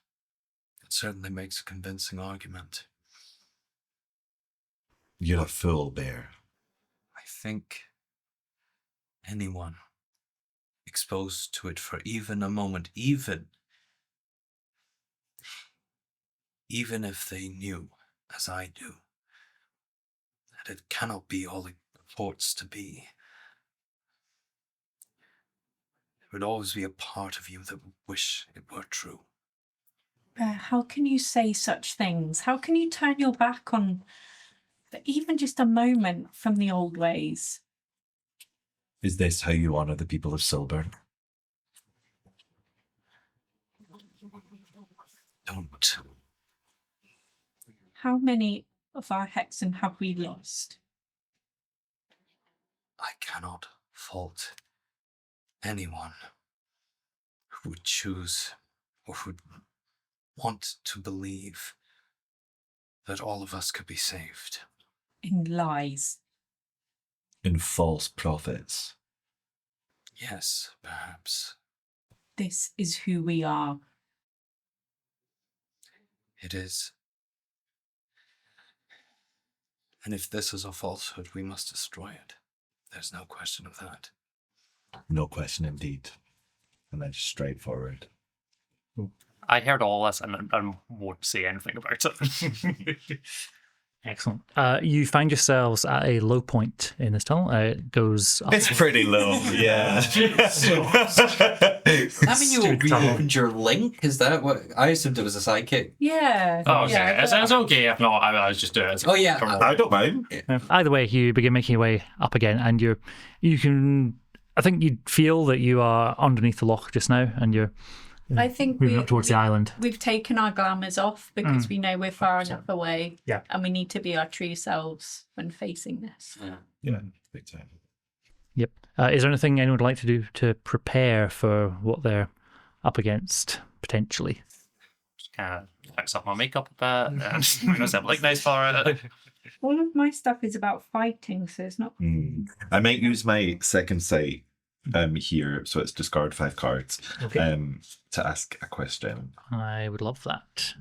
it certainly makes a convincing argument. You're a fool, Bear. I think anyone exposed to it for even a moment, even if they knew, as I do, that it cannot be all it purports to be, there would always be a part of you that would wish it were true. How can you say such things? How can you turn your back on even just a moment from the old ways? Is this how you honor the people of Silburn? Don't. How many of our Hexen have we lost? I cannot fault anyone who would choose or who would want to believe that all of us could be saved. In lies. In false prophets. Yes, perhaps. This is who we are. It is. And if this is a falsehood, we must destroy it. There's no question of that. No question indeed. And then just straight forward. I heard all this and won't say anything about it. Excellent. You find yourselves at a low point in this tunnel. It goes up. It's pretty low, yeah. I mean, you reopened your link? Is that what? I assumed it was a sidekick. Yeah. Oh, okay. Yeah, It's okay if not. I was just doing it. Oh, yeah. I don't mind. Either way, you begin making your way up again, and you can. I think you feel that you are underneath the loch just now, and you're. I think moving up towards the island. We've taken our glamours off because we know we're far enough away. Yeah. And we need to be our true selves when facing this. Yeah, big time. Yep. Is there anything anyone would like to do to prepare for what they're up against, potentially? just kind of fix up my makeup a bit and some nice for it. All of my stuff is about fighting, so it's not. I might use my second sight here, so it's discard 5 cards, to ask a question. I would love that.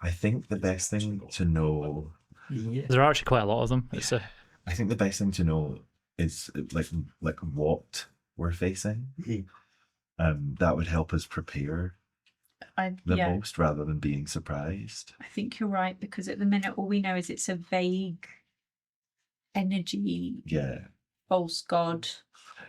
I think the best thing to know. There are actually quite a lot of them. I think the best thing to know is like what we're facing. That would help us prepare the most rather than being surprised. I think you're right, because at the minute all we know is it's a vague energy. Yeah. False god.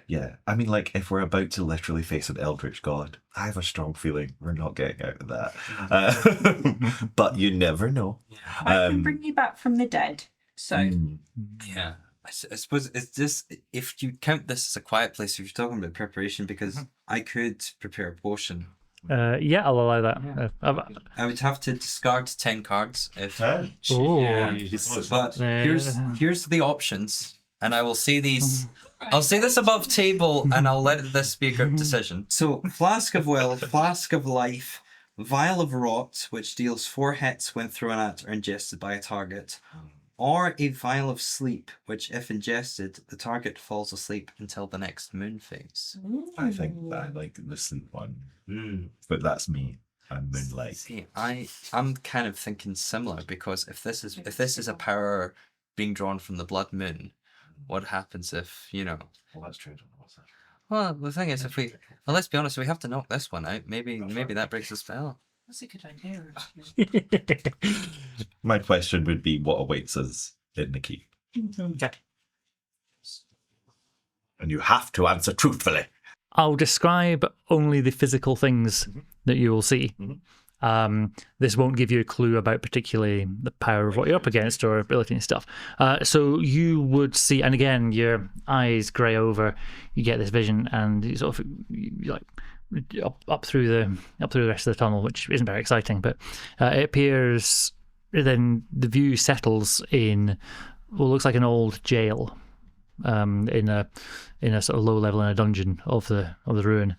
Yeah. I mean, like, if we're about to literally face an eldritch god, I have a strong feeling we're not getting out of that. But you never know. I can bring you back from the dead. So Yeah. I suppose it's just, if you count this as a quiet place, if you're talking about preparation, because I could prepare a potion. Yeah, I'll allow that. I would have to discard 10 cards if. Oh. But here's the options, and I will say these. I'll say this above table, and I'll let this be a group decision. So, Flask of Will, Flask of Life, Vial of Rot, which deals 4 hits when thrown at or ingested by a target, or a Vial of Sleep, which, if ingested, the target falls asleep until the next moon phase. I think that I like the sleep one. But that's me. I'm Moonlight. See, I'm kind of thinking similar, because if this is a power being drawn from the blood moon, what happens if, Well, that's true. Well, the thing is, let's be honest, we have to knock this one out. Maybe that breaks the spell. That's a good idea. My question would be, what awaits us in the keep? Okay. And you have to answer truthfully. I'll describe only the physical things that you will see. This won't give you a clue about particularly the power of what you're up against or ability and stuff. So you would see, and again, your eyes grey over, you get this vision, and you sort of up through the rest of the tunnel, which isn't very exciting, but it appears. Then the view settles in what looks like an old jail. In a sort of low level in a dungeon of the ruin.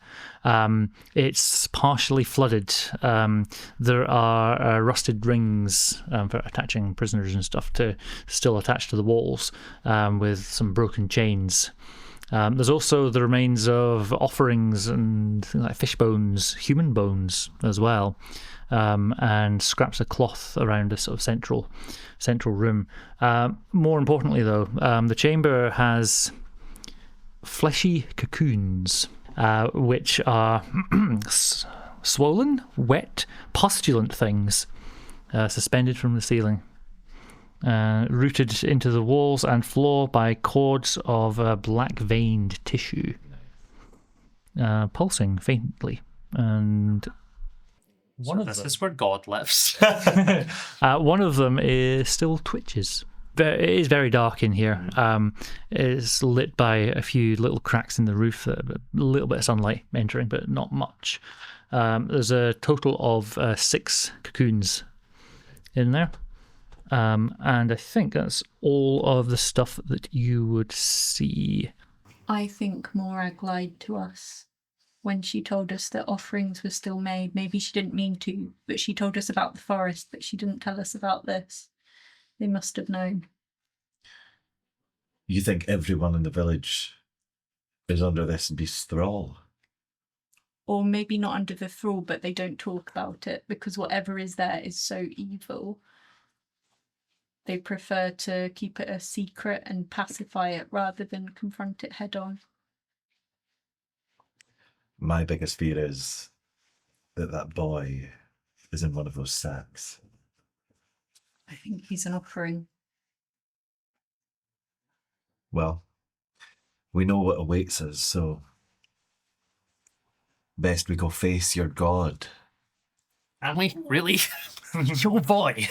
It's partially flooded. There are rusted rings for attaching prisoners and stuff to still attached to the walls, with some broken chains. There's also the remains of offerings and things like fish bones, human bones as well, and scraps of cloth around a sort of central room. More importantly, though, the chamber has fleshy cocoons, which are swollen, wet, pustulant things suspended from the ceiling, rooted into the walls and floor by cords of black-veined tissue, pulsing faintly. And This is where God lives. one of them is still twitches. It is very dark in here. It's lit by a few little cracks in the roof, a little bit of sunlight entering, but not much. There's a total of 6 cocoons in there. And I think that's all of the stuff that you would see. I think Morag lied to us when she told us that offerings were still made. Maybe she didn't mean to, but she told us about the forest, but she didn't tell us about this. They must have known. You think everyone in the village is under this beast's thrall? Or maybe not under the thrall, but they don't talk about it because whatever is there is so evil. They prefer to keep it a secret and pacify it rather than confront it head on. My biggest fear is that boy is in one of those sacks. I think he's an offering. Well, we know what awaits us, so best we go face your god. And we really, your boy.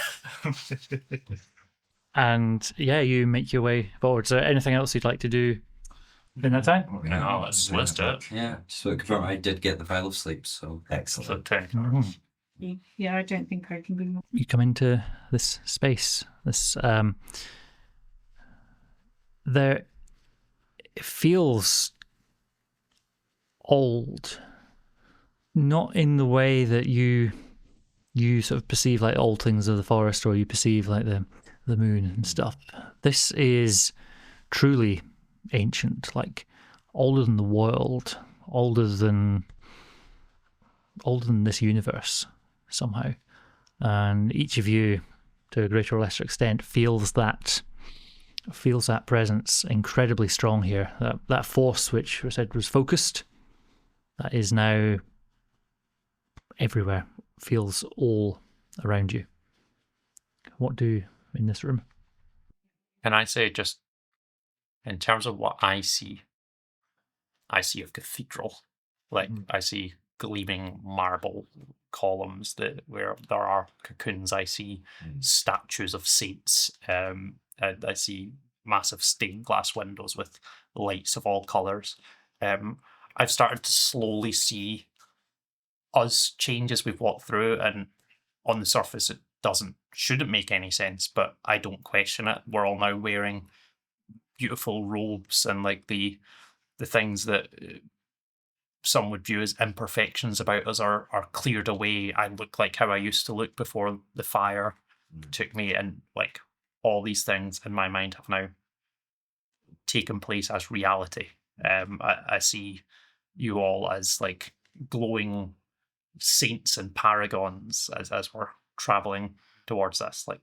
And yeah, you make your way forward. So anything else you'd like to do in that time? No, let's list it. Yeah, so to confirm, I did get the Vial of Sleep, so. Excellent. So 10 cards. Yeah, I don't think I can be more. You come into this space. It feels old, not in the way that you you sort of perceive like old things of the forest, or you perceive like the moon and stuff. This is truly ancient, like older than the world, older than this universe somehow. And each of you, to a greater or lesser extent, feels that presence incredibly strong here. That force which we said was focused, that is now everywhere, feels all around you. What do in this room? Can I say, just in terms of what I see a cathedral. Like, I see gleaming marble columns where there are cocoons. I see statues of saints. I see massive stained glass windows with lights of all colours. I've started to slowly see us change as we've walked through, and on the surface it shouldn't make any sense, but I don't question it. We're all now wearing beautiful robes, and like the things that some would view as imperfections about us are cleared away. I look like how I used to look before the fire took me, and like all these things in my mind have now taken place as reality. I see you all as like glowing saints and paragons as we're traveling towards this. Like,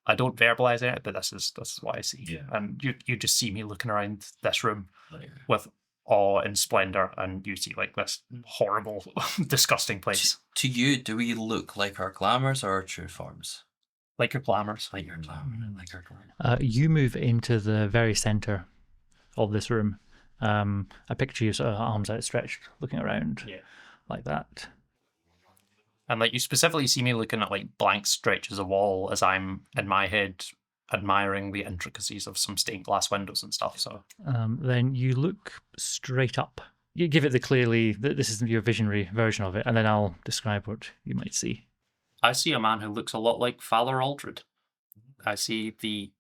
I don't verbalize it, but this is what I see. Yeah. And you just see me looking around this room with awe and splendor, and you see like this horrible, disgusting place. To you, do we look like our glamours or our true forms? Like your glamours. Like your glamour. Like our glamour. You move into the very center of this room. I picture you sort of arms outstretched, looking around like that. And like, you specifically see me looking at like blank stretches of wall as I'm in my head admiring the intricacies of some stained glass windows and stuff. So then you look straight up. You give it this is your visionary version of it, and then I'll describe what you might see. I see a man who looks a lot like Father Aldred. I see the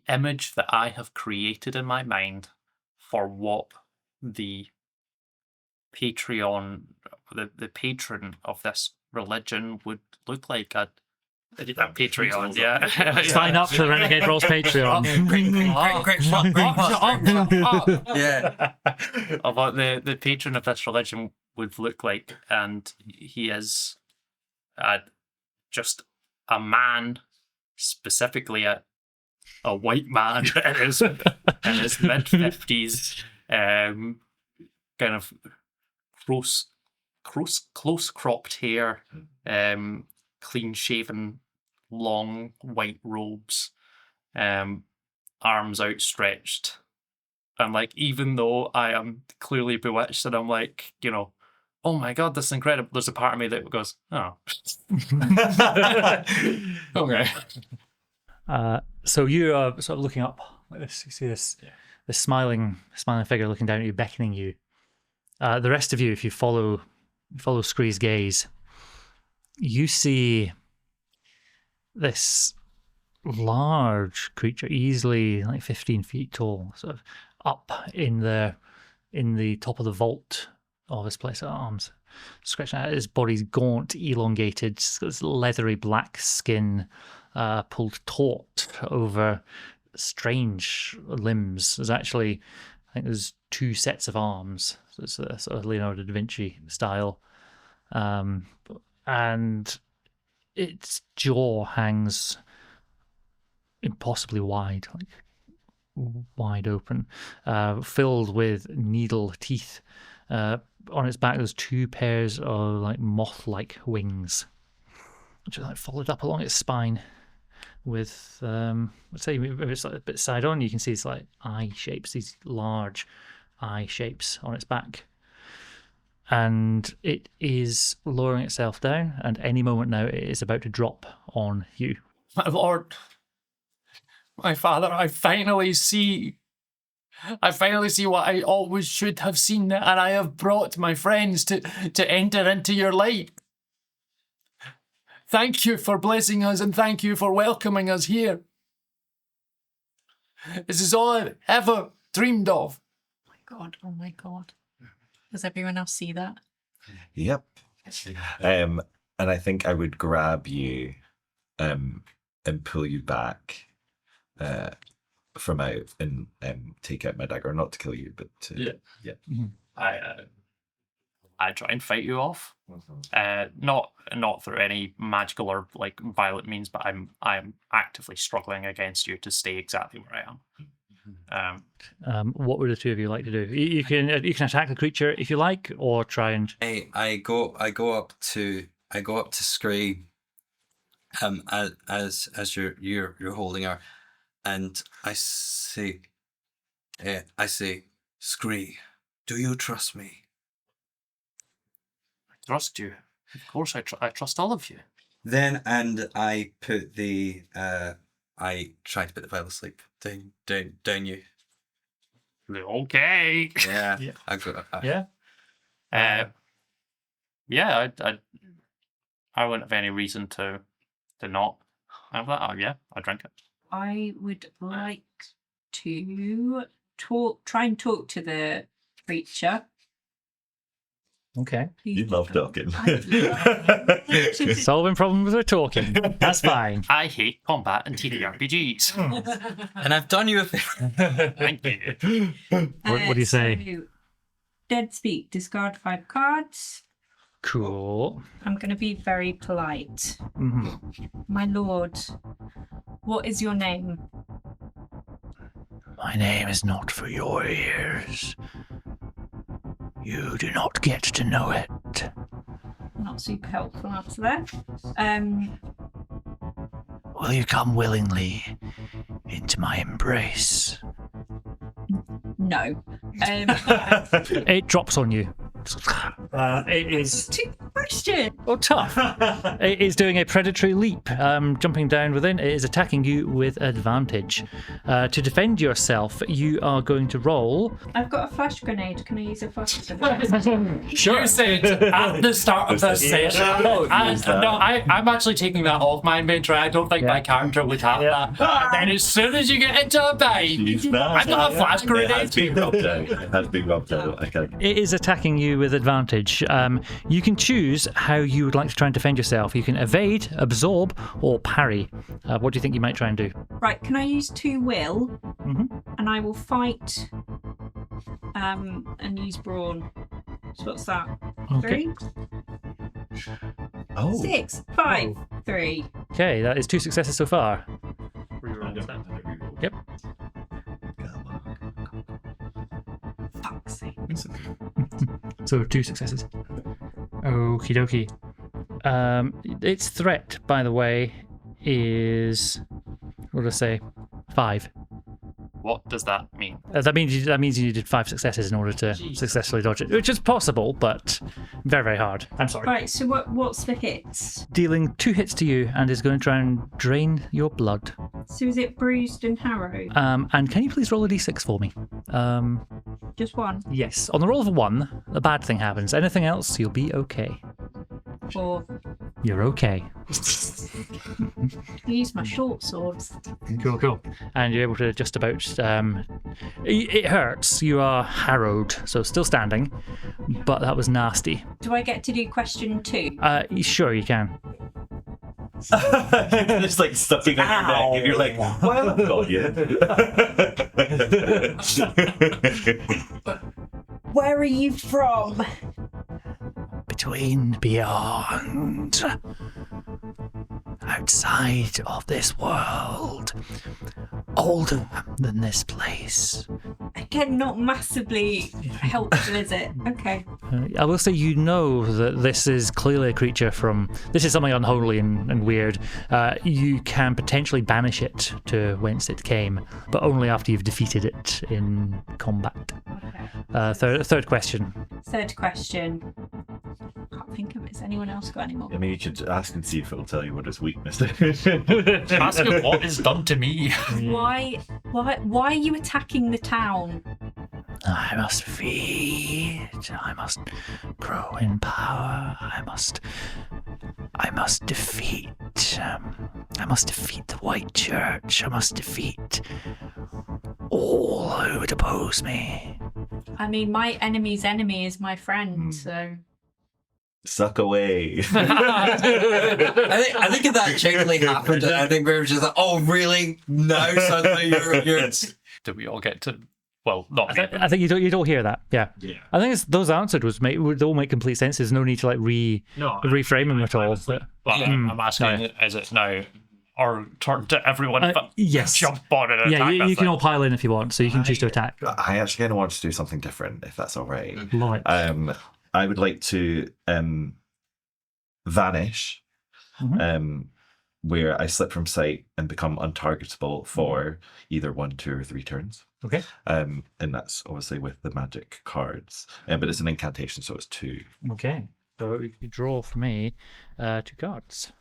image that I have created in my mind for what the patron of this religion would look like. That Patreon, yeah. Sign up to the Renegade Rolls Patreon. Yeah. Of what the patron of this religion would look like, and he is just a man, specifically a white man in his mid-50s, kind of close cropped hair, clean shaven, long white robes, arms outstretched. And like, even though I am clearly bewitched and I'm like, oh my god, this is incredible, there's a part of me that goes, oh. Okay. So you are sort of looking up like this. You see this smiling figure looking down at you, beckoning you. The rest of you, if you follow Scree's gaze, you see this large creature, easily like 15 feet tall, sort of up in the top of the vault of his place of arms, scratching out. His body's gaunt, elongated, this leathery black skin, pulled taut over strange limbs. There's actually, I think there's 2 sets of arms. So it's a sort of Leonardo da Vinci style. And its jaw hangs impossibly wide, like wide open, filled with needle teeth. On its back, there's 2 pairs of like moth-like wings, which are like followed up along its spine with, let's say, if it's like a bit side on, you can see it's like eye shapes, these large eye shapes on its back. And it is lowering itself down, and any moment now it is about to drop on you. My lord, my father, I finally see what I always should have seen, and I have brought my friends to enter into your light. Thank you for blessing us, and thank you for welcoming us here. This is all I've ever dreamed of. Oh my god. Does everyone else see that? Yep. And I think I would grab you and pull you back from out and take out my dagger. Not to kill you, but to... Yeah. I try and fight you off. Not through any magical or like violent means, but I'm actively struggling against you to stay exactly where I am. What would the two of you like to do? You can attack the creature if you like, or try and... I go up to Scree, as you're holding her, and I say, Scree, do you trust me? I trust you. Of course, I trust all of you. Then, and I put the I try to put the vial of sleep down you. Okay. Yeah. Yeah. I go. Yeah. I wouldn't have any reason to not have that. Oh yeah, I drink it. I would like to try and talk to the creature. Okay. You love talking. Solving problems with talking. That's fine. I hate combat and TTRPGs. And I've done you a favor. Thank you. What do you say? So, Dead Speak, discard 5 cards. Cool. I'm going to be very polite. Mm-hmm. My lord, what is your name? My name is not for your ears. You do not get to know it. Not super helpful answer there. Will you come willingly into my embrace? No. It drops on you. It is... Question. Oh, tough. It is doing a predatory leap, jumping down within. It is attacking you with advantage. To defend yourself, you are going to roll. I've got a flash grenade. Can I use a flash grenade? Sure. You said at the start of this session. I'm actually taking that off my inventory. I don't think my character would have that. And then as soon as you get into a bind, I've got a flash It has grenade. been rubbed out. It has been rubbed out. Okay. It is attacking you with advantage. You can choose how you would like to try and defend yourself. You can evade, absorb, or parry. What do you think you might try and do? Right, can I use 2 will? Mm-hmm. And I will fight and use brawn. So what's that? Okay. 3? Oh. 6, 5, 3. Okay, that is 2 successes so far. Yep. Fuck's sake. So 2 successes. Okie dokie. Its threat, by the way, is, what did I say? 5. What does that mean? That means you needed 5 successes in order to successfully dodge it, which is possible, but very, very hard. I'm sorry. Right, so what's the hits? Dealing 2 hits to you and is going to try and drain your blood. So is it bruised and harrowed? And can you please roll a d6 for me? Just 1? Yes. On the roll of a 1, a bad thing happens. Anything else, you'll be okay. 4. You're okay. I use my short swords. Cool. And you're able to just about... it hurts. You are harrowed, so still standing. But that was nasty. Do I get to do question 2? Sure, you can. It's like stuffing on your neck, and you're like, well, I've got you. Where are you from? Between, beyond, outside of this world, older than this place. Again, not massively helpful, is it? Okay. I will say you know that this is clearly a creature from... This is something unholy and weird. You can potentially banish it to whence it came, but only after you've defeated it in combat. Okay. Third question. Third question. Can't think of it. Has anyone else got any more? I mean, you should ask and see if it'll tell you what its weakness is. Ask him what is done to me. Why are you attacking the town? I must feed. I must grow in power. I must defeat. I must defeat the White Church. I must defeat all who would oppose me. I mean, my enemy's enemy is my friend, so... Suck away. I think if that genuinely happened, I think we were just like, oh, really? Now suddenly you're... Do we all get to? Well, not me. I think you don't hear that. Yeah. Yeah. I think those answered would all make complete sense. There's no need to like reframe them at all. But, Well, I'm asking, is it now our turn to everyone yes. jump on it and yeah, attack you can all pile in if you want, so you can choose to attack. I actually kind of want to do something different, if that's all right. Love it. I would like to vanish, where I slip from sight and become untargetable for either 1, 2, or 3 turns. Okay. And that's obviously with the magic cards. But it's an incantation, so it's 2. Okay. So you draw for me 2 cards.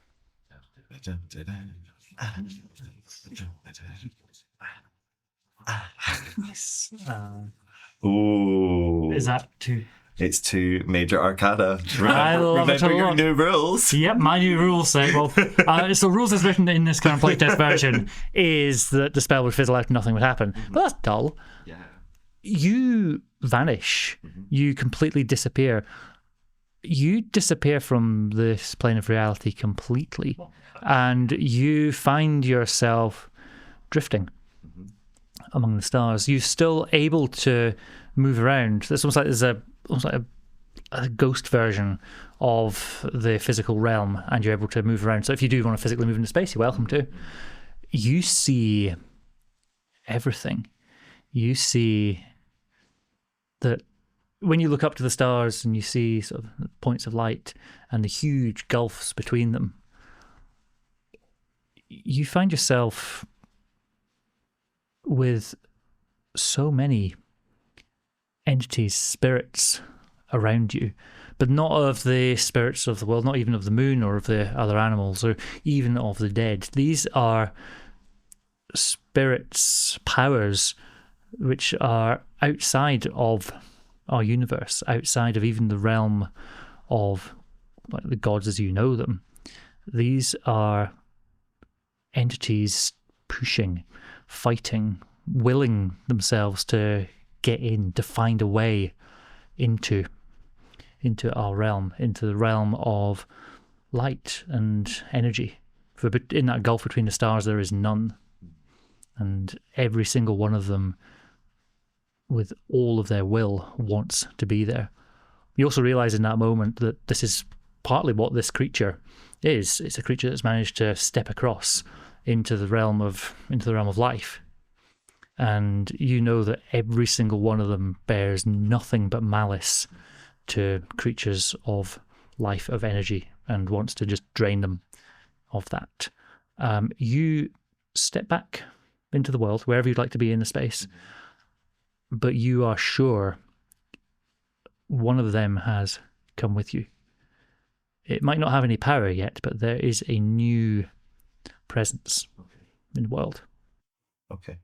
Ooh. Is that 2? It's 2 major arcana. I love it a Remember your lot. new rules. Yep, my new rule set. Well, so rules as written in this current playtest version is that the spell would fizzle out and nothing would happen. But that's dull. Yeah. You vanish. You completely disappear. You disappear from this plane of reality completely, and you find yourself drifting among the stars. You're still able to move around. It's almost like there's almost like a ghost version of the physical realm, and you're able to move around. So if you do want to physically move into space, you're welcome to. You see everything. You see that when you look up to the stars and you see sort of points of light and the huge gulfs between them, you find yourself with so many entities, spirits around you, but not of the spirits of the world, not even of the moon or of the other animals or even of the dead. These are spirits, powers, which are outside of our universe, outside of even the realm of like the gods as you know them. These are entities pushing, fighting, willing themselves to get in, to find a way into our realm, into the realm of light and energy. For in that gulf between the stars there is none, and every single one of them, with all of their will, wants to be there. You also realize in that moment that this is partly what this creature is. It's a creature that's managed to step across into the realm of life. And you know that every single one of them bears nothing but malice to creatures of life, of energy, and wants to just drain them of that. You step back into the world, wherever you'd like to be in the space, but you are sure one of them has come with you. It might not have any power yet, but there is a new presence in the world. Okay.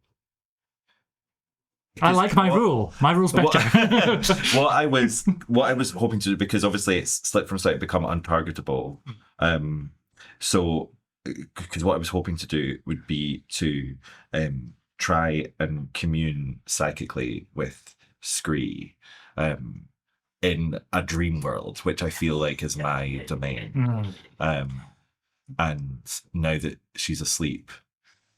I like my rule. My rule's better. What I was hoping to do, because obviously it's slip from sight, become untargetable. So, because what I was hoping to do would be to try and commune psychically with Scree in a dream world, which I feel like is my domain. And now that she's asleep,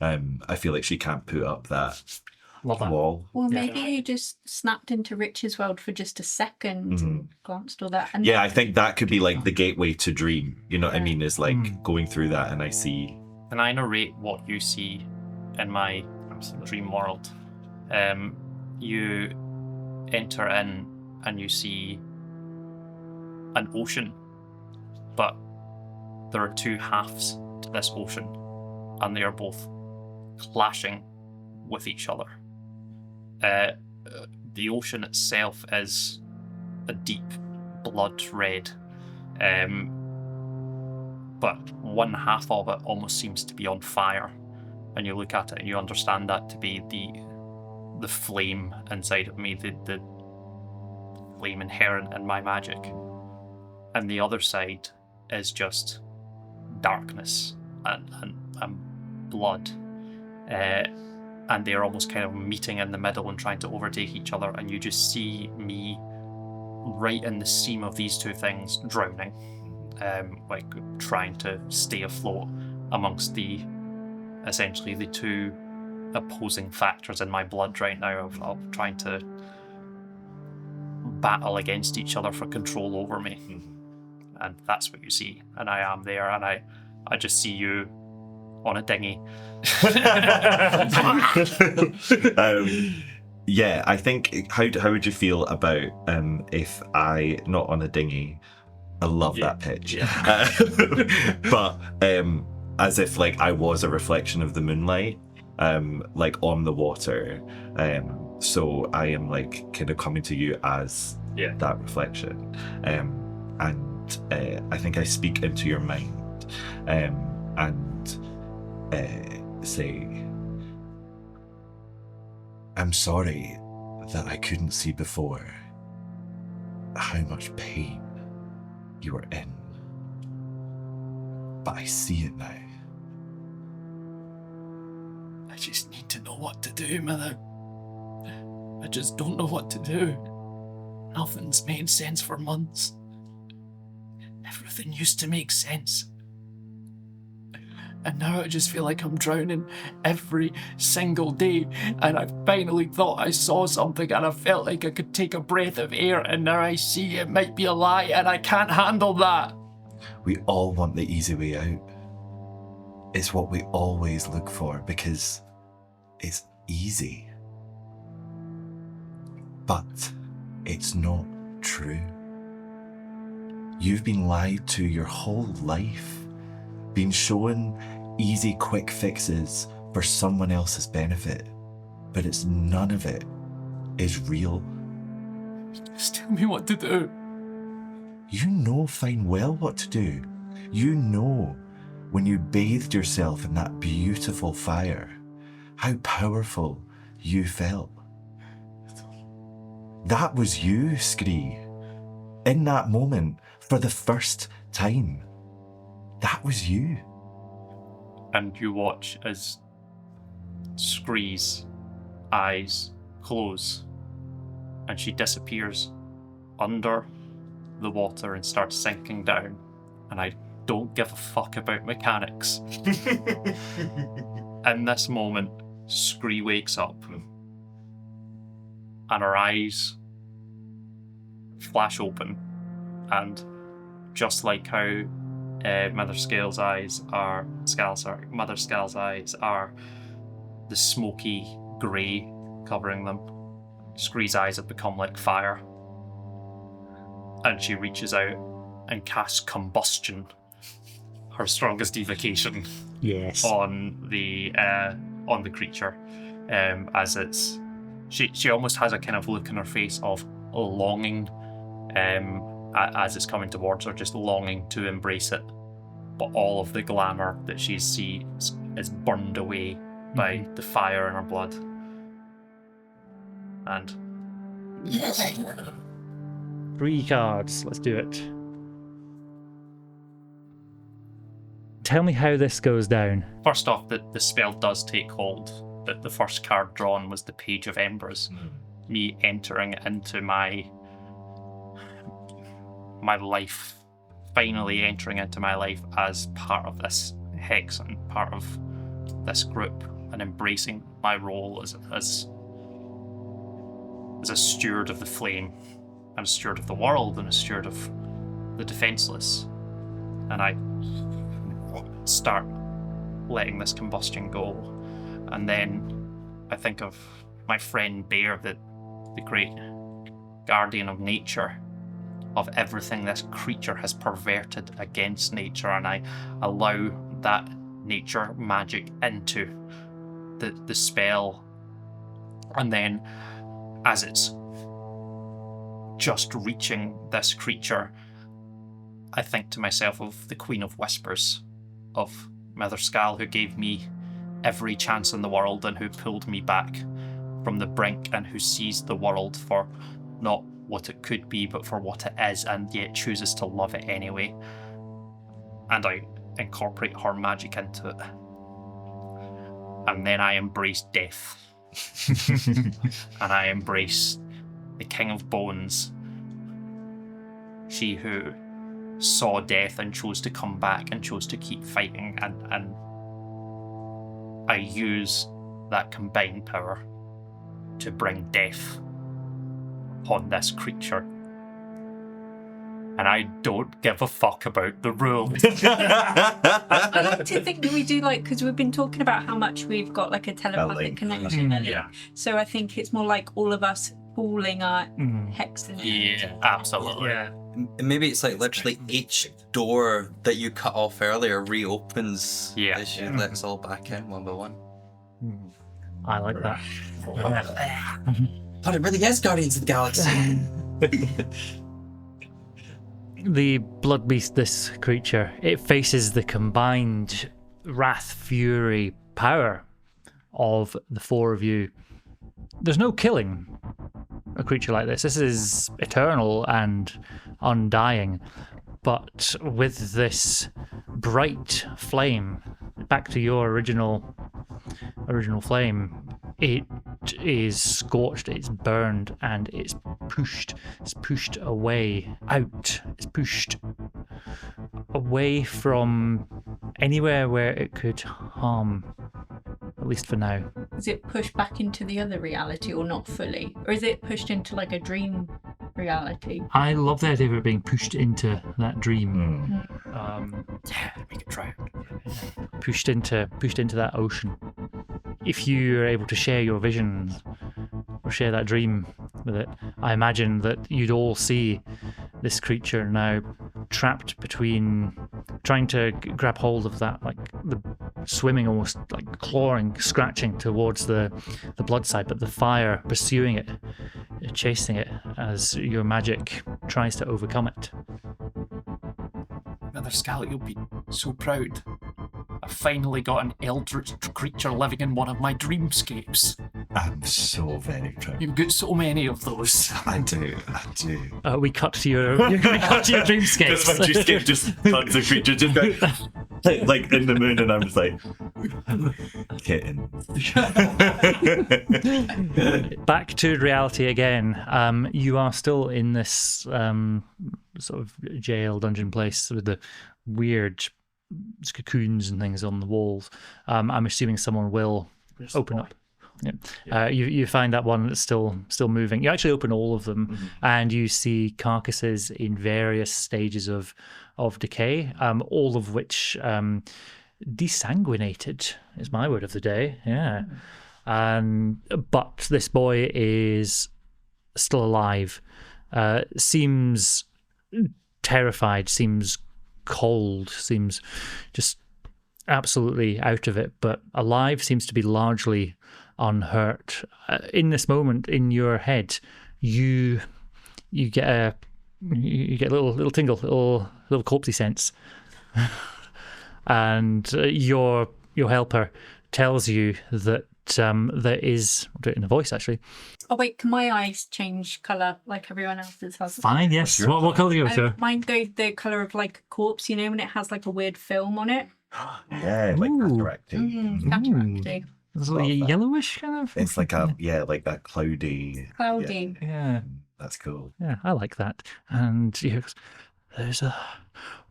I feel like she can't put up that wall. Well, maybe you just snapped into Rich's world for just a second and glanced all that. And I think that could be like the gateway to dream. You know what I mean? Is like going through that, and I see. Can I narrate what you see in my dream world? You enter in and you see an ocean, but there are 2 halves to this ocean, and they are both clashing with each other. The ocean itself is a deep blood red, but one half of it almost seems to be on fire, and you look at it and you understand that to be the flame inside of me, the flame inherent in my magic, and the other side is just darkness and blood. And they're almost kind of meeting in the middle and trying to overtake each other, and you just see me right in the seam of these two things, drowning, like trying to stay afloat amongst essentially the two opposing factors in my blood right now of trying to battle against each other for control over me. And that's what you see, and I am there, and I just see you on a dinghy. Yeah, I think, how would you feel about if I, not on a dinghy, I love that pitch, but as if like I was a reflection of the moonlight, like on the water, so I am like kind of coming to you as that reflection, and I think I speak into your mind, and say, I'm sorry that I couldn't see before how much pain you were in, but I see it now. I just need to know what to do, Mother. I just don't know what to do. Nothing's made sense for months. Everything used to make sense. And now I just feel like I'm drowning every single day. And I finally thought I saw something and I felt like I could take a breath of air, and now I see it might be a lie and I can't handle that. We all want the easy way out. It's what we always look for because it's easy. But it's not true. You've been lied to your whole life, been shown easy, quick fixes for someone else's benefit, but it's none of it is real. Just tell me what to do. You know fine well what to do. You know when you bathed yourself in that beautiful fire, how powerful you felt. That was you, Scree. In that moment, for the first time. That was you. And you watch as Scree's eyes close and she disappears under the water and starts sinking down. And I don't give a fuck about mechanics. In this moment, Scree wakes up and her eyes flash open, and just like how Mother Scale's eyes are the smoky grey covering them, Scree's eyes have become like fire, and she reaches out and casts combustion, her strongest evocation, on the creature, as it's she almost has a kind of look in her face of longing, as it's coming towards her, just longing to embrace it, but all of the glamour that she sees is burned away by the fire in her blood. And 3 cards. Let's do it. Tell me how this goes down. first off, the spell does take hold. The first card drawn was the Page of Embers. Me entering into my life, finally entering into my life as part of this hex and part of this group, and embracing my role as a steward of the flame, and a steward of the world, and a steward of the defenseless. And I start letting this combustion go, and then I think of my friend Bear, the great guardian of nature, of everything this creature has perverted against nature, and I allow that nature magic into the spell. And then as it's just reaching this creature, I think to myself of the Queen of Whispers, of Mother Skal, who gave me every chance in the world and who pulled me back from the brink, and who sees the world for not what it could be but for what it is, and yet chooses to love it anyway. And I incorporate her magic into it. And then I embrace death. And I embrace the King of Bones, she who saw death and chose to come back and chose to keep fighting, and I use that combined power to bring death upon this creature. And I don't give a fuck about the rules. I like to think that we do, like, because we've been talking about how much we've got like a telepathic connection. Yeah. So I think it's more like all of us pooling our hex and Yeah, absolutely. Yeah. Maybe it's like literally each door that you cut off earlier reopens as you let us all back in one by one. I like that. But it really is Guardians of the Galaxy. The blood beast, this creature, it faces the combined wrath, fury, power of the four of you. There's no killing a creature like this. This is eternal and undying. But with this bright flame, back to your original flame, it is scorched, it's burned, and it's pushed away out. It's pushed away from anywhere where it could harm, at least for now. Is it pushed back into the other reality or not fully? Or is it pushed into like a dream reality? I love the idea of it being pushed into that dream. Make it try. Pushed into that ocean. If you're able to share your visions or share that dream with it, I imagine that you'd all see this creature now trapped between trying to grab hold of that, like the swimming, almost like clawing, scratching towards the blood side, but the fire pursuing it, chasing it as your magic tries to overcome it. Mother Scarlet, you'll be so proud. I finally got an eldritch creature living in one of my dreamscapes. I'm so very proud. You've got so many of those. I do. We cut to your dreamscapes. Just my dreamscape, just tons of creatures, just going, like in the moon, and I'm just like, kitten. Back to reality again. You are still in this sort of jail dungeon place with the weird cocoons and things on the walls. I'm assuming someone will open up. Yeah. You find that one that's still moving. You actually open all of them, and you see carcasses in various stages of decay, all of which desanguinated is my word of the day. Yeah. But this boy is still alive. Seems terrified, seems cold, seems just absolutely out of it, but alive, seems to be largely unhurt. In this moment, in your head, you get a little tingle, little corpsey sense, and your helper tells you that there is. I'll do it in a voice, actually. Oh wait, can my eyes change colour like everyone else's has? Fine, yes. What colour do you go to? Mine go the colour of like a corpse, you know, when it has like a weird film on it. Yeah, like cataracty. Cataracty. It's like a yellowish kind of. It's like like that cloudy. Cloudy. Yeah. That's cool. Yeah, I like that. And he goes, "There's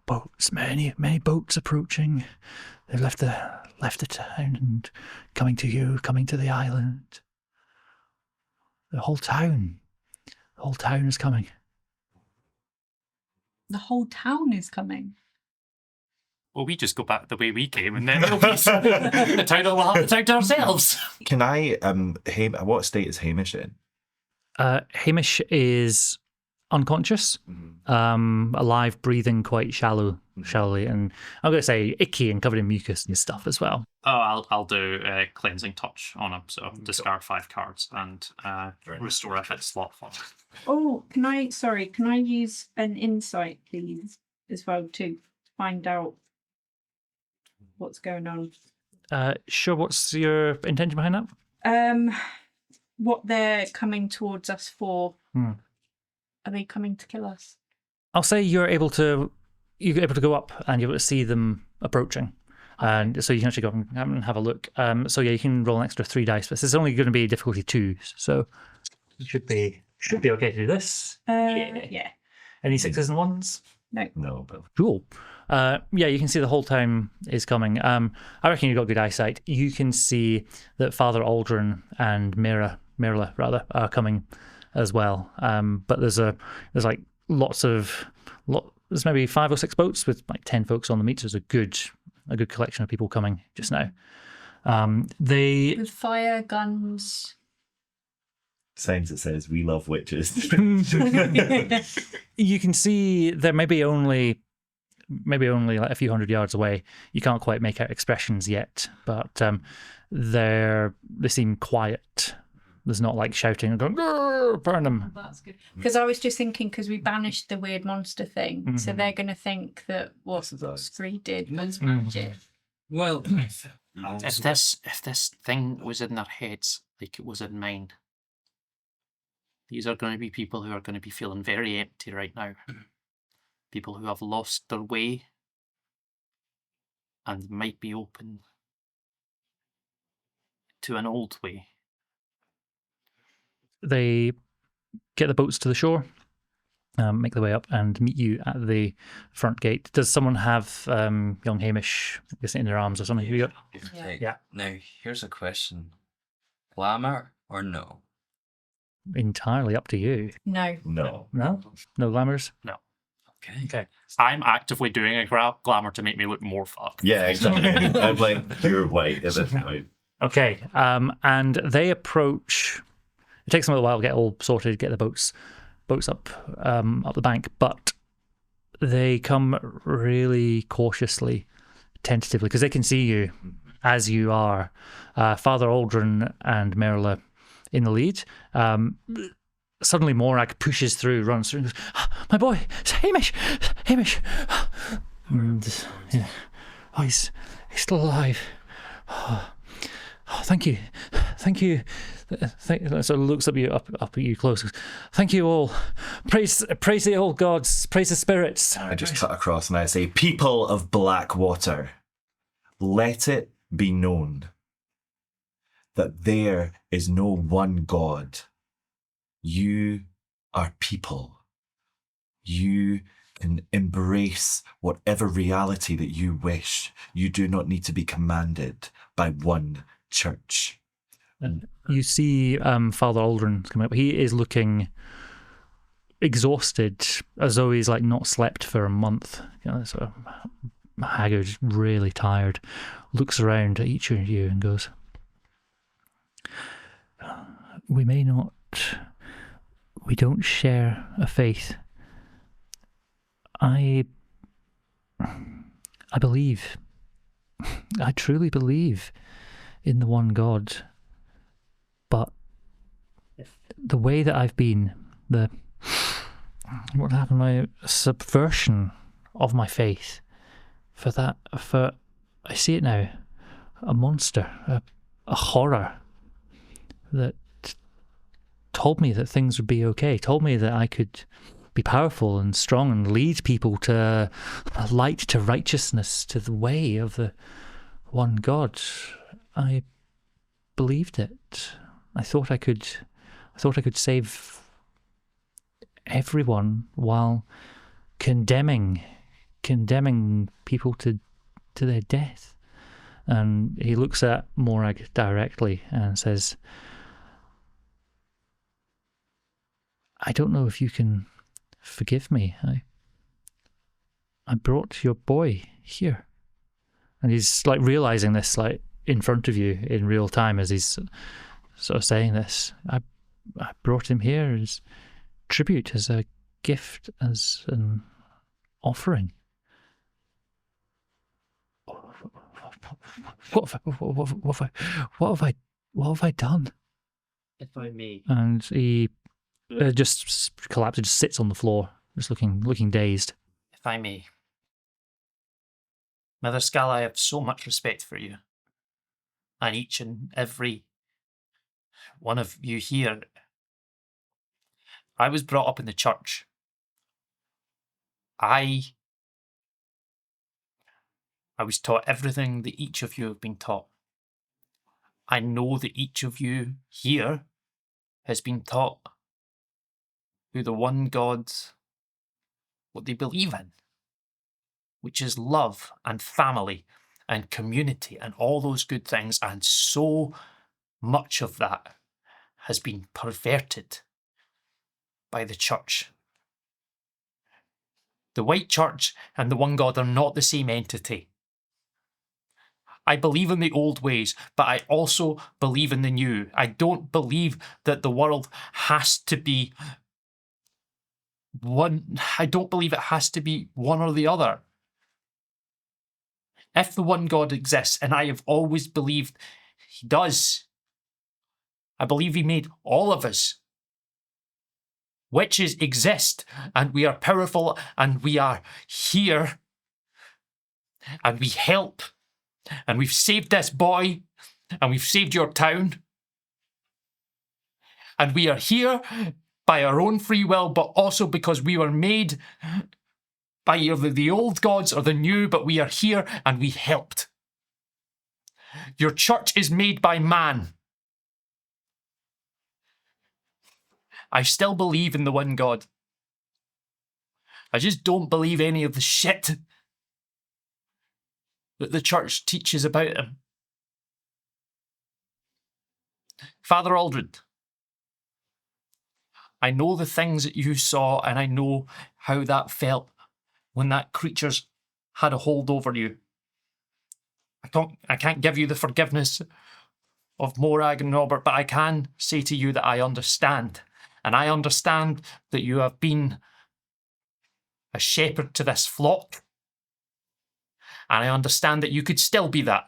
boats, many boats approaching. They've left the town and coming to you, coming to the island. The whole town is coming." The whole town is coming. Well, we just go back the way we came, and then the town will have the town to ourselves. Can I what state is Hamish in? Hamish is unconscious, alive, breathing quite shallowly, and I'm going to say icky and covered in mucus and stuff as well. Oh, I'll do a cleansing touch on him. So discard 5 cards and restore a hit slot for him. Oh, can I use an insight, please, as well, to find out what's going on? Sure. What's your intention behind that? What they're coming towards us for. Are they coming to kill us? I'll say you're able to go up and you're able to see them approaching. And so you can actually go up and have a look. So yeah, you can roll an extra 3 dice, but it's only going to be difficulty 2, so it should be okay to do this. Yeah. Any sixes and ones? No, but Cool. Yeah, you can see the whole time is coming. I reckon you've got good eyesight. You can see that Father Aldrin and Mirla rather are coming as well. But there's like there's maybe 5 or 6 boats with like 10 folks on the meet. There's a good collection of people coming just now. With fire, guns. signs that says "We love witches." You can see there maybe only like a few hundred yards away. You can't quite make out expressions yet, but they seem quiet. There's not like shouting and going, burn them. That's good. Because I was just thinking, because we banished the weird monster thing, so they're going to think that what Scree did was magic. Well, If this thing was in their heads like it was in mine, these are going to be people who are going to be feeling very empty right now. People who have lost their way and might be open to an old way. They get the boats to the shore, make their way up, and meet you at the front gate. Does someone have young Hamish in their arms or something? Who you got? Yeah. Now, here's a question. Glamour or no? Entirely up to you. No. No. No glamours. No. Okay. I'm actively doing a glamour to make me look more fucked. Yeah, exactly. I'm like pure white at this point. Okay. And they approach. It takes them a while to get all sorted, get the boats up the bank, but they come really cautiously, tentatively, because they can see you as you are. Father Aldrin and Mirla in the lead. Suddenly Morag pushes through, runs through, and goes, "My boy, it's Hamish! And, yeah. Oh, he's still alive. Oh, thank you. So looks up at you close. Thank you all. Praise the old gods. Praise the spirits." I just cut across and I say, "People of Blackwater, let it be known that there is no one God. You are people. You can embrace whatever reality that you wish. You do not need to be commanded by one church." And you see Father Aldrin coming up. He is looking exhausted, as though he's like not slept for a month. Sort of haggard, really tired. Looks around at each of you and goes, "We may not. We don't share a faith. I believe. I truly believe in the one God. But the way that I've been, what happened, my subversion of my faith, I see it now, a monster, a horror that told me that things would be okay, told me that I could be powerful and strong and lead people to light, to righteousness, to the way of the one God. I believed it. I thought I could save everyone while condemning people to their death." And he looks at Morag directly and says, "I don't know if you can forgive me. I brought your boy here." And he's like realizing this like in front of you in real time as he's sort of saying this. I brought him here as tribute, as a gift, as an offering. What have I done? If I may. And he just collapses, just sits on the floor, just looking dazed. If I may. Mother Scala, I have so much respect for you. And each and every one of you here. I was brought up in the church. I was taught everything that each of you have been taught. I know that each of you here has been taught who the one God what they believe in, which is love and family and community and all those good things. And so much of that has been perverted by the church. The white church and the one God are not the same entity. I believe in the old ways, but I also believe in the new. I don't believe that the world has to be one. I don't believe it has to be one or the other. If the one God exists, and I have always believed he does, I believe he made all of us. Witches exist, and we are powerful, and we are here, and we help, and we've saved this boy, and we've saved your town, and we are here by our own free will, but also because we were made by either the old gods or the new, but we are here and we helped. Your church is made by man. I still believe in the one God. I just don't believe any of the shit that the church teaches about him. Father Aldred, I know the things that you saw, and I know how that felt when that creature's had a hold over you. I can't give you the forgiveness of Morag and Robert, but I can say to you that I understand. And I understand that you have been a shepherd to this flock. And I understand that you could still be that.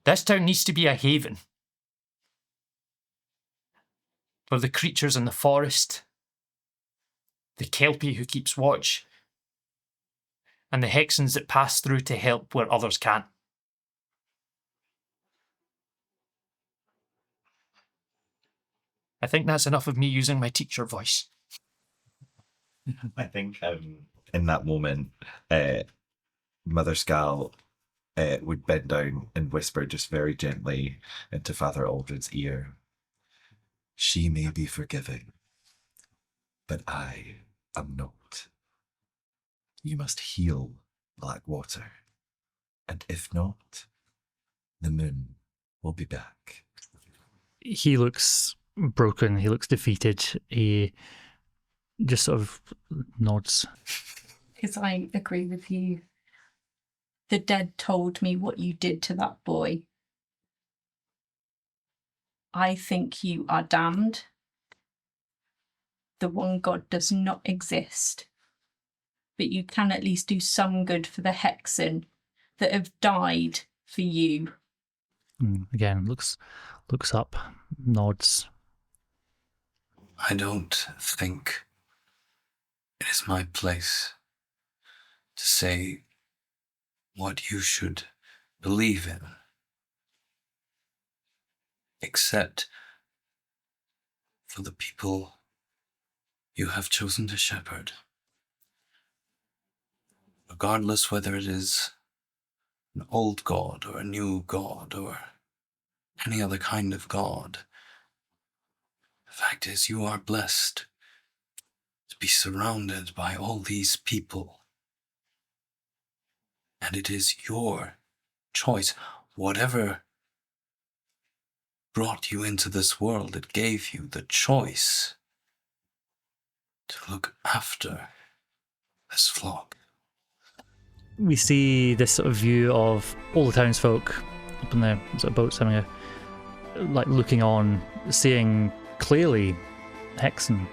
This town needs to be a haven for the creatures in the forest, the Kelpie who keeps watch, and the Hexens that pass through to help where others can't. I think that's enough of me using my teacher voice. I think in that moment, Mother Skal would bend down and whisper just very gently into Father Aldred's ear. She may be forgiving, but I am not. You must heal Blackwater, and if not, the moon will be back. He looks broken, he looks defeated, he just sort of nods. Because I agree with you. The dead told me what you did to that boy. I think you are damned. The one God does not exist. But you can at least do some good for the Hexen that have died for you. Again, looks up, nods. I don't think it is my place to say what you should believe in, except for the people you have chosen to shepherd. Regardless whether it is an old god or a new god or any other kind of god, the fact is you are blessed to be surrounded by all these people. And it is your choice. Whatever brought you into this world, it gave you the choice to look after this flock. We see this sort of view of all the townsfolk up in their sort of boats having looking on, seeing clearly Hexen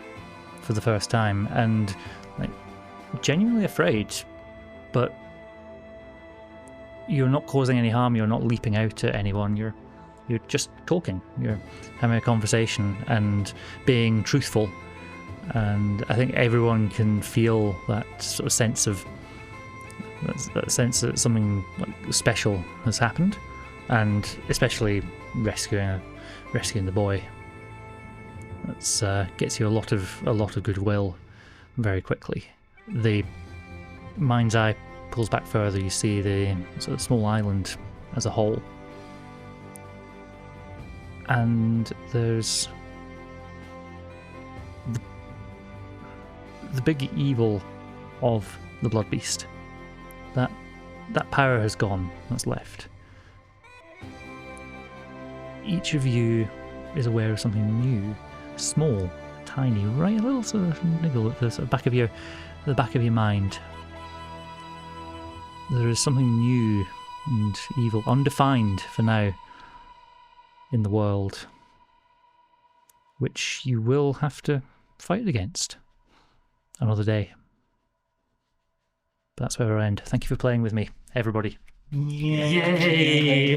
for the first time, and genuinely afraid, but you're not causing any harm, you're not leaping out at anyone, you're just talking, you're having a conversation and being truthful. And I think everyone can feel that sort of sense of that sense that something special has happened, and especially rescuing the boy. That gets you a lot of goodwill very quickly. The mind's eye pulls back further. You see the sort of small island as a whole, and there's the big evil of the Blood Beast. That power has gone. That's left. Each of you is aware of something new, small, tiny, right, a little sort of niggle at the sort of back of your mind. There is something new and evil, undefined for now, in the world, which you will have to fight against another day. But that's where we'll end. Thank you for playing with me, everybody. Yay!